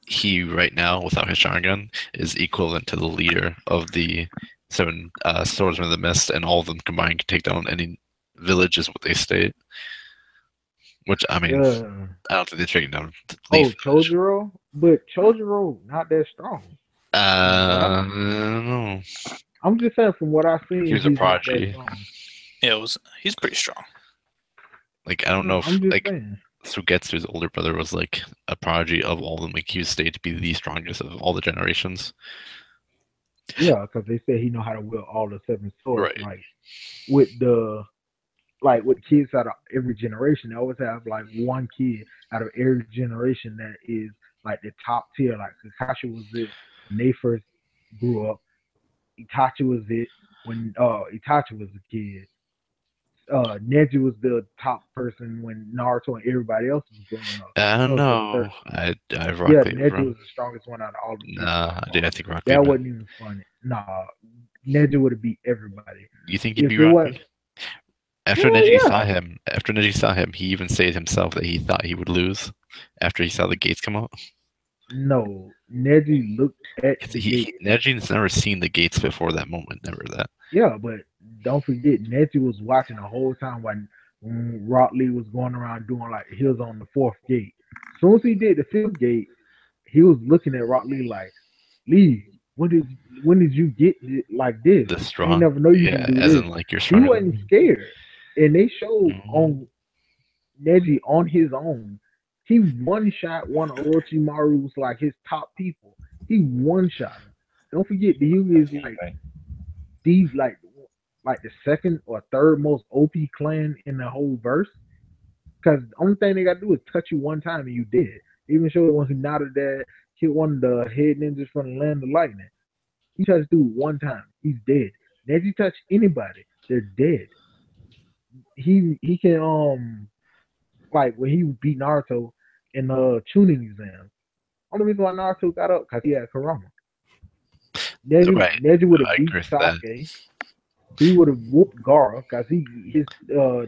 he right now, without his Sharingan, is equivalent to the leader of the 7 Swordsmen of the Mist, and all of them combined can take down any village, is what they state. Which, I mean, I don't think they're taking down Leaf Village. Chojuro? But Chojuro not that strong. No. I'm just saying from what I've seen, He was a he's not that prodigy. strong. Yeah, he's pretty strong. Like, I don't know if, I'm just like, saying. Sugetsu's older brother was, like, a prodigy of all of them. Like, he was stated to be the strongest of all the generations. Yeah, because they said he know how to wield all the 7 swords. Right. Like with kids out of every generation, they always have like one kid out of every generation that is like the top tier. Like Kakashi was it when they first grew up. Itachi was it when Itachi was a kid. Neji was the top person when Naruto and everybody else was growing up. I don't That was know. the I third. Rock Yeah, Lee Neji wrong. was the strongest one out of all the people. Nah, I think Rock Lee. That wasn't even funny. Nah, Neji would have beat everybody. You think he'd If be it Rock was, Lee? After Hell Neji saw him, he even said himself that he thought he would lose after he saw the gates come out. no, Neji looked at the gate. Neji's never seen the gates before that moment. Never that. Yeah, but don't forget, Neji was watching the whole time when Rock Lee was going around doing like he was on the 4th gate. As soon as he did the 5th gate, he was looking at Rock Lee like, Lee, when did you get it like this? The I strong. ain't never know you Yeah, can do as this. in like you're He stronger. wasn't scared, and they showed Mhm. on Neji on his own. He one shot one of Orochimaru's like his top people. He one shot him. Don't forget, the Hyuga is like these like the second or third most OP clan in the whole verse. Because the only thing they gotta do is touch you one time and you dead. They even showed when Hinata that hit one of the head ninjas from the land of lightning. He touched dude one time, he's dead. Neji touch anybody, they're dead. He can like when he beat Naruto in the tuning exam. Only reason why Naruto got up because he had Kurama. Neji would have I beat agree with that. Sasuke. He would have whooped Gara because they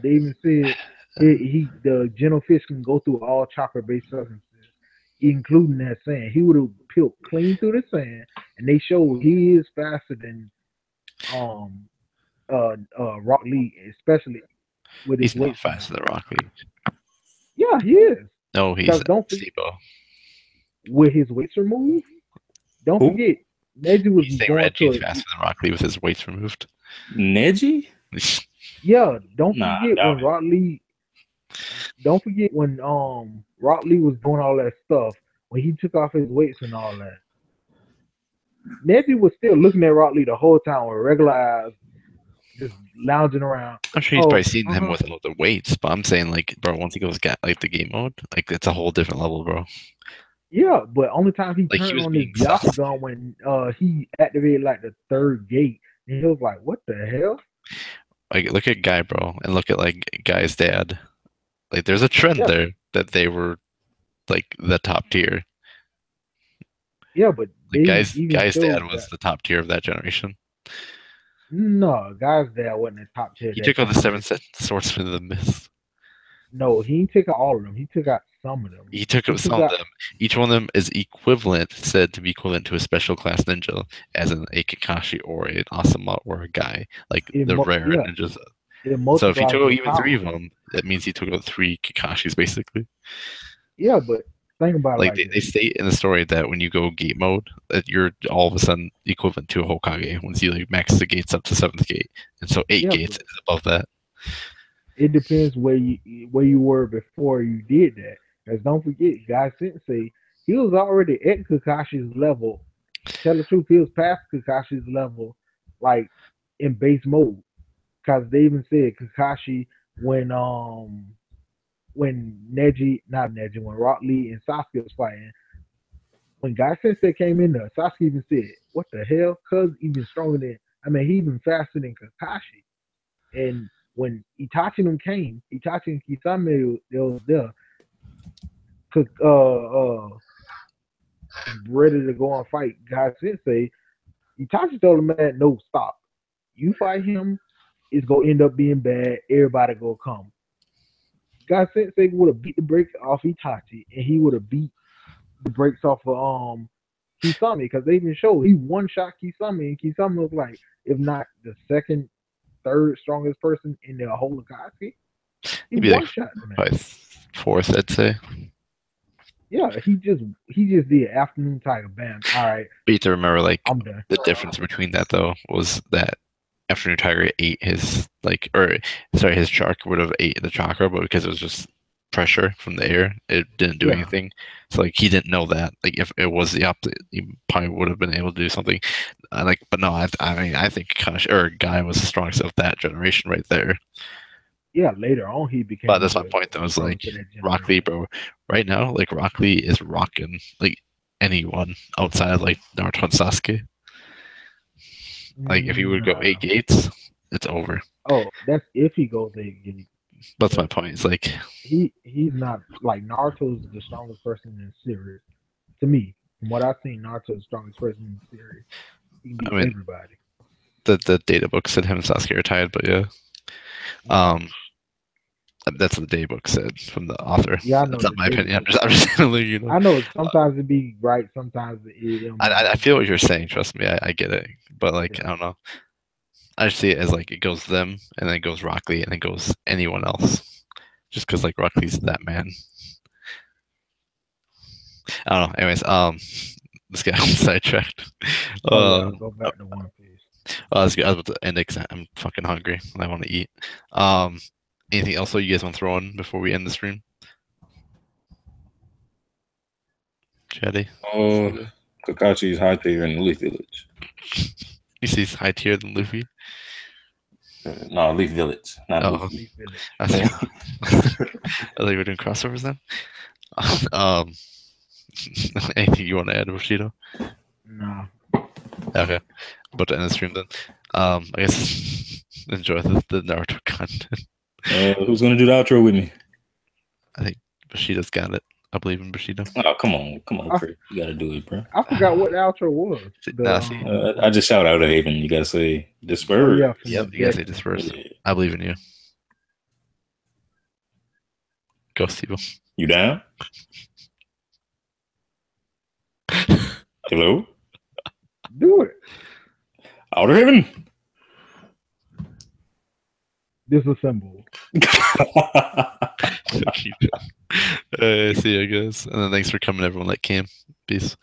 even said the gentle fish can go through all chakra based substances, including that sand. He would have peeled clean through the sand, and they showed he is faster than um Rock Lee, especially with his He's not weight. faster than Rock Lee. Yeah, he is. No, he's Because don't Sibo. with his weights removed. Don't Who? forget, Neji was He's saying going Reggie's to faster than Rock Lee with his weights removed. Neji? yeah. Don't Nah, forget doubt when it. Rock Lee. Don't forget when Rock Lee was doing all that stuff when he took off his weights and all that. Neji was still looking at Rock Lee the whole time with regular eyes, just lounging around. I'm sure he's probably seen him with all the weights, but I'm saying like, bro, once he goes like the game mode, like it's a whole different level, bro. Yeah, but only time he Like, he turned was on his being sus. Byakugan when he activated like the third gate, and he was like, "What the hell?" Like, look at Guy, bro, and look at like Guy's dad. Like, there's a trend Yeah. there that they were like the top tier. Yeah, but Like, they Guy's even dad showed was that. the top tier of that generation. No, Guy's dad wasn't the top tier. He that took out the generation. 7 swordsmen of the mist. No, he didn't take out all of them. He took out some of them. He took out some of them. Each one of them is said to be equivalent to a special class ninja, as in a Kakashi or an Asuma or a Guy, like the rare ninjas. So if he took out even 3 of them, that means he took out 3 Kakashis, basically. Yeah, but think about Like, it they state in the story that when you go gate mode, that you're all of a sudden equivalent to a Hokage once you like max the gates up to 7th gate, and so 8 gates is above that. It depends where you were before you did that. Because don't forget, Guy Sensei, he was already at Kakashi's level. Tell the truth, he was past Kakashi's level, like in base mode. Because they even said Kakashi when when Rock Lee and Sasuke was fighting, when Guy Sensei came in there, Sasuke even said, "What the hell? Cuz even stronger than he even faster than Kakashi." And when Itachi and them came, Itachi and Kisame they was there, ready to go and fight Guy Sensei. Itachi told him, "Man, no, stop. You fight him, it's gonna end up being bad. Everybody gonna come." Guy Sensei would have beat the brakes off Itachi, and he would have beat the brakes off of Kisame, because they even showed he one shot Kisame, and Kisame was like, if not the second, third strongest person in the whole Akatsuki. He Maybe one like shot the man. by 4th, I'd say. Yeah, he just did afternoon tiger, bam. All right. But you have to remember, like, I'm done. the difference between that though was that Afternoon Tiger ate his his chakra would have ate the chakra, but because it was just pressure from the air, it didn't do anything. So like he didn't know that. Like if it was the opposite, he probably would have been able to do something. But no, I think Guy was the strongest of that generation right there. Yeah, later on he became. But that's my point though. Is like Rock Lee, bro. Right now, like Rock Lee is rocking like anyone outside of like Naruto and Sasuke. Like if he would go 8 gates, it's over. Oh, that's if he goes 8 gates. That's my point. It's like he's not like Naruto's the strongest person in the series. To me, from what I've seen, Naruto's the strongest person in the series. He can beat everybody. The data book said him and Sasuke are tied, but yeah. That's what the data book said from the author. Yeah, I know. That's not my opinion. I'm just telling you. I know sometimes it be right, sometimes it. I feel what you're saying. Trust me, I get it. But like I don't know. I just see it as like it goes them, and then it goes Rock Lee, and then it goes anyone else. Just because like Rock Lee's that man. I don't know. Anyways, let's get sidetracked. Go back to One Piece. I was about to end it because I'm fucking hungry and I want to eat. Anything else you guys want to throw in before we end the stream? Chatty? Kakashi is high tier in the Leaf Village. You see he's high tier than Luffy? No, Leaf Village. Not Luffy. Leaf Village. I think we're doing crossovers then? Anything you want to add, Bushido? No. Okay. About to end the stream then. I guess enjoy the Naruto content. Who's gonna do the outro with me? I think Bushido's got it. I believe in Bushido. Oh, come on, Chris. You gotta do it, bro. I forgot what the outro was. I just shout out to Haven. You gotta say disperse. Oh, yeah, Yep, you gotta say disperse. Yeah. I believe in you. Go, Steve. You down? Hello? Do it. Outer Haven. Disassemble. See you guys. And then thanks for coming, everyone that came. Peace.